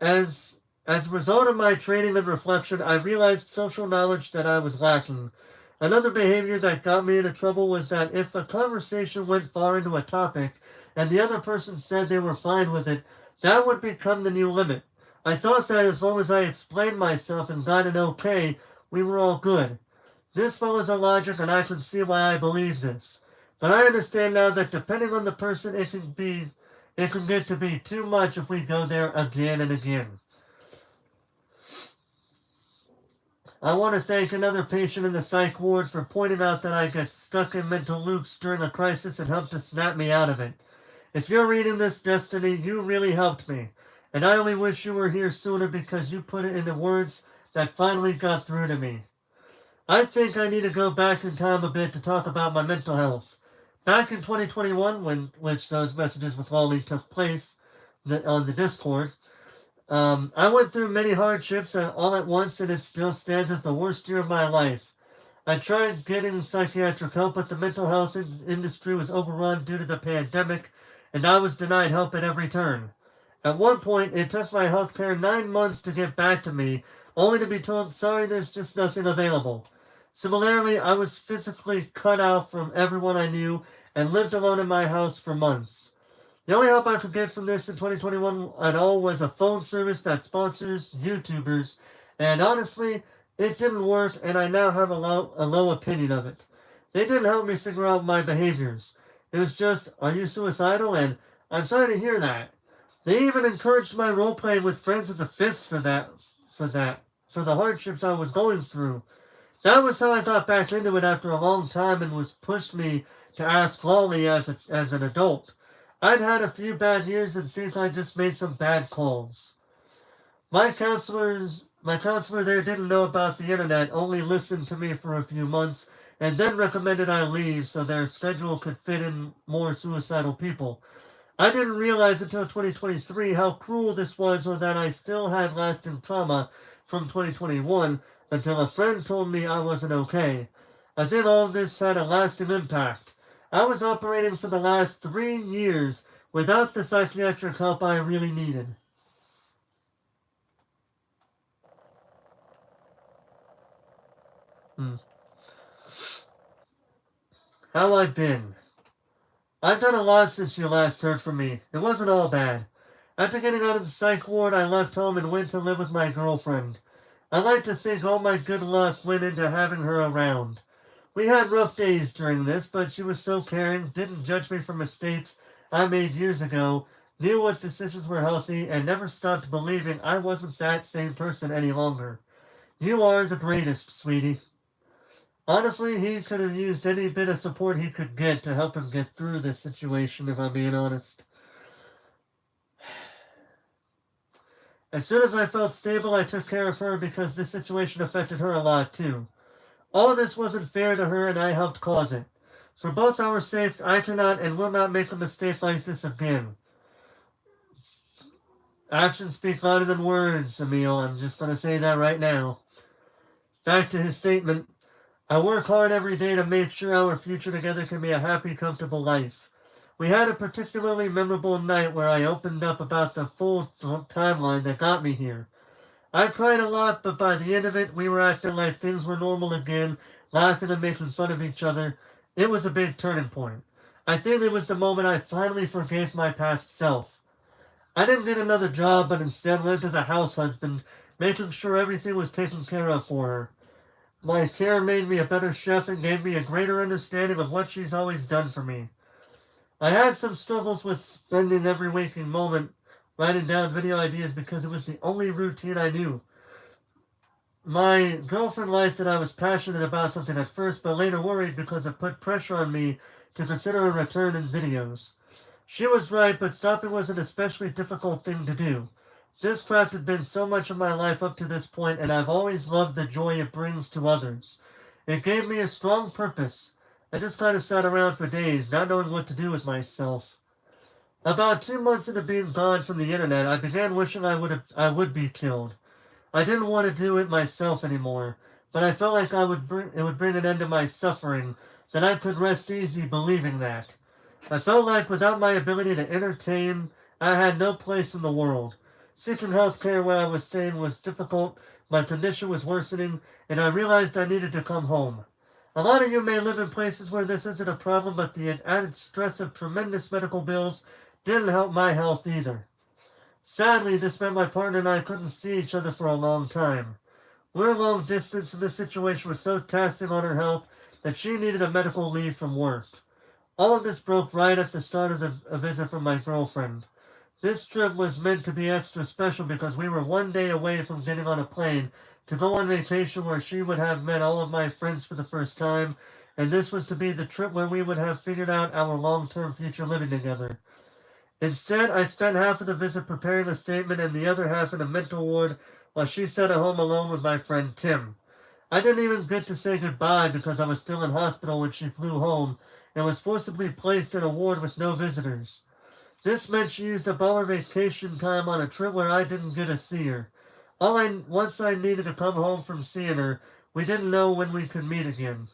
As a result of my training and reflection, I realized social knowledge that I was lacking. Another behavior that got me into trouble was that if a conversation went far into a topic and the other person said they were fine with it, that would become the new limit. I thought that as long as I explained myself and got an okay, we were all good. This follows a logic and I can see why I believe this. But I understand now that depending on the person, it can get to be too much if we go there again and again. I want to thank another patient in the psych ward for pointing out that I got stuck in mental loops during a crisis and helped to snap me out of it. If you're reading this, Destiny, you really helped me. And I only wish you were here sooner because you put it into words that finally got through to me. I think I need to go back in time a bit to talk about my mental health. Back in 2021, which those messages with Lolly took place on the Discord, I went through many hardships all at once, and it still stands as the worst year of my life. I tried getting psychiatric help, but the mental health industry was overrun due to the pandemic, and I was denied help at every turn. At one point, it took my healthcare 9 months to get back to me, only to be told, sorry, there's just nothing available. Similarly, I was physically cut out from everyone I knew and lived alone in my house for months. The only help I could get from this in 2021 at all was a phone service that sponsors YouTubers, and honestly, it didn't work, and I now have a low opinion of it. They didn't help me figure out my behaviors. It was just, are you suicidal? And I'm sorry to hear that. They even encouraged my role-playing with friends as a fix for the hardships I was going through. That was how I got back into it after a long time and was pushed me to ask Lolly as an adult. I'd had a few bad years and think I just made some bad calls. My counselor there didn't know about the internet, only listened to me for a few months, and then recommended I leave so their schedule could fit in more suicidal people. I didn't realize until 2023 how cruel this was or that I still had lasting trauma from 2021 until a friend told me I wasn't okay. I think all of this had a lasting impact. I was operating for the last 3 years without the psychiatric help I really needed. Hmm. How I've been. I've done a lot since you last heard from me. It wasn't all bad. After getting out of the psych ward, I left home and went to live with my girlfriend. I like to think all my good luck went into having her around. We had rough days during this, but she was so caring, didn't judge me for mistakes I made years ago, knew what decisions were healthy, and never stopped believing I wasn't that same person any longer. You are the greatest, sweetie. Honestly, he could have used any bit of support he could get to help him get through this situation, if I'm being honest. As soon as I felt stable, I took care of her because this situation affected her a lot too. All this wasn't fair to her, and I helped cause it. For both our sakes, I cannot and will not make a mistake like this again. Actions speak louder than words, Emil. I'm just going to say that right now. Back to his statement. I work hard every day to make sure our future together can be a happy, comfortable life. We had a particularly memorable night where I opened up about the full timeline that got me here. I cried a lot, but by the end of it, we were acting like things were normal again, laughing and making fun of each other. It was a big turning point. I think it was the moment I finally forgave my past self. I didn't get another job, but instead lived as a house husband, making sure everything was taken care of for her. My care made me a better chef and gave me a greater understanding of what she's always done for me. I had some struggles with spending every waking moment writing down video ideas because it was the only routine I knew. My girlfriend liked that I was passionate about something at first, but later worried because it put pressure on me to consider a return in videos. She was right, but stopping was an especially difficult thing to do. This craft had been so much of my life up to this point, and I've always loved the joy it brings to others. It gave me a strong purpose. I just kind of sat around for days, not knowing what to do with myself. About 2 months into being gone from the internet, I began wishing I would be killed. I didn't want to do it myself anymore, but I felt like it would bring an end to my suffering, that I could rest easy believing that. I felt like without my ability to entertain, I had no place in the world. Seeking health care where I was staying was difficult, my condition was worsening, and I realized I needed to come home. A lot of you may live in places where this isn't a problem, but the added stress of tremendous medical bills didn't help my health either. Sadly, this meant my partner and I couldn't see each other for a long time. We're long distance, and this situation was so taxing on her health that she needed a medical leave from work. All of this broke right at the start of a visit from my girlfriend. This trip was meant to be extra special because we were one day away from getting on a plane to go on vacation where she would have met all of my friends for the first time, and this was to be the trip where we would have figured out our long-term future living together. Instead, I spent half of the visit preparing a statement and the other half in a mental ward while she sat at home alone with my friend Tim. I didn't even get to say goodbye because I was still in hospital when she flew home and was forcibly placed in a ward with no visitors. This meant she used up all her vacation time on a trip where I didn't get to see her. Once I needed to come home from seeing her, we didn't know when we could meet again.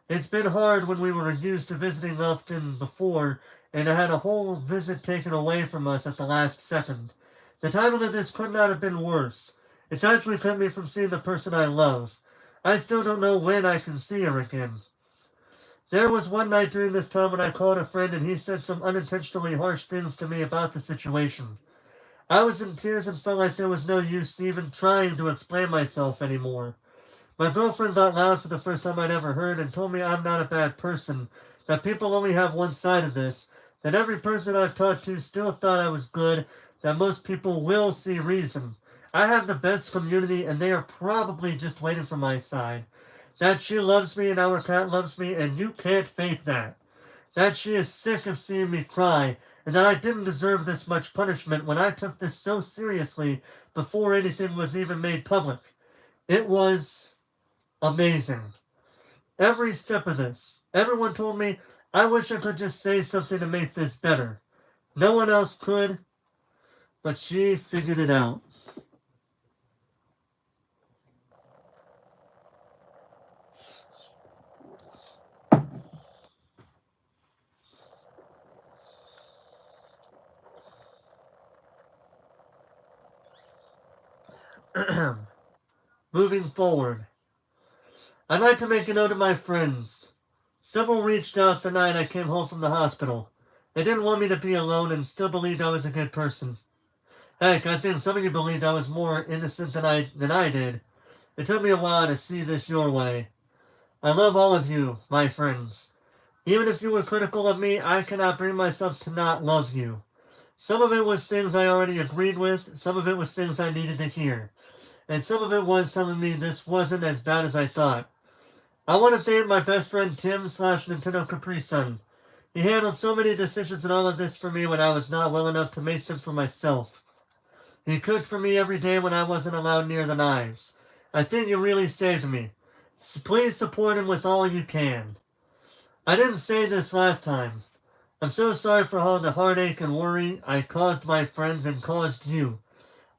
It's been hard when we were used to visiting often before, and I had a whole visit taken away from us at the last second. The timing of this could not have been worse. It's actually kept me from seeing the person I love. I still don't know when I can see her again. There was one night during this time when I called a friend and he said some unintentionally harsh things to me about the situation. I was in tears and felt like there was no use even trying to explain myself anymore. My girlfriend got loud for the first time I'd ever heard and told me I'm not a bad person, that people only have one side of this, that every person I've talked to still thought I was good, that most people will see reason. I have the best community and they are probably just waiting for my side. That she loves me and our cat loves me, and you can't fake that. That she is sick of seeing me cry, and that I didn't deserve this much punishment when I took this so seriously before anything was even made public. It was amazing. Every step of this. Everyone told me I wish I could just say something to make this better. No one else could, but she figured it out. Moving forward, I'd like to make a note of my friends. Several reached out the night I came home from the hospital. They didn't want me to be alone and still believed I was a good person. Heck, I think some of you believed I was more innocent than I did. It took me a while to see this your way. I love all of you, my friends. Even if you were critical of me, I cannot bring myself to not love you. Some of it was things I already agreed with, some of it was things I needed to hear, and some of it was telling me this wasn't as bad as I thought. I want to thank my best friend Tim slash Nintendo Capri Sun. He handled so many decisions and all of this for me when I was not well enough to make them for myself. He cooked for me every day when I wasn't allowed near the knives. I think you really saved me. Please support him with all you can. I didn't say this last time. I'm so sorry for all the heartache and worry I caused my friends and caused you.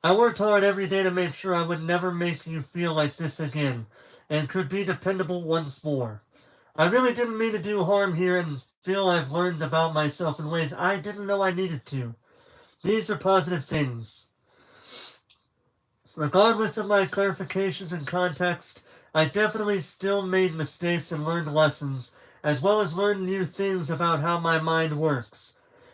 I worked hard every day to make sure I would never make you feel like this again, and could be dependable once more. I really didn't mean to do harm here and feel I've learned about myself in ways I didn't know I needed to. These are positive things. Regardless of my clarifications and context, I definitely still made mistakes and learned lessons, as well as learned new things about how my mind works.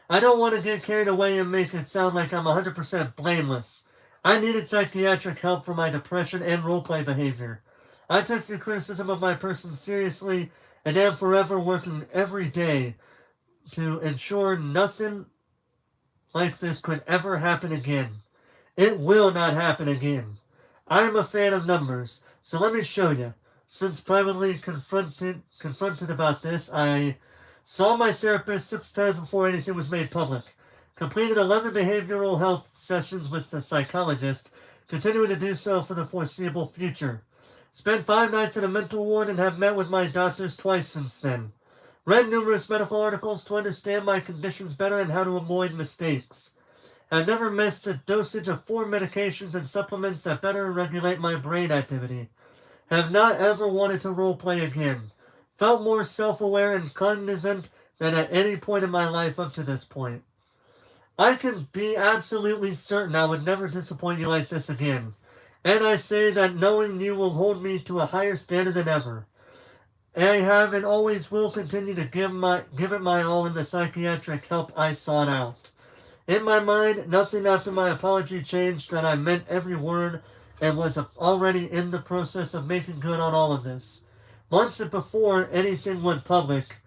I don't want to get carried away and make it sound like I'm 100% blameless. I needed psychiatric help for my depression and roleplay behavior. I took your criticism of my person seriously and am forever working every day to ensure nothing like this could ever happen again. It will not happen again. I am a fan of numbers, so let me show you. Since privately confronted about this, I saw my therapist 6 times before anything was made public. Completed 11 behavioral health sessions with the psychologist, continuing to do so for the foreseeable future. Spent 5 nights in a mental ward and have met with my doctors twice since then. Read numerous medical articles to understand my conditions better and how to avoid mistakes. I've never missed a dosage of 4 medications and supplements that better regulate my brain activity. Have not ever wanted to roleplay again. Felt more self-aware and cognizant than at any point in my life up to this point. I can be absolutely certain I would never disappoint you like this again. And I say that knowing you will hold me to a higher standard than ever. I have and always will continue to give it my all in the psychiatric help I sought out. In my mind, nothing after my apology changed that I meant every word and was already in the process of making good on all of this. Months before anything went public.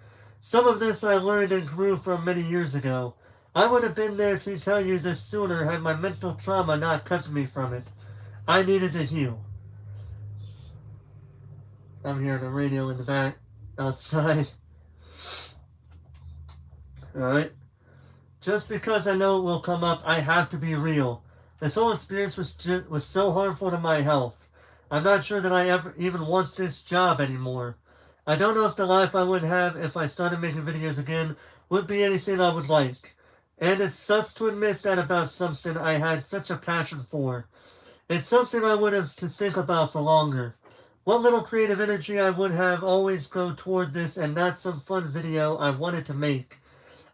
Some of this I learned and grew from many years ago. I would have been there to tell you this sooner had my mental trauma not kept me from it. I needed to heal. I'm hearing a radio in the back, outside. Alright. Just because I know it will come up, I have to be real. This whole experience was so harmful to my health. I'm not sure that I ever even want this job anymore. I don't know if the life I would have if I started making videos again would be anything I would like. And it sucks to admit that about something I had such a passion for. It's something I would have to think about for longer. What little creative energy I would have always go toward this and not some fun video I wanted to make.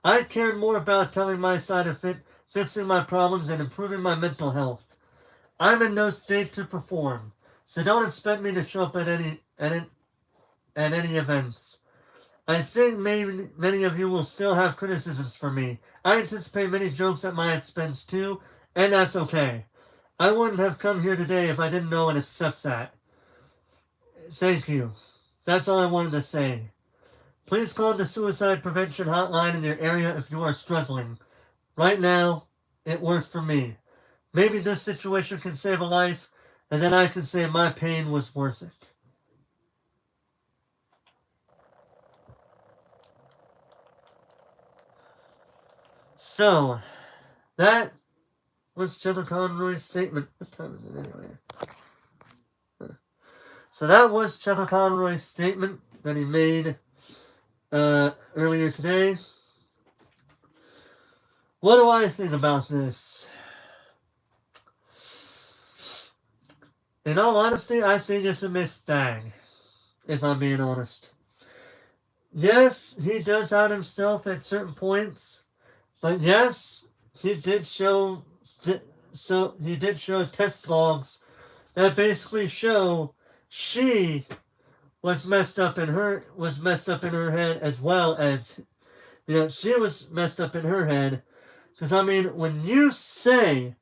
I cared more about telling my side of it, fixing my problems, and improving my mental health. I'm in no state to perform, so don't expect me to show up at any events. I think many of you will still have criticisms for me. I anticipate many jokes at my expense too, and that's okay. I wouldn't have come here today if I didn't know and accept that. Thank you. That's all I wanted to say. Please call the suicide prevention hotline in your area if you are struggling. Right now, it worked for me. Maybe this situation can save a life, and then I can say my pain was worth it. So, that was Trevor Conroy's statement. What time is it anyway? So that was Trevor Conroy's statement that he made earlier today. What do I think about this? In all honesty, I think it's a mixed bag, if I'm being honest. Yes, he does out himself at certain points, but yes, he did show text logs that basically show she was messed up in her head, as well as, she was messed up in her head. Because I mean, when you say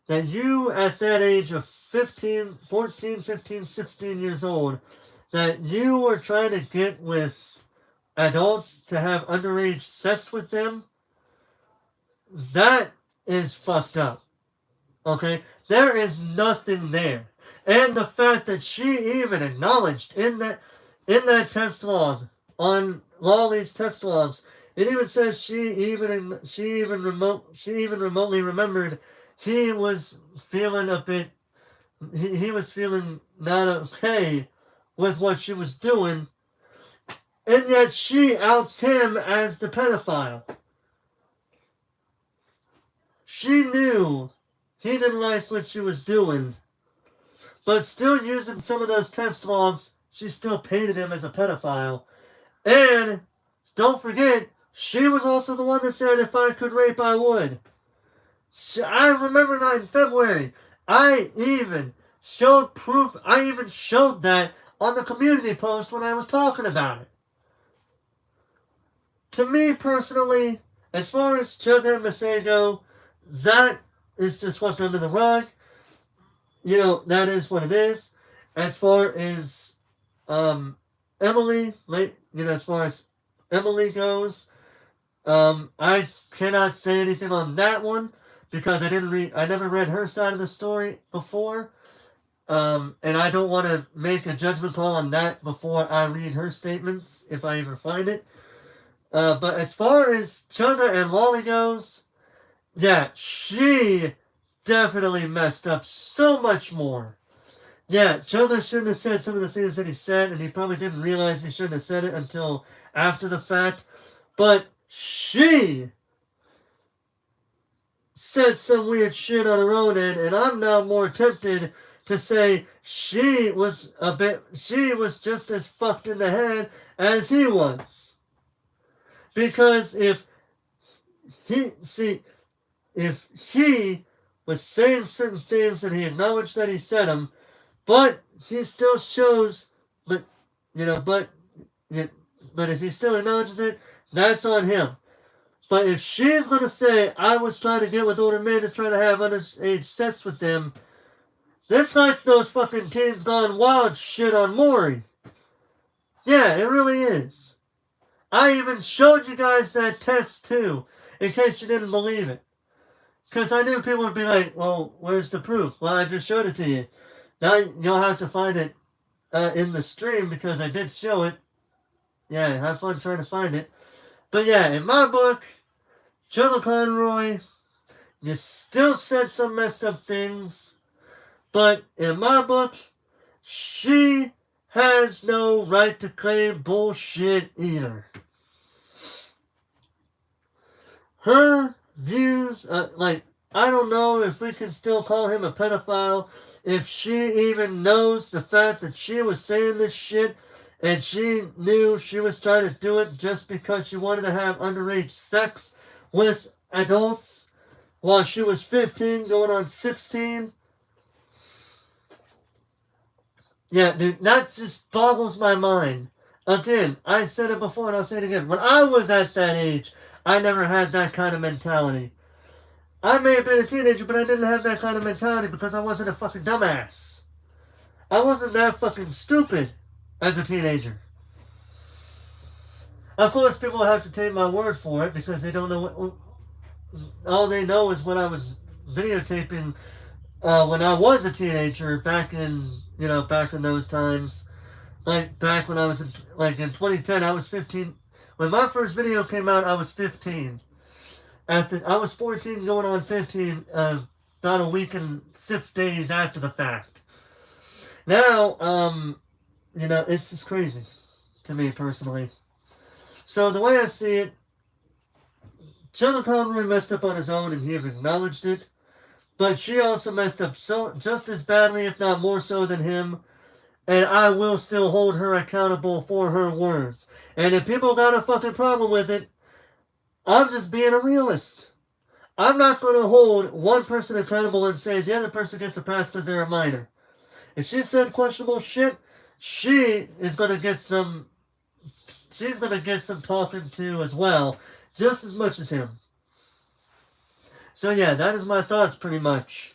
that you at that age of 14, 15, 16 years old, that you were trying to get with adults to have underage sex with them, that is fucked up. Okay? There is nothing there. And the fact that she even acknowledged in that text log, on Lawley's text logs, it even says she even remotely remembered he was feeling a bit, he was feeling not okay with what she was doing, and yet she outs him as the pedophile. She knew he didn't like what she was doing, but still using some of those text logs, she still painted him as a pedophile. And don't forget, she was also the one that said, if I could rape, I would. I remember that in February. I even showed proof. I even showed that on the community post when I was talking about it. To me personally, as far as Chugga and Masae go, that is just swept under the rug. That is what it is. As far as Emily, as far as Emily goes, I cannot say anything on that one because I never read her side of the story before. And I don't want to make a judgment call on that before I read her statements, if I ever find it. But as far as Chugga and Lawley goes, yeah, she definitely messed up so much more. Yeah, Chugga shouldn't have said some of the things that he said, and he probably didn't realize he shouldn't have said it until after the fact. But she said some weird shit on her own end, and I'm now more tempted to say she was just as fucked in the head as he was. Because if he was saying certain things and he acknowledged that he said them, but he still shows, but if he still acknowledges it, that's on him. But if she's going to say, I was trying to get with older men to try to have underage sex with them, that's like those fucking Teens Gone Wild shit on Maury. Yeah, it really is. I even showed you guys that text too, in case you didn't believe it. Because I knew people would be like, well, where's the proof? Well, I just showed it to you. Now you'll have to find it in the stream because I did show it. Yeah, have fun trying to find it. But yeah, in my book, Chugga Conroy, you still said some messed up things. But in my book, she has no right to claim bullshit either. Her views, I don't know if we can still call him a pedophile, if she even knows the fact that she was saying this shit and she knew she was trying to do it just because she wanted to have underage sex with adults while she was 15 going on 16. Yeah, dude, that just boggles my mind. Again, I said it before and I'll say it again. When I was at that age, I never had that kind of mentality. I may have been a teenager, but I didn't have that kind of mentality because I wasn't a fucking dumbass. I wasn't that fucking stupid as a teenager. Of course, people have to take my word for it because they don't know what... All they know is what I was videotaping when I was a teenager back in those times. Like, back when I was in 2010, I was 15. When my first video came out, I was 15. I was 14 going on 15 about a week and 6 days after the fact. Now, it's just crazy to me personally. So the way I see it, Sean Connery messed up on his own and he acknowledged it. But she also messed up just as badly, if not more so than him. And I will still hold her accountable for her words. And if people got a fucking problem with it, I'm just being a realist. I'm not going to hold one person accountable and say the other person gets a pass because they're a minor. If she said questionable shit, she is going to get some. She's going to get some talking to as well, just as much as him. So yeah, that is my thoughts pretty much.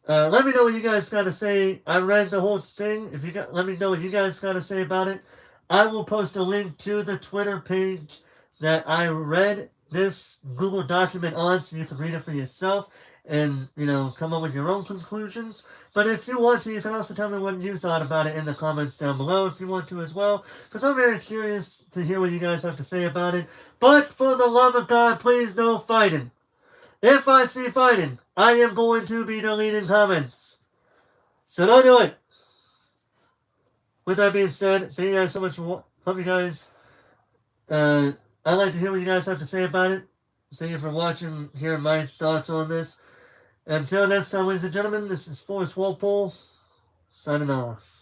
Let me know what you guys got to say. I read the whole thing. Let me know what you guys got to say about it. I will post a link to the Twitter page that I read this Google document on, so you can read it for yourself and come up with your own conclusions. But if you want to, you can also tell me what you thought about it in the comments down below if you want to as well, because I'm very curious to hear what you guys have to say about it. But for the love of God, please no fighting. If I see fighting, I am going to be deleting comments. So don't do it. With that being said, thank you guys so much for hope you guys. I'd like to hear what you guys have to say about it. Thank you for watching, hearing my thoughts on this. Until next time, ladies and gentlemen, this is Forrest Walpole, signing off.